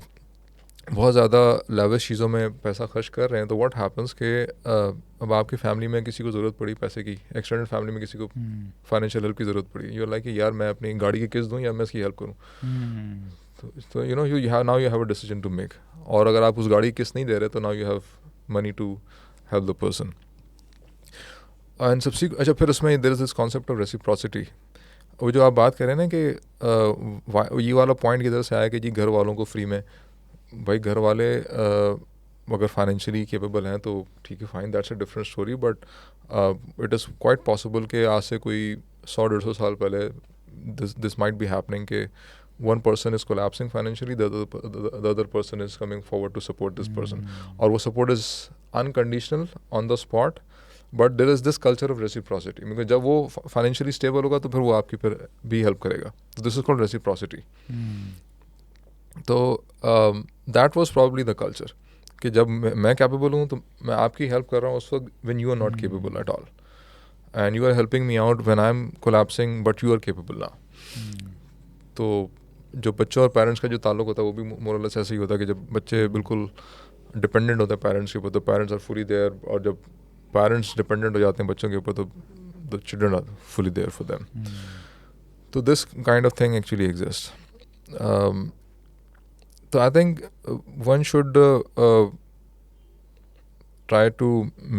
बहुत ज़्यादा लेविश चीज़ों में पैसा खर्च कर रहे हैं, तो व्हाट हैपन्स कि अब आपकी फैमिली में किसी को ज़रूरत पड़ी पैसे की, एक्सटेंडेड फैमिली में किसी को फाइनेंशियल हेल्प की ज़रूरत पड़ी, यू लाइक यार मैं अपनी गाड़ी की किस्त दूँ या मैं इसकी हेल्प करूँ, तो you know you have a decision to make. और अगर आप उस गाड़ी की किस्त नहीं दे रहे तो now you have money to help the person. And अच्छा, फिर उसमें there is this concept of reciprocity, वो जो आप बात कर रहे हैं ना कि ये वाला पॉइंट की तरफ से आया कि जी घर वालों को फ्री में, भाई घर वाले अगर फाइनेंशियली केपेबल हैं तो ठीक है, fine, that's a different story, but it is quite possible कि आज से कोई 100-150 साल पहले दिस माइट बी हैपनिंग कि one person is collapsing financially, the other person is coming forward to support this person, और वो support is unconditional on the spot, but there is this culture of reciprocity, because जब वो financially stable होगा तो फिर वो आपकी फिर भी help करेगा, तो this is called reciprocity. तो that was probably the culture कि जब मैं capable हूँ तो मैं आपकी help कर रहा हूँ उस वक्त when you are not capable at all, and you are helping me out when I am collapsing but you are capable now. तो जो बच्चों और पेरेंट्स का जो ताल्लुक होता है वो भी मोर और लेस ऐसे ही होता है कि जब बच्चे बिल्कुल डिपेंडेंट होते हैं पेरेंट्स के ऊपर, तो पेरेंट्स आर फुली देयर, और जब पेरेंट्स डिपेंडेंट हो जाते हैं बच्चों के ऊपर तो the children are fully there for them. तो this kind of thing actually exist. तो I think one should try to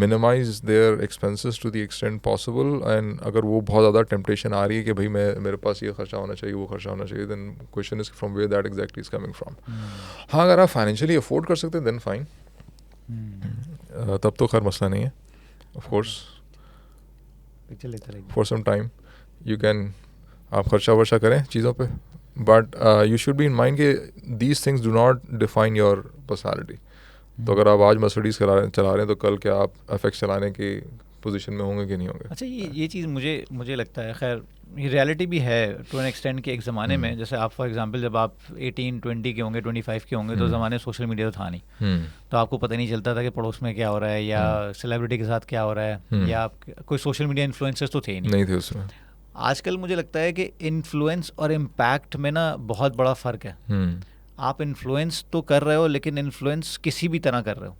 minimize their expenses to the extent possible, and अगर वो बहुत ज़्यादा temptation आ रही है कि भाई मेरे पास ये खर्चा होना चाहिए वो खर्चा होना चाहिए, then question is from where that exactly is coming from. हाँ, अगर आप financially afford कर सकते हैं then fine, तब तो खैर मसला नहीं है. Of course for some time you can आप खर्चा वर्चा करें चीज़ों पे, but you should be in mind कि these things do not define your personality. तो अगर आप आज मर्सिडीज़ चला रहे हैं तो कल क्या आप एफएक्स चलाने की पोजीशन में होंगे कि नहीं होंगे. अच्छा, ये चीज़ मुझे लगता है, खैर ये रियलिटी भी है टू एन एक्सटेंड के एक ज़माने में, जैसे आप फॉर एग्जांपल जब आप 18-20 के होंगे, 25 के होंगे, तो ज़माने सोशल मीडिया तो था नहीं, तो आपको पता नहीं चलता था कि पड़ोस में क्या हो रहा है या सेलिब्रिटी के साथ क्या हो रहा है, या कोई सोशल मीडिया इन्फ्लुएंसर्स तो थे ही नहीं थे उसमें. आजकल मुझे लगता है कि इन्फ्लुएंस और इम्पैक्ट में ना बहुत बड़ा फ़र्क है. आप इन्फ्लुएंस तो कर रहे हो, लेकिन इन्फ्लुएंस किसी भी तरह कर रहे हो,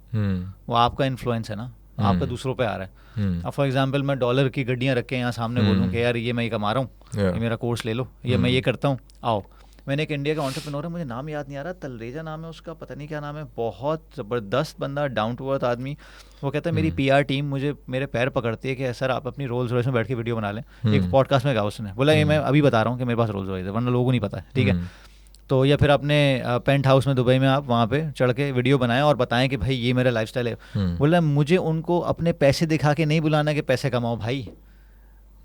वो आपका इन्फ्लुएंस है ना, आपका दूसरों पे आ रहा है. अब फॉर एग्जांपल मैं डॉलर की गड्डियाँ रख के यहाँ सामने बोलूँ कि यार ये मैं ये कमा रहा हूँ, ये मेरा कोर्स ले लो, ये मैं ये करता हूँ, आओ. मैंने एक इंडिया का एंटरप्रेन्योर है, मुझे नाम याद नहीं आ रहा, तलरेजा नाम है उसका, पता नहीं क्या नाम है, बहुत ज़बरदस्त बंदा, डाउन टू अर्थ आदमी. वो कहता है मेरी PR टीम मुझे मेरे पैर पकड़ती है कि सर आप अपनी रोल्स रॉयस में बैठ के वीडियो बना लें. एक पॉडकास्ट में कहा उसने, बोला ये मैं अभी बता रहा हूँ कि मेरे पास रोल्स रॉयस है, वरना लोगों को नहीं पता है, ठीक है. तो या फिर अपने पेंट हाउस में दुबई में आप वहाँ पे चढ़ के वीडियो बनाएं और बताएं कि भाई ये मेरा लाइफस्टाइल है. बोला मुझे उनको अपने पैसे दिखा के नहीं बुलाना कि पैसे कमाओ भाई,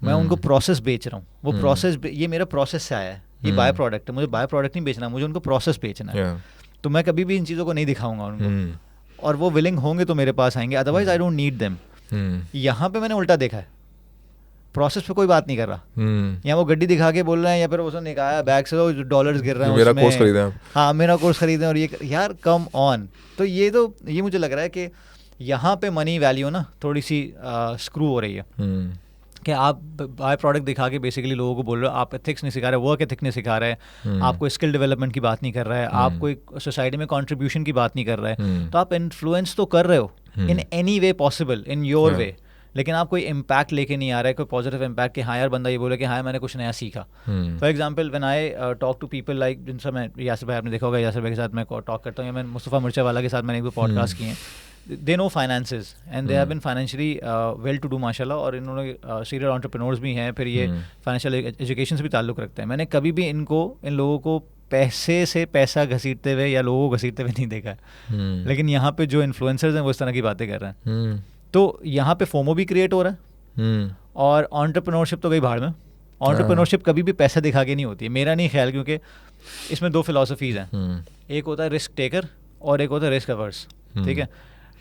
मैं उनको प्रोसेस बेच रहा हूँ. वो प्रोसेस, ये मेरा प्रोसेस से आया है, ये बाय प्रोडक्ट है, मुझे बाय प्रोडक्ट नहीं बेचना, मुझे उनको प्रोसेस बेचना है. तो मैं कभी भी इन चीज़ों को नहीं दिखाऊंगा उनको, और वो विलिंग होंगे तो मेरे पास आएंगे, otherwise I don't need them. यहाँ पे मैंने उल्टा देखा है, प्रोसेस पे कोई बात नहीं कर रहा, या वो गड्डी दिखा के बोल रहे हैं, या फिर उसने निकाला बैग से डॉलर्स गिर रहे हैं, मेरा कोर्स खरीदें आप. हाँ मेरा कोर्स खरीदें, और ये यार कम ऑन. तो ये मुझे लग रहा है कि यहाँ पे मनी वैल्यू ना थोड़ी सी स्क्रू हो रही है, कि आप बाय प्रोडक्ट दिखा के बेसिकली लोगों को बोल रहे हो, आप एथिक्स नहीं सिखा रहे, वर्क एथिक नहीं सिखा रहे हैं, आपको स्किल डेवलपमेंट की बात नहीं कर रहा है, आपको एक सोसाइटी में कंट्रीब्यूशन की बात नहीं कर रहा है. तो आप इन्फ्लुएंस तो कर रहे हो in any way possible, in your way, लेकिन आप कोई इम्पैक्ट लेके नहीं आ रहा है, कोई पॉजिटिव इम्पैक्ट कि हाँ यार बंदा ये बोले कि हाँ मैंने कुछ नया सीखा. For example when I talk to people like, जिनसे मैं यासिर भाई आपने देखा होगा, यासिर भाई के साथ मैं टॉक करता हूँ, या मैं मुस्तफ़ा मिर्चा वाला के साथ मैंने एक दो पॉडकास्ट किए हैं. They know finances and they have been financially well to do माशाल्लाह, और इन्होंने सीरियल एंटरप्रेन्योर्स भी हैं, फिर ये फाइनेंशियल एजुकेशन से भी ताल्लुक़ रखते हैं. मैंने कभी भी इन लोगों को पैसे से पैसा घसीटते हुए या लोगों को घसीटते हुए नहीं देखा है. लेकिन यहाँ पे जो इन्फ्लुएंसर्स हैं वो इस तरह की बातें कर रहे हैं. तो यहाँ पे फोमो भी क्रिएट हो रहा है, और एंटरप्रेन्योरशिप तो गई भाड़ में. एंटरप्रेन्योरशिप कभी भी पैसा दिखा के नहीं होती है, मेरा नहीं ख्याल, क्योंकि इसमें दो फिलॉसफीज़ हैं. एक होता है रिस्क टेकर और एक होता है रिस्क अवर्स. ठीक है,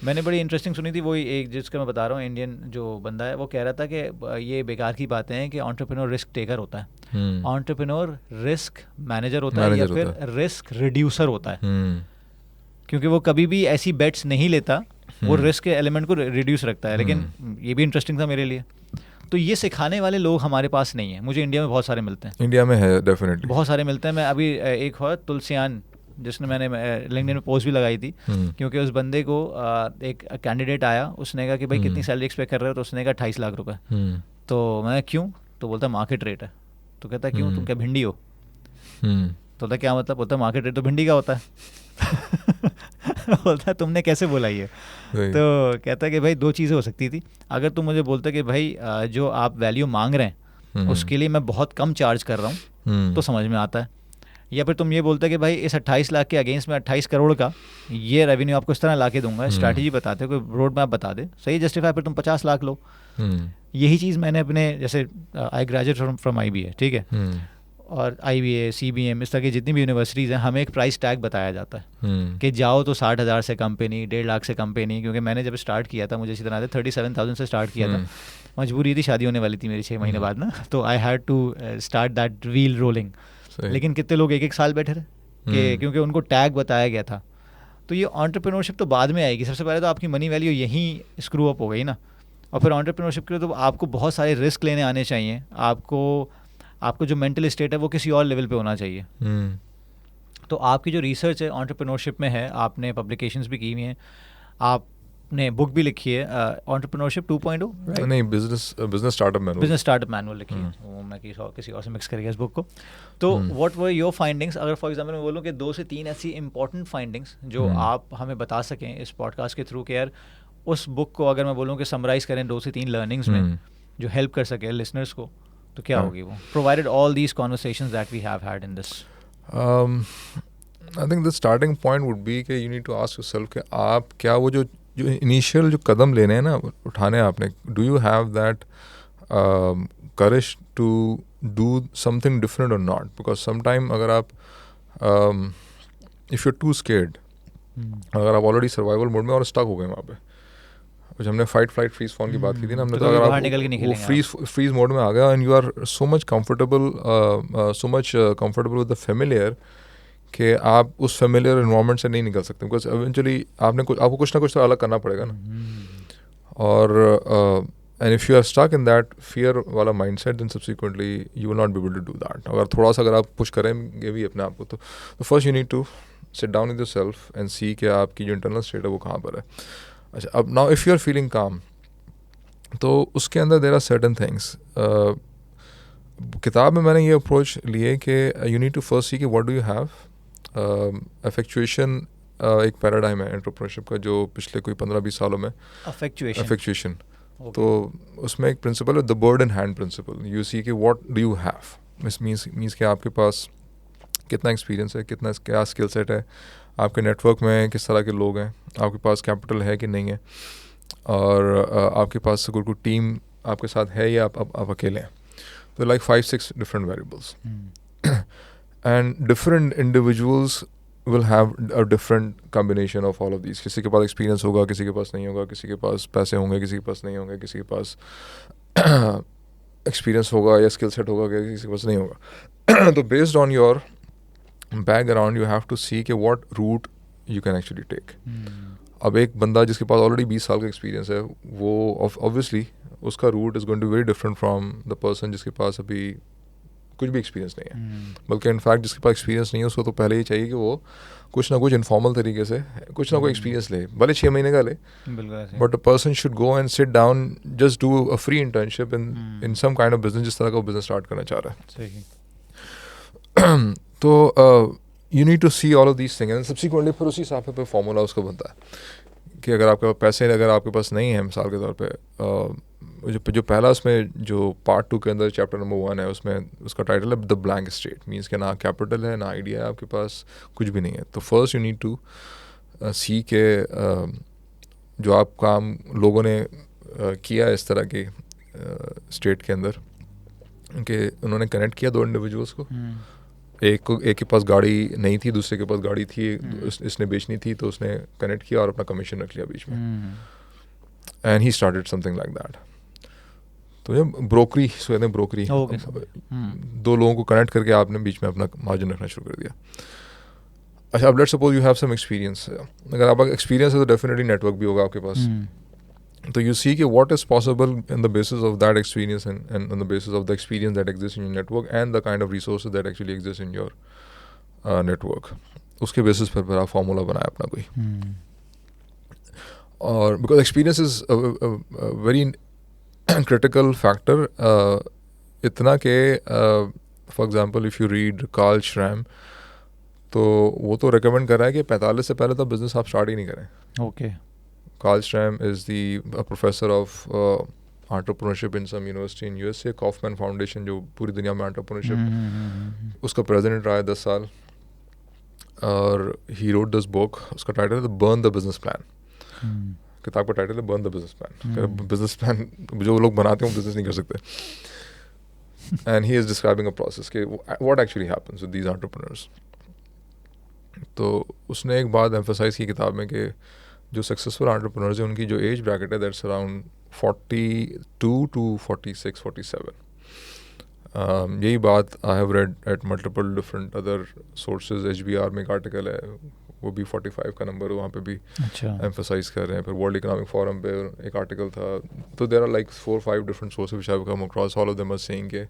मैंने बड़ी इंटरेस्टिंग सुनी थी, वही एक जिसका मैं बता रहा हूँ, इंडियन जो बंदा है, वो कह रहा था कि ये बेकार की बातें हैं कि एंटरप्रेन्योर रिस्क टेकर होता है, एंटरप्रेन्योर रिस्क मैनेजर होता है, या फिर रिस्क रिड्यूसर होता है. क्योंकि वो कभी भी ऐसी बेट्स नहीं लेता, वो रिस्क के एलिमेंट को रिड्यूस रखता है. लेकिन ये भी इंटरेस्टिंग था मेरे लिए. तो ये सिखाने वाले लोग हमारे पास नहीं है. मुझे इंडिया में बहुत सारे मिलते हैं, इंडिया में है डेफिनेटली, बहुत सारे मिलते हैं. मैं अभी एक हुआ तुलसियान, जिसने मैंने लिंक्डइन में पोस्ट भी लगाई थी, क्योंकि उस बंदे को एक कैंडिडेट आया, उसने कहा कि भाई कितनी सैलरी एक्सपेक्ट कर रहे हो, तो उसने कहा 28 लाख रुपए. तो मैं क्यों, तो बोलता मार्केट रेट है. तो कहता क्यों, तुम क्या भिंडी हो? तो बोलता क्या मतलब? बोलता मार्केट रेट तो भिंडी का होता है. बोलता तुमने कैसे बोला ये? तो कहता कि भाई दो चीज़ें हो सकती थी. अगर तुम मुझे बोलते कि भाई जो आप वैल्यू मांग रहे हैं उसके लिए मैं बहुत कम चार्ज कर रहा हूँ, तो समझ में आता है. या फिर तुम ये बोलते कि भाई इस 28 लाख के अगेंस्ट में 28 करोड़ का ये रेवेन्यू आपको इस तरह ला के दूंगा, स्ट्रैटेजी बताते, कोई रोड मैप बता दे, सही जस्टिफाई, फिर तुम 50 लाख लो. यही चीज़ मैंने अपने, जैसे आई ग्रेजुएट फ्रॉम IBA, ठीक है, और IBA, CBM, इस तरह की जितनी भी यूनिवर्सिटीज़ हैं, हमें एक प्राइस टैग बताया जाता है कि जाओ तो 60,000 से कम पे नहीं, 1.5 लाख से कम पे नहीं. क्योंकि मैंने जब स्टार्ट किया था, मुझे इसी तरह 37,000 से स्टार्ट किया था. मजबूरी थी, शादी होने वाली थी मेरी 6 महीने बाद ना, तो I had to start that wheel rolling. लेकिन कितने लोग 1-1 साल बैठे रहे, क्योंकि उनको टैग बताया गया था. तो ये एंटरप्रेन्योरशिप तो बाद में आएगी. सबसे पहले तो आपकी मनी वैल्यू यहीं स्क्रू अप हो गई ना. और फिर एंटरप्रेन्योरशिप के लिए तो आपको बहुत सारे रिस्क लेने आने चाहिए. आपको जो मेंटल स्टेट है वो किसी और लेवल पे होना चाहिए. तो आपकी जो रिसर्च है एंटरप्रेन्योरशिप में है, आपने पब्लिकेशंस भी की हुई हैं, आपने बुक भी लिखी है एंटरप्रेन्योरशिप 2.0, राइट? नहीं, बिजनेस स्टार्टअप मैनुअल लिखी है. वो मैं किसी और से मिक्स कर गया इस बुक को. तो व्हाट वर योर फाइंडिंग्स? अगर फॉर एग्जांपल मैं बोलूँ कि 2 से 3 ऐसी इंपॉर्टेंट फाइंडिंग्स जो आप हमें बता सकें इस पॉडकास्ट के थ्रू, कि यार उस बुक को अगर मैं बोलूँ कि समराइज करें 2 से 3 लर्निंग्स में जो हेल्प कर सके लिसनर्स को, तो क्या होगी वो, provided all these conversations that we have had in this? I think the starting point would be कि you need to ask yourself कि आप क्या वो जो इनिशियल जो कदम लेने हैं ना, उठाने आपने, do you have that courage to do something different और नॉट? बिकॉज समटाइम अगर आप if you are too scared, अगर आप ऑलरेडी सर्वाइवल मोड में और स्टक हो गए वहाँ पे, कुछ हमने फाइट फ्लाइट फ्रीज फोन की बात की थी ना, हमने तो तो अगर बाहर निकल के नहीं आप वो खेलेंगे फ्रीज मोड में आ गया and you are so much comfortable with the familiar कि आप उस फेमिलियर इन्वायरमेंट से नहीं निकल सकते, बिकॉज एवेंचुअली आपको कुछ ना कुछ तो अलग करना पड़ेगा ना। और and if you are stuck in that fear वाला mindset then subsequently you will not be able to do that. अगर थोड़ा सा अगर आप पुश करेंगे भी अपने आप को, तो first you need to sit down with yourself and see कि आपकी जो इंटरनल स्टेट है वो कहाँ पर है। अच्छा, अब now if you are feeling calm, तो उसके अंदर देयर आर सर्टेन थिंग्स। किताब में मैंने ये अप्रोच लिए कि यू नीड टू फर्स्ट सी कि व्हाट डू यू हैव। अफेक्चुएशन एक पैराडाइम है एंटरप्रेन्योरशिप का जो पिछले कोई 15-20 सालों में, अफेक्चुएशन। तो उसमें एक प्रिंसिपल है the bird in hand principle. You see कि व्हाट डू यू हैव, इस मीन्स कि आपके पास कितना एक्सपीरियंस है, कितना क्या स्किल सेट है, आपके नेटवर्क में किस तरह के लोग हैं, आपके पास कैपिटल है कि नहीं है, और आपके पास कोई टीम आपके साथ है या आप अकेले हैं। तो like 5-6 different variables and different individuals will have a different combination of all of these. किसी के पास एक्सपीरियंस होगा, किसी के पास नहीं होगा, किसी के पास पैसे होंगे, किसी के पास नहीं होंगे, किसी के पास एक्सपीरियंस होगा या स्किल सेट होगा, किसी के पास नहीं होगा। तो based on your background you have to see कि what route you can actually take. अब एक बंदा जिसके पास ऑलरेडी 20 साल का एक्सपीरियंस है, वो ऑब्वियसली उसका route is going to very different from the person जिसके पास अभी कुछ भी एक्सपीरियंस नहीं है। बल्कि इनफैक्ट जिसके पास एक्सपीरियंस नहीं है उसको तो पहले ही चाहिए कि वो कुछ ना कुछ इनफॉर्मल तरीके से कुछ ना कोई एक्सपीरियंस ले, भले 6 महीने का ले, but a person should go and sit down, just do a free internship in some kind of business, जिस तरह का वो बिजनेस स्टार्ट करना चाह रहा है। तो you need to see all of these things and subsequently फिर उसी हिसाब पे फॉर्मूला उसका बनता है कि अगर आपके पास पैसे अगर आपके पास नहीं है, मिसाल के तौर पे जो पहला उसमें जो पार्ट 2 के अंदर चैप्टर नंबर 1 है, उसमें उसका टाइटल है द ब्लैंक स्टेट। मीन्स कि ना कैपिटल है, ना आइडिया है, आपके पास कुछ भी नहीं है। तो फर्स्ट यू नीड टू सी के जो आप काम लोगों ने किया इस तरह के स्टेट के अंदर, कि उन्होंने कनेक्ट किया 2 इंडिविजुअल्स को। एक के पास गाड़ी नहीं थी, दूसरे के पास गाड़ी थी, इसने बेचनी थी, तो उसने कनेक्ट किया और अपना कमीशन रख लिया बीच में, and he started something like that. तो ये ब्रोकरी, सो कहते हैं ब्रोकरी, 2 लोगों को कनेक्ट करके आपने बीच में अपना मार्जिन रखना शुरू कर दिया। अच्छा, अब let's suppose you have some experience. अगर आपका एक्सपीरियंस है तो डेफिनेटली नेटवर्क भी होगा आपके पास। तो यू सी कि what is possible in the basis of that experience and on the basis of the experience that exist in your network and the kind of resources that actually exist in your network. उसके basis पर आप formula बनाए अपना कोई। और because experience is very critical factor, इतना के for example if you read Carl Schramm, तो वो तो रिकमेंड कर रहा है कि 45 से पहले तो बिजनेस आप स्टार्ट ही नहीं करें। Okay. Carl Schramm is the professor of entrepreneurship in some university in USA, Kauffman Foundation जो पूरी दुनिया में एंटरप्रेन्योरशिप, उसका प्रेसिडेंट रहा है 10 साल। और ही रोट दिस बुक, उसका टाइटल है the burn the business plan. किताब का टाइटल है burn the business plan. Business plan जो लोग बनाते हैं वो बिजनेस नहीं कर सकते। And he is describing a process के what actually happens with these entrepreneurs. तो उसने एक बात एम्फसाइज की किताब में कि जो सक्सेसफुल एंटरप्रेन्योर्स हैं उनकी जो एज ब्रैकेट है दैट्स अराउंड 42 to 46-47। यही बात I have read at multiple different other sources. HBR में एक आर्टिकल है, वो भी 45 का नंबर, वहाँ पे भी एम्फसाइज कर रहे हैं। फिर वर्ल्ड इकोनॉमिक फोरम पे एक आर्टिकल था। तो there are like 4-5 different sources which I have come across, all of them are saying के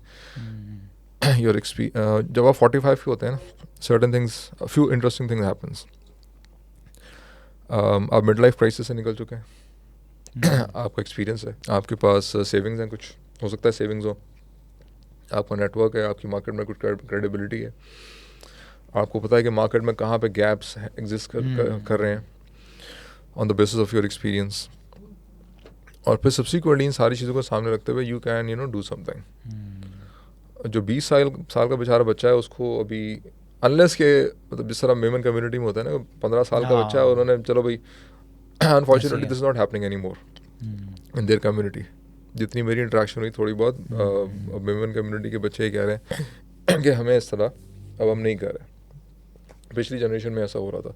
योर एक्सपीरियंस, जब आप 45 के होते हैं ना, certain things, few interesting things happens. आप मिड लाइफ क्राइसिस से निकल चुके हैं, आपका एक्सपीरियंस है, आपके पास सेविंग्स हैं, कुछ हो सकता है सेविंग्स हो, आपका नेटवर्क है, आपकी मार्केट में कुछ क्रेडिबिलिटी है, आपको पता है कि मार्केट में कहाँ पे गैप्स एग्जिस्ट कर रहे हैं on the basis of your experience. और फिर सब्सिक्वेंटली इन सारी चीज़ों को सामने रखते हुए यू कैन डू समथिंग। जो 20 साल का बेचारा बच्चा है, उसको अभी अनलेस के मतलब जिस तरह मेमन कम्युनिटी में होता है ना, 15 साल का बच्चा है, उन्होंने चलो भाई, unfortunately this is not happening any more in their community. जितनी मेरी इंटरेक्शन हुई थोड़ी बहुत, मेमन कम्युनिटी के बच्चे ही कह रहे हैं कि हमें इस तरह अब हम नहीं कर रहे। पिछली जनरेशन में ऐसा हो रहा था।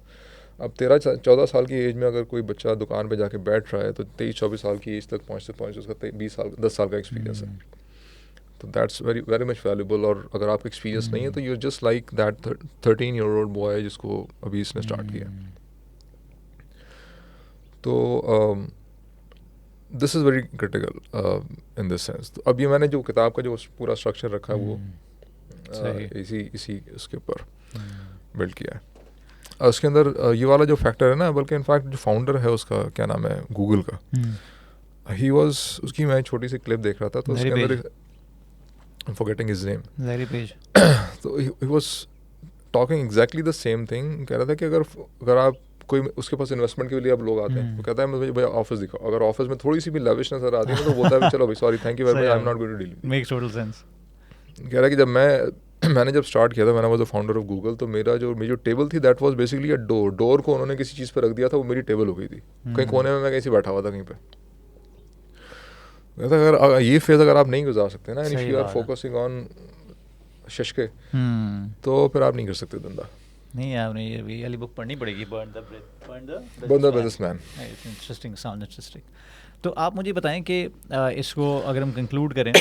अब 13-14 साल की एज में अगर कोई बच्चा दुकान पे जाके बैठ रहा है तो 23-24 साल की एज तक पहुँचते उसका 10 साल का एक्सपीरियंस है. तो that's very very much valuable. और अगर आपका एक्सपीरियंस नहीं है तो you just like that 13-year-old boy जिसको अभी इसने स्टार्ट किया. तो this is very critical in this sense. तो अब ये मैंने जो किताब का जो पूरा स्ट्रक्चर रखा है वो इसी उसके ऊपर बिल्ड किया है. उसके अंदर ये वाला जो फैक्टर है ना, बल्कि इनफैक्ट जो फाउंडर है उसका क्या नाम है गूगल का, ही वाज, उसकी मैं छोटी सी क्लिप देख रहा था तो उसके अंदर forgetting his name, Larry Page. तो he was talking exactly the same thing. कह रहा था कि अगर आप कोई उसके पास इन्वेस्टमेंट के लिए अब लोग आते हैं, वो कहता है मुझे भैया ऑफिस दिखाओ. अगर ऑफिस में थोड़ी सी भी लेविश नजर आती है ना तो बोलता है चलो भाई sorry thank you very much I am not going to deal. Makes total sense. कह रहा है कि जब मैंने जब स्टार्ट किया था, मैंने was the founder of Google, तो मेरी जो टेबल थी that was basically a door को उन्होंने किसी चीज़ पे रख दिया था, वो मेरी टेबल हो गई थी. कहीं कोने में मैं कहीं बैठा हुआ था कहीं पे. अगर ये फेज अगर आप नहीं गुजार सकते ना, and if you are focusing on शशके, तो फिर आप नहीं कर सकते धंधा. नहीं, आपने ये वाली बुक पढ़नी पड़ेगी, burn the businessman. Interesting, sound interesting. तो आप मुझे बताएं कि इसको अगर हम कंक्लूड करें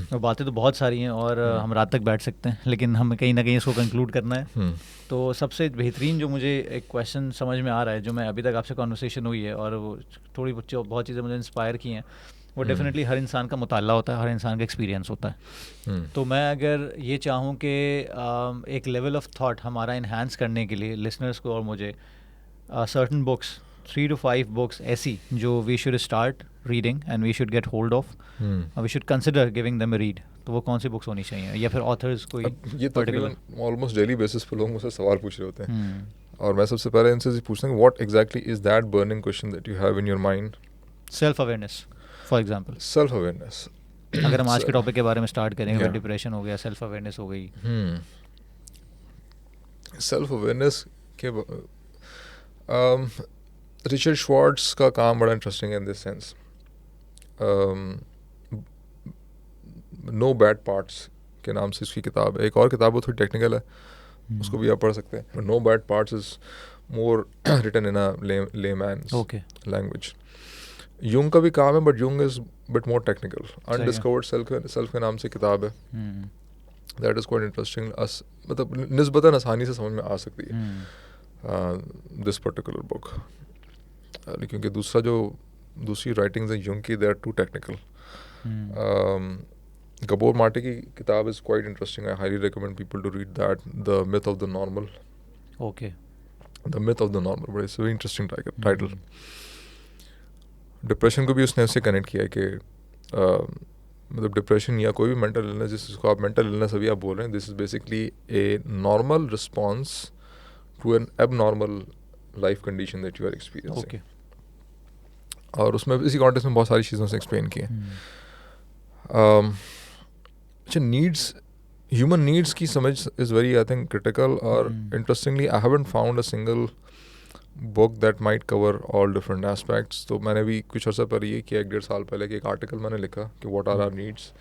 तो बातें तो बहुत सारी हैं और हम रात तक बैठ सकते हैं, लेकिन हमें कहीं ना कहीं इसको कंक्लूड करना है. तो सबसे बेहतरीन जो मुझे एक क्वेश्चन समझ में आ रहा है, जो मैं अभी तक आपसे कॉन्वर्सेशन हुई है और वो थोड़ी बहुत चीज़ें मुझे इंस्पायर की हैं, वो डेफिनेटली हर इंसान का मुताला होता है, हर इंसान का एक्सपीरियंस होता है. तो मैं अगर ये चाहूँ कि एक लेवल ऑफ थॉट हमारा इन्हांस करने के लिए लिसनर्स को और मुझे सर्टन बुक्स 3 to 5 बुक्स ऐसी जो we should start reading and we should get hold of, we should consider giving them a read, तो वो कौन सी बुक्स होनी चाहिए, या फिर ऑथर्स कोई ये तकरीबन ऑलमोस्ट डेली बेसिस पे लोग मुझसे सवाल पूछ रहे होते हैं. और मैं सबसे पहले इनसे पूछता हूँ what exactly is that burning question that you have in your mind. Self awareness for example. Self awareness, अगर हम आज के टॉपिक के बारे में स्टार्ट करेंगे, डिप्रेशन हो गया, सेल्फ अवेयरनेस हो गई. सेल्फ अवेयरनेस के रिचर्ड श्वार्ट्ज का काम बड़ा इंटरेस्टिंग है in this sense. No bad parts के नाम से इसकी किताब है. एक और किताब वो थोड़ी टेक्निकल है, उसको भी आप पढ़ सकते हैं. No bad parts is more written in a layman's language. Jung का भी काम है, but Jung is bit more technical. Undiscovered self के नाम से किताब है. That is quite interesting. मतलब निस्बतन आसानी से समझ में आ सकती है दिस पर्टिकुलर बुक, क्योंकि दूसरी राइटिंग्स हैं यूंग की, they are too technical. Gabor Mate की किताब is quite interesting. I highly recommend people to read that, the myth of the normal. Okay, the myth of the normal, but it's very interesting title. Depression को भी उसने उससे connect किया है कि मतलब डिप्रेशन या कोई भी मेंटल इलनेस, जिसको आप मेंटल इलनेस अभी आप बोल रहे हैं, this is basically a normal response to an abnormal life condition that you are experiencing. और उसमें इसी कॉन्टेक्स्ट में बहुत सारी चीज़ों से एक्सप्लेन किए. अच्छा, नीड्स, ह्यूमन नीड्स की समझ is very I think critical. और interestingly I haven't found a single book that might cover all different aspects. तो मैंने भी कुछ अर्सा पर ये किया, 1-1.5 साल पहले कि एक आर्टिकल मैंने लिखा कि व्हाट आर आवर नीड्स,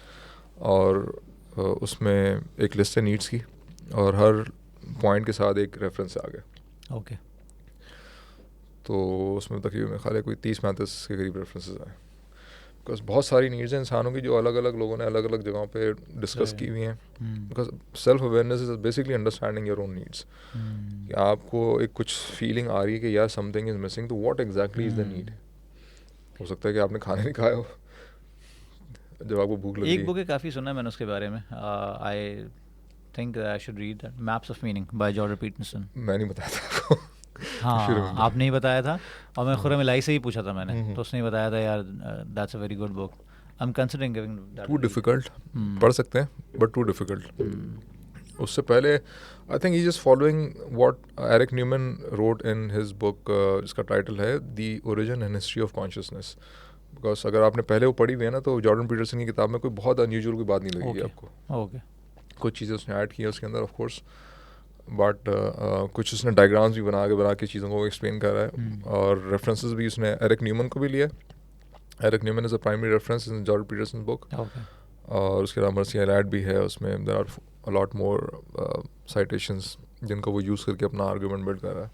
और उसमें एक लिस्ट है नीड्स की, और हर पॉइंट के साथ एक रेफरेंस आ गया. ओके. तो उसमें तकरीबन मेरे ख्याल है कोई 30-35 के करीब रेफरेंसेस आए. बिकॉज बहुत सारी नीड्स हैं इंसानों की जो अलग अलग लोगों ने अलग अलग जगहों पे डिस्कस की हुई हैं. Because self awareness is basically understanding your own needs. कि आपको एक कुछ फीलिंग आ रही है कि यार समथिंग इज मिसिंग, तो what exactly is the need. हो सकता है कि आपने खाना नहीं खाया हो जब आपको भूख लगी. एक बुक है, काफ़ी सुना है मैंने उसके बारे में, I think I should read that, maps of meaning by Jordan Peterson. मैं नहीं बताया था आपको. हाँ, आपने ही बताया था, और मैं खुर्रम इलाही से ही पूछा था मैंने, तो उसने बताया था यार that's a very good book, I am considering giving that. Too difficult, पढ़ सकते हैं बट टू डिफिकल्ट. उससे पहले I think he just following what Eric Neumann wrote in his book, जिसका टाइटल है the origin and history of consciousness. Because अगर आपने पहले वो पढ़ी हुई है ना, तो जॉर्डन पीटरसन की किताब में कोई बहुत अनयूजुअल कोई बात नहीं लगेगी आपको. ओके. कुछ चीज़ें उसने ऐड की है उसके अंदर ऑफ कोर्स, बट कुछ उसने डायग्राम्स भी बना के चीज़ों को एक्सप्लेन कर रहा है. और रेफरेंसेस भी उसने एरिक न्यूमैन को भी लिया. Eric Neumann is a primary reference in Jordan Peterson book. और उसके अलावा मर्सी एलाइड भी है उसमें. There are a lot more citations जिनको वो यूज़ करके अपना आर्गूमेंट बिल्ड कर रहा है.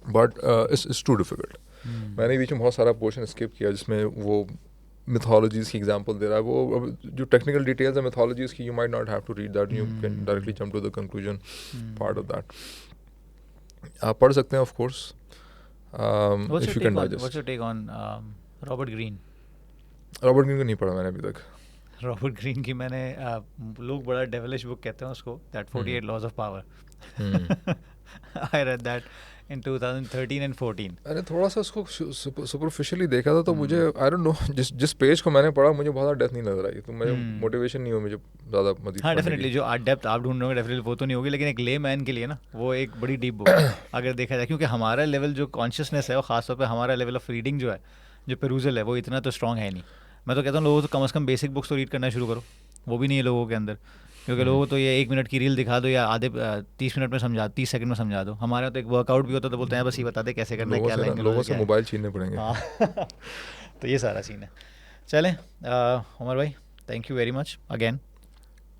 But it's too difficult. मैंने बीच में बहुत सारा पोर्शन स्किप किया जिसमें वो mythologies की एग्जांपल दे रहा है. वो अब जो टेक्निकल डिटेल्स है mythologies की, you might not have to read that, you can directly jump to the conclusion part of that. आप पढ़ सकते हैं of course if you can digest. What's your take on Robert Greene? Robert Greene को नहीं पढ़ा मैंने अभी तक. रॉबर्ट ग्रीन की मैंने लोग बड़ा डेविलिश बुक कहते हैं उसको, that 48 laws of power. I read that in 2013 and 14. मैंने थोड़ा सा उसको सुपरफिशियली देखा था तो मुझे आई डोंट नो जिस पेज को मैंने पढ़ा मुझे बहुत डेप्थ नहीं नजर आई, तो मुझे मोटिवेशन नहीं हुआ मुझे ज़्यादा मजीद. हाँ डेफिनेटली जो डेप्थ आप ढूंढ रहे हो डेफिनेटली वो तो नहीं होगी, लेकिन एक ले मैन के लिए ना वो एक बड़ी डीप बुक है अगर देखा जाए, क्योंकि हमारा लेवल जो कॉन्शियसनेस है वो खासतौर पे हमारा लेवल ऑफ रीडिंग जो है, जो पेरूजल है, वो इतना तो स्ट्रॉन्ग है नहीं. मैं तो कहता हूँ लोगों को कम से कम बेसिक बुक्स तो रीड करना शुरू करो, वो भी नहीं है लोगों के अंदर. क्योंकि लोगों को तो ये 1 मिनट की रील दिखा दो या आधे 30 मिनट में समझा, 30 सेकंड में समझा दो. हमारे तो एक वर्कआउट भी होता तो बोलते हैं बस ये बता दे कैसे करना है, क्या लाइन. लोगों से मोबाइल छीनने पड़ेंगे. हाँ तो ये सारा सीन है. चलें उमर भाई, thank you very much again.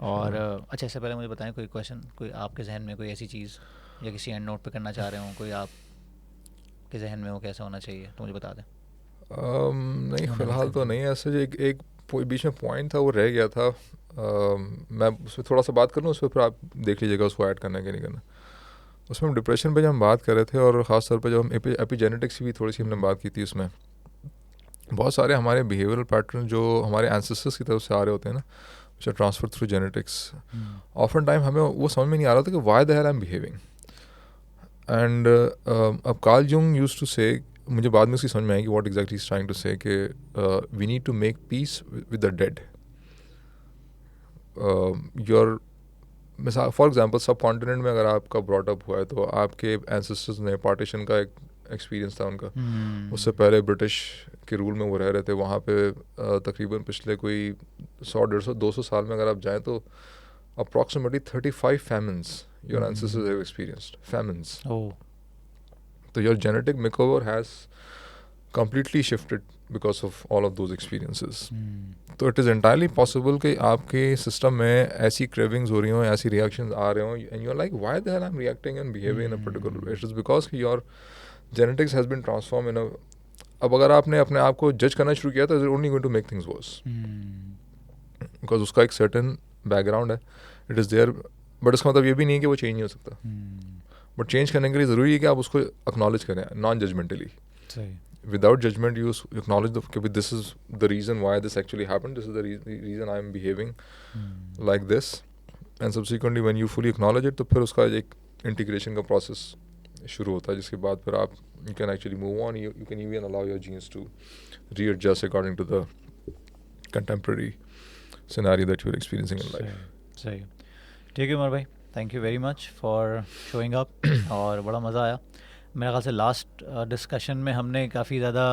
और अच्छा इससे पहले मुझे बताएं कोई क्वेश्चन, कोई आपके जहन में कोई ऐसी चीज़ या किसी एंड नोट पे करना चाह रहे हो, कोई आपके जहन में वो कैसा होना चाहिए तो मुझे बता दें. नहीं फ़िलहाल तो नहीं. ऐसे एक बीच में पॉइंट था वो रह गया था. मैं उस पर थोड़ा सा बात कर लूँ, उस पर फिर आप देख लीजिएगा उसको ऐड करना है कि नहीं करना. उसमें हम डिप्रेशन पे जब हम बात कर रहे थे और ख़ास तौर पे जब हम एपिजेनेटिक्स की भी थोड़ी सी हमने बात की थी, उसमें बहुत सारे हमारे बिहेवियरल पैटर्न जो हमारे एंसेस्टर्स की तरफ से आ रहे होते हैं ना, which are transferred through genetics. Often time हमें वो समझ में नहीं आ रहा था कि why the hell I'm behaving. And अब कार्ल जंग used to say, मुझे बाद में उसकी समझ में आएगी what exactly he's trying to say, कि we need to make peace with the dead. Your मिसाल फॉर एग्जांपल सब कॉन्टिनेंट में अगर आपका ब्रॉट अप हुआ है तो आपके एंसेस्टर्स ने पार्टीशन का एक एक्सपीरियंस था उनका. उससे पहले ब्रिटिश के रूल में वो रह रहे थे वहाँ पे. तकरीबन पिछले कोई 100-150-200 साल में अगर आप जाएँ तो approximately 35 famines your ancestors have experienced. Famines. So your genetic makeover has completely shifted because of all of those experiences. तो it is entirely possible कि आपके सिस्टम में ऐसी cravings हो रही हों, ऐसी reactions आ रहे हों, and you're like, why the hell I'm reacting and behaving in a particular way? It is because your genetics has been transformed in a. अब अगर आपने अपने आप को जज करना शुरू किया तो it's only going to make things worse. Because उसका एक certain background है, it is there, but इसका मतलब ये भी नहीं है कि वो change नहीं हो सकता. But change करने के लिए ज़रूरी है कि आप उसको acknowledge करें non-judgmentally. Without judgment, you acknowledge that this is the reason why this actually happened. This is the reason I am behaving like this. And subsequently, when you fully acknowledge it, तो फिर उसका एक integration का process शुरू होता है, जिसके बाद फिर आप you can actually move on. You can even allow your genes to readjust according to the contemporary scenario that you're experiencing in life. सही. ठीक है उमर भाई, thank you very much for showing up और बड़ा मज़ा आया. मेरे ख्याल से लास्ट डिस्कशन में हमने काफ़ी ज़्यादा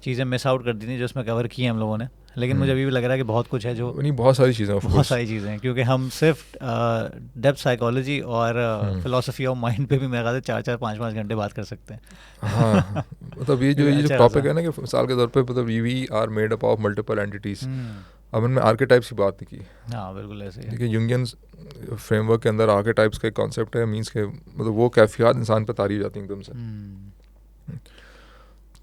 चीज़ें मिस आउट कर दी थी जो उसमें कवर की हैं हम लोगों ने, लेकिन मुझे अभी भी लग रहा है कि बहुत कुछ है जो नहीं, बहुत सारी चीज़ें हैं, क्योंकि हम सिर्फ डेप्थ साइकोलॉजी और फिलोसफी ऑफ माइंड पे भी मेरे ख्याल से 4-4, 5-5 घंटे बात कर सकते हैं. हाँ मतलब ये जो टॉपिक है ना कि मिसाल के तौर पे मतलब we are made up of multiple entities. अब इनमें आर्केटाइप्स की बात नहीं की. हाँ बिल्कुल ऐसे ही. देखिए यूंगियन फ्रेमवर्क के अंदर आर्केटाइप्स का एक कॉन्सेप्ट है, मीन्स के मतलब वो कैफियत इंसान पे तारी हो जाती हैं एकदम से.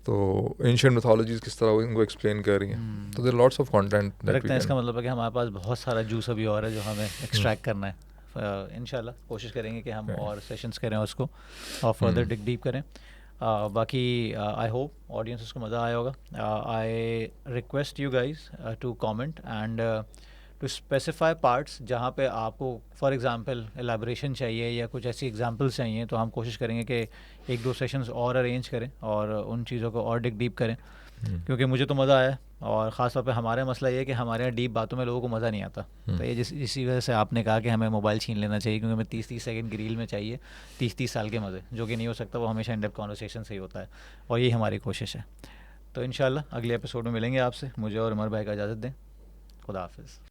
तो एंशिएंट मिथोलॉजीज किस तरह इनको एक्सप्लेन कर रही हैं. तो देयर लॉट्स ऑफ कंटेंट लगता है इसका मतलब है कि हमारे पास बहुत सारा जूस अभी और है जो हमें एक्सट्रैक्ट करना है. इंशाल्लाह कोशिश करेंगे कि हम और सेशंस करें उसको और फर्दर डिग डीप करें. बाकी आई होप ऑडियंस को मज़ा आया होगा. I request you guys to comment and to specify parts जहाँ पे आपको फॉर एग्जांपल एलाबोरेशन चाहिए या कुछ ऐसी एग्जांपल्स चाहिए, तो हम कोशिश करेंगे कि 1-2 सेशंस और अरेंज करें और उन चीज़ों को और डिग डीप करें. क्योंकि मुझे तो मज़ा आया और ख़ास तौर पे हमारा मसला ये है कि हमारे यहाँ डीप बातों में लोगों को मज़ा नहीं आता. तो ये इसी वजह से आपने कहा कि हमें मोबाइल छीन लेना चाहिए, क्योंकि हमें 30-30 सेकंड की रील में चाहिए 30-30 साल के मज़े, जो कि नहीं हो सकता. वो हमेशा इन डेप्थ कॉन्वर्सेशन से ही होता है और यही हमारी कोशिश है. तो इंशाल्लाह अगले एपिसोड में मिलेंगे आपसे. मुझे और उमर भाई का इजाज़त दें. खुदा हाफिज़.